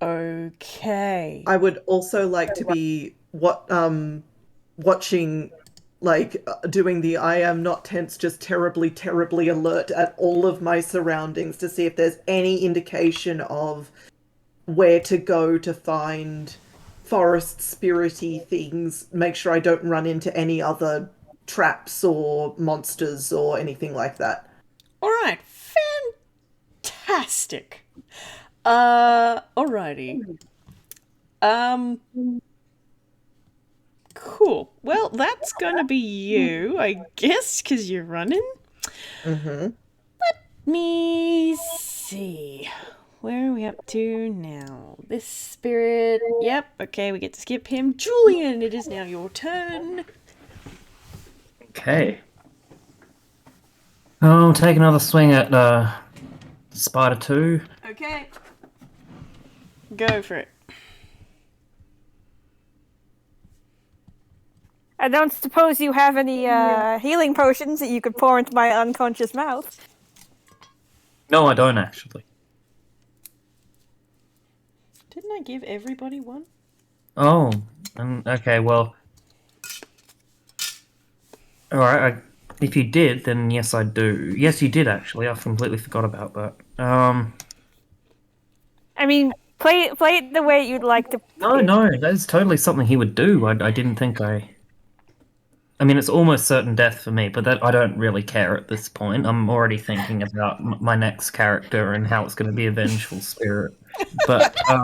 Okay. I would also like to be watching, like, doing the I am not tense, just terribly, terribly alert at all of my surroundings to see if there's any indication of where to go to find forest spirity things. Make sure I don't run into any other traps or monsters or anything like that. Alright, fantastic. Alrighty. Cool. Well, that's gonna be you, I guess, because you're running. Mm-hmm. Let me see. Where are we up to now? This spirit. Yep, okay, we get to skip him. Julian, it is now your turn. Okay. I'll take another swing at Spider 2. Okay. Go for it. I don't suppose you have any healing potions that you could pour into my unconscious mouth. No, I don't actually. Didn't I give everybody one? Oh, okay, well. All right. If you did, then yes, I do. Yes, you did actually. I completely forgot about that. I mean, play it the way you'd like to. No, that is totally something he would do. I didn't think I mean, it's almost certain death for me, but that I don't really care at this point. I'm already thinking about my next character and how it's going to be a vengeful spirit. But I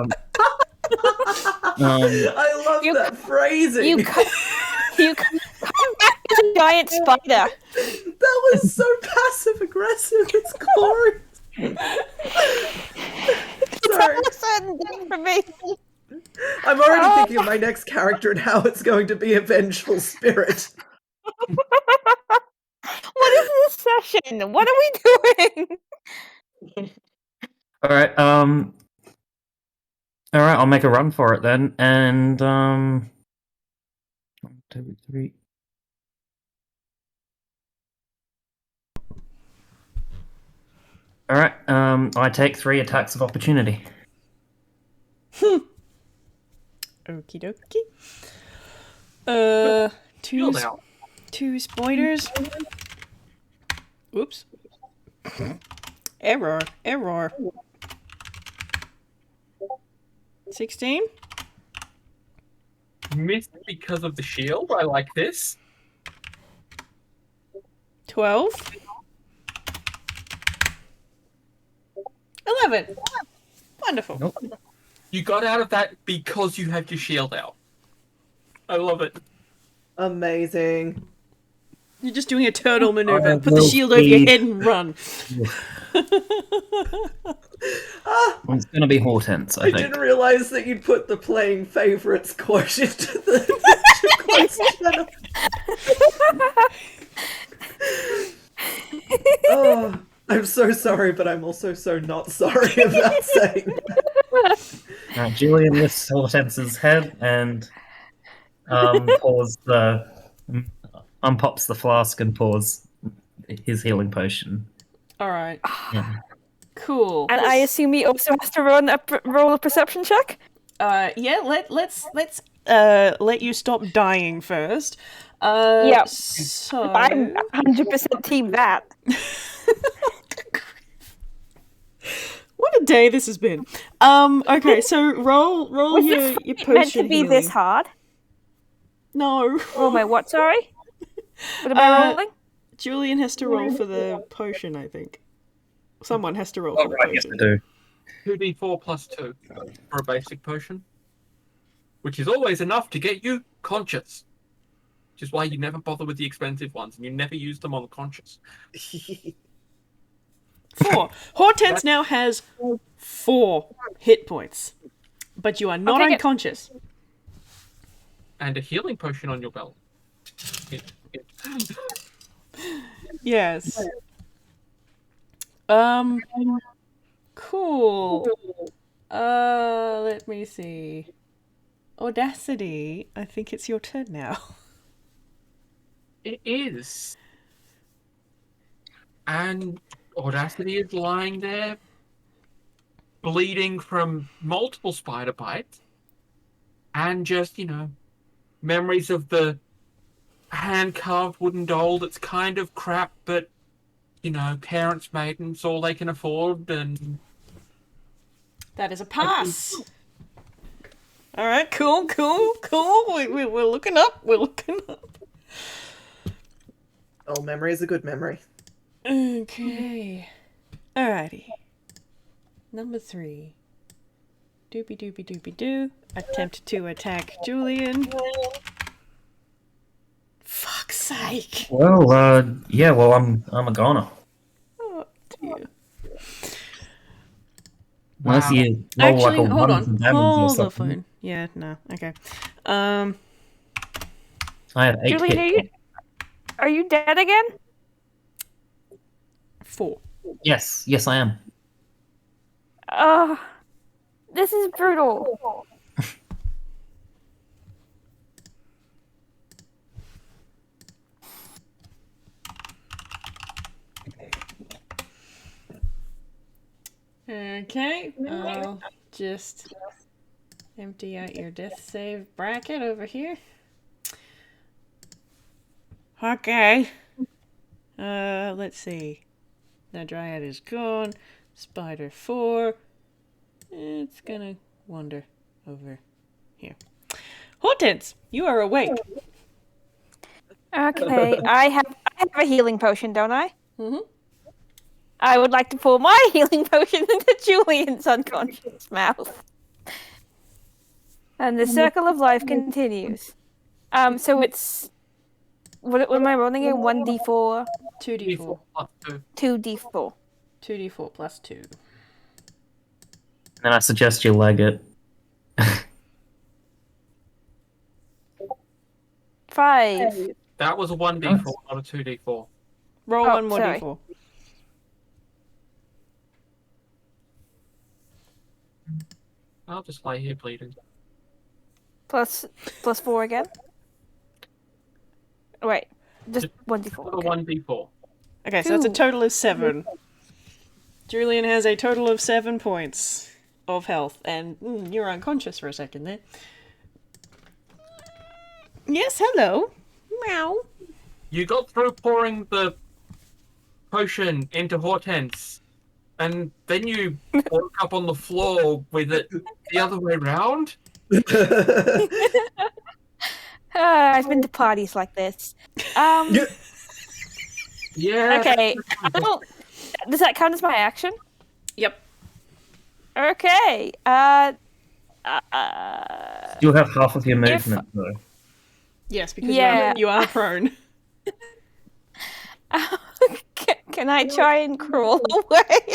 love You- that phrasing. You come back as a giant spider. That was so passive aggressive. It's glorious. Sorry. It's a certain death for me. I'm already thinking of my next character and how it's going to be a vengeful spirit. What is this session? What are we doing? all right, I'll make a run for it then. And 1, 2, 3. All right, I take 3 attacks of opportunity. Okie dokie. Shield out. 2 spiders. Oops. Error. 16. Missed because of the shield. I like this. 12. 11. Wonderful. Nope. You got out of that because you have your shield out. I love it. Amazing. You're just doing a turtle maneuver. I Put the will shield over your be- head and run. It's going to be Hortense, I I think. didn't realize that you'd put the playing favorites quotient to the question. Oh, I'm so sorry, but I'm also so not sorry about saying that. Julian lifts Hortense's head and pours unpops the flask and pours his healing potion. All right. Yeah. Cool. And I assume he also has to roll a perception check. Yeah. Let's let you stop dying first. Yeah. So I'm 100% team that. what a day this has been. Okay. So roll Was your this potion meant to be healing. this hard? No. Oh my what? Sorry. What am I rolling? Julian has to roll for the potion, I think. Someone has to roll for the Right, yes, potion. I do. 2d4 plus 2 for a basic potion. Which is always enough to get you conscious. Which is why you never bother with the expensive ones and you never use them on the conscious. 4. Hortense now has 4 hit points, but you are not Okay, unconscious. And a healing potion on your belt. Yes. Cool. Let me see. Audacity, I think it's your turn now. It is. And Audacity is lying there, bleeding from multiple spider bites, and just, memories of the hand-carved wooden doll that's kind of crap, but, parents made and it's all they can afford, and... That is a pass. All right, cool. We're looking up. Oh, memory is a good memory. Okay. Alrighty. Number 3. Doopy. Attempt to attack Julian. Fuck's sake. Well, I'm a goner. Oh dear. Unless you roll like Actually, a hold 1 on. from damage or Hold the something. phone. Yeah, no. Okay. I have 8 Julie, are you dead again? 4. Yes, I am. This is brutal. Okay. I'll just empty out your death save bracket over here. Okay. Let's see. Now Dryad is gone. Spider 4. It's gonna wander over here. Hortense, you are awake. Okay, I have a healing potion, don't I? Mhm. I would like to pour my healing potion into Julian's unconscious mouth. And the circle of life continues. So it's what am I rolling here? 1d4, 2d4. Plus 2. 2d4. 2d4 plus 2. And I suggest you leg it. 5. That was a 1d4, not a 2d4. Roll Oh, one more sorry. d4. I'll just lay here bleeding. Plus 4 again. Wait, just 1d4. A Okay. 1d4. Okay, so that's a 2. total of 7. Julian has a total of 7 points of health, and you're unconscious for a second there. Yes, hello. Meow. You got through pouring the potion into Hortense, and then you woke up on the floor with it the other way round? I've been to parties like this. Yeah. Okay. Does that count as my action? Yep. Okay. You'll have half of your movement, though. Yes, because Yeah. you are prone. Can I try and crawl away?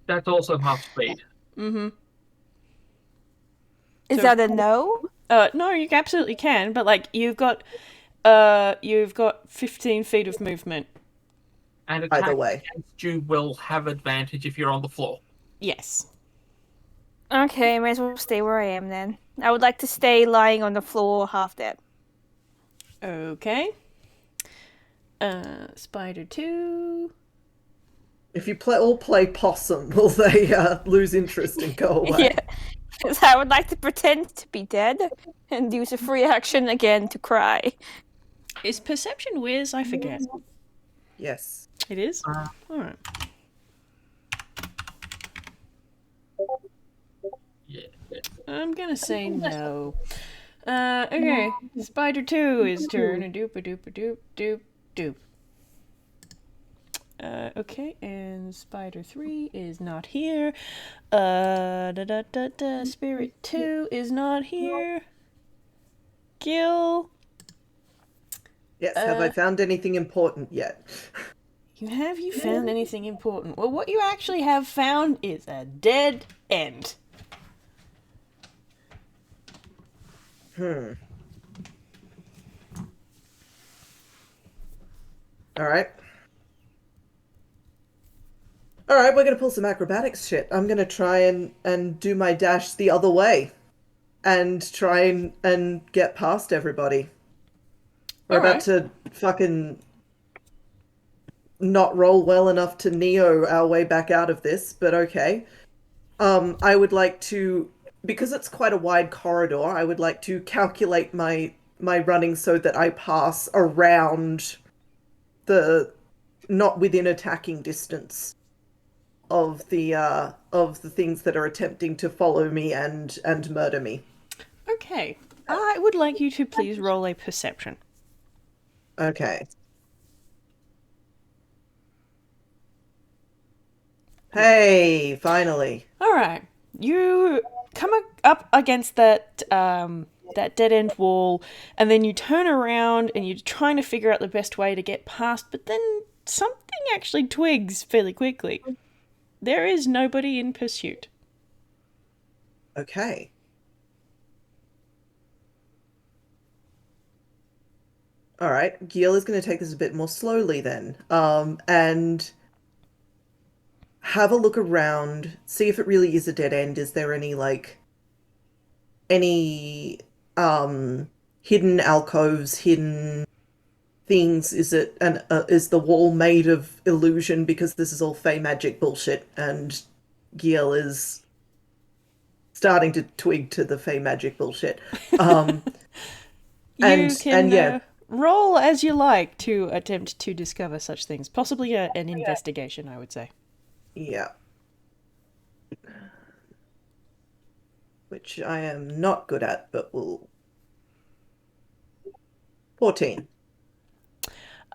That's also half speed. Mm-hmm. Is So- that a no? No, you absolutely can, but like you've got 15 feet of movement. And Either attack way. against you will have advantage if you're on the floor. Yes. Okay, may as well stay where I am then. I would like to stay lying on the floor, half dead. Okay. Spider 2. If you all play possum, will they lose interest and go away? Yeah. 'Cause I would like to pretend to be dead and use a free action again to cry. Is perception whiz? I forget. Yes. It is? Alright. Yeah. I'm gonna say no. Okay. Spider 2 is turn. A doop a doop a doop doop doop. Okay, and Spider 3 is not here. Spirit 2 is not here. Gil, Yes. Have I found anything important yet? have you found anything important? Well, what you actually have found is a dead end. Alright. Alright, we're gonna pull some acrobatics shit. I'm gonna try and do my dash the other way. And try and get past everybody. We're about to fucking not roll well enough to Neo our way back out of this, but okay. I would like to, because it's quite a wide corridor, I would like to calculate my running so that I pass around the, not within attacking distance of the things that are attempting to follow me and murder me. Okay. I would like you to please roll a perception. Okay. Hey, finally. Alright. You come up against that that dead end wall, and then you turn around and you're trying to figure out the best way to get past, but then something actually twigs fairly quickly. There is nobody in pursuit. Okay. Alright, Gil is going to take this a bit more slowly then. And have a look around, see if it really is a dead end. Is there any, like, any hidden alcoves, hidden things? Is it is the wall made of illusion because this is all fey magic bullshit and Gil is starting to twig to the fey magic bullshit. You can roll as you like to attempt to discover such things. Possibly an investigation, I would say. Yeah. Which I am not good at, but will. 14.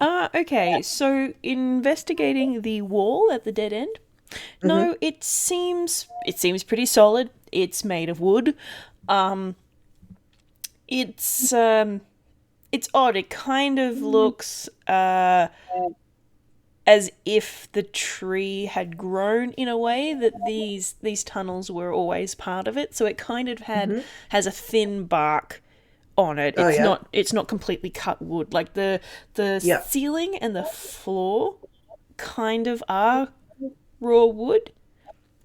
Okay, so investigating the wall at the dead end. No, it seems pretty solid. It's made of wood. It's odd. It kind of looks as if the tree had grown in a way that these tunnels were always part of it. So it kind of has a thin bark on it. It's not completely cut wood. Like the ceiling and the floor kind of are raw wood,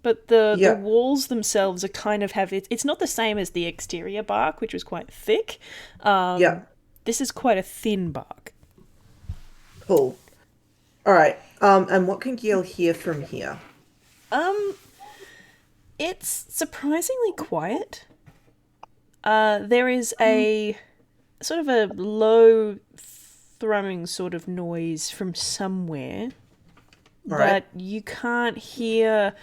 but the walls themselves are kind of it's not the same as the exterior bark, which was quite thick. This is quite a thin bark. Cool. All right. And what can Gil hear from here? It's surprisingly quiet. There is a sort of a low thrumming sort of noise from somewhere, but you can't hear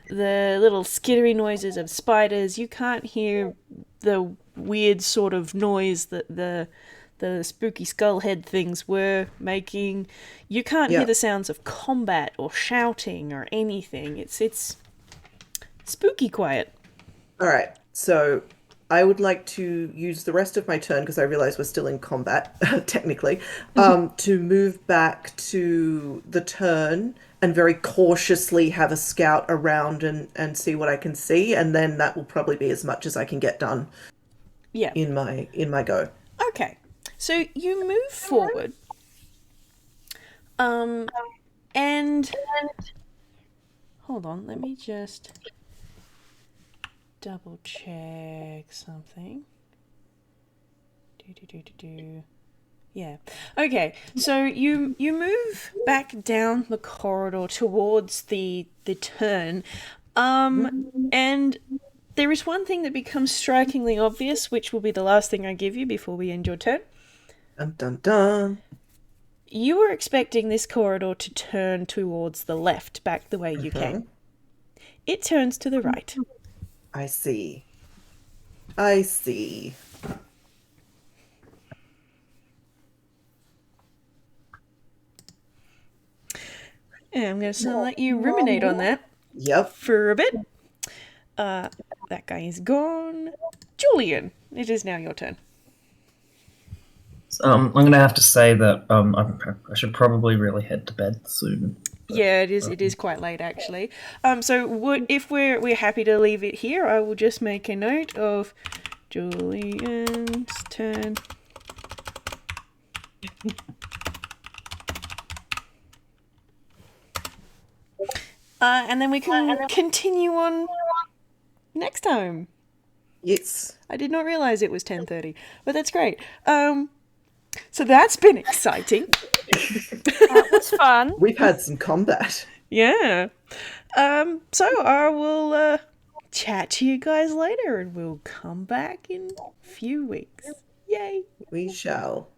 the little skittery noises of spiders. You can't hear the weird sort of noise that the spooky skull head things were making. You can't hear the sounds of combat or shouting or anything. It's spooky quiet. All right. So I would like to use the rest of my turn, because I realize we're still in combat, technically, to move back to the turn and very cautiously have a scout around and see what I can see, and then that will probably be as much as I can get done in my go. Okay. So you move forward, and hold on, let me just double check something. Yeah. Okay. So you move back down the corridor towards the turn, and there is one thing that becomes strikingly obvious, which will be the last thing I give you before we end your turn. Dun dun dun. You were expecting this corridor to turn towards the left, back the way you came. It turns to the right. I see. And I'm going to let you ruminate on that for a bit. That guy is gone. Julian, it is now your turn. I'm going to have to say that I should probably really head to bed soon. Yeah, it is. It is quite late, actually. So if we're happy to leave it here, I will just make a note of Julian's turn. And then we can continue on next time. Yes. I did not realize it was 10:30, but that's great. So that's been exciting. That was fun. We've had some combat. Yeah. So I will chat to you guys later, and we'll come back in a few weeks. Yay. We shall.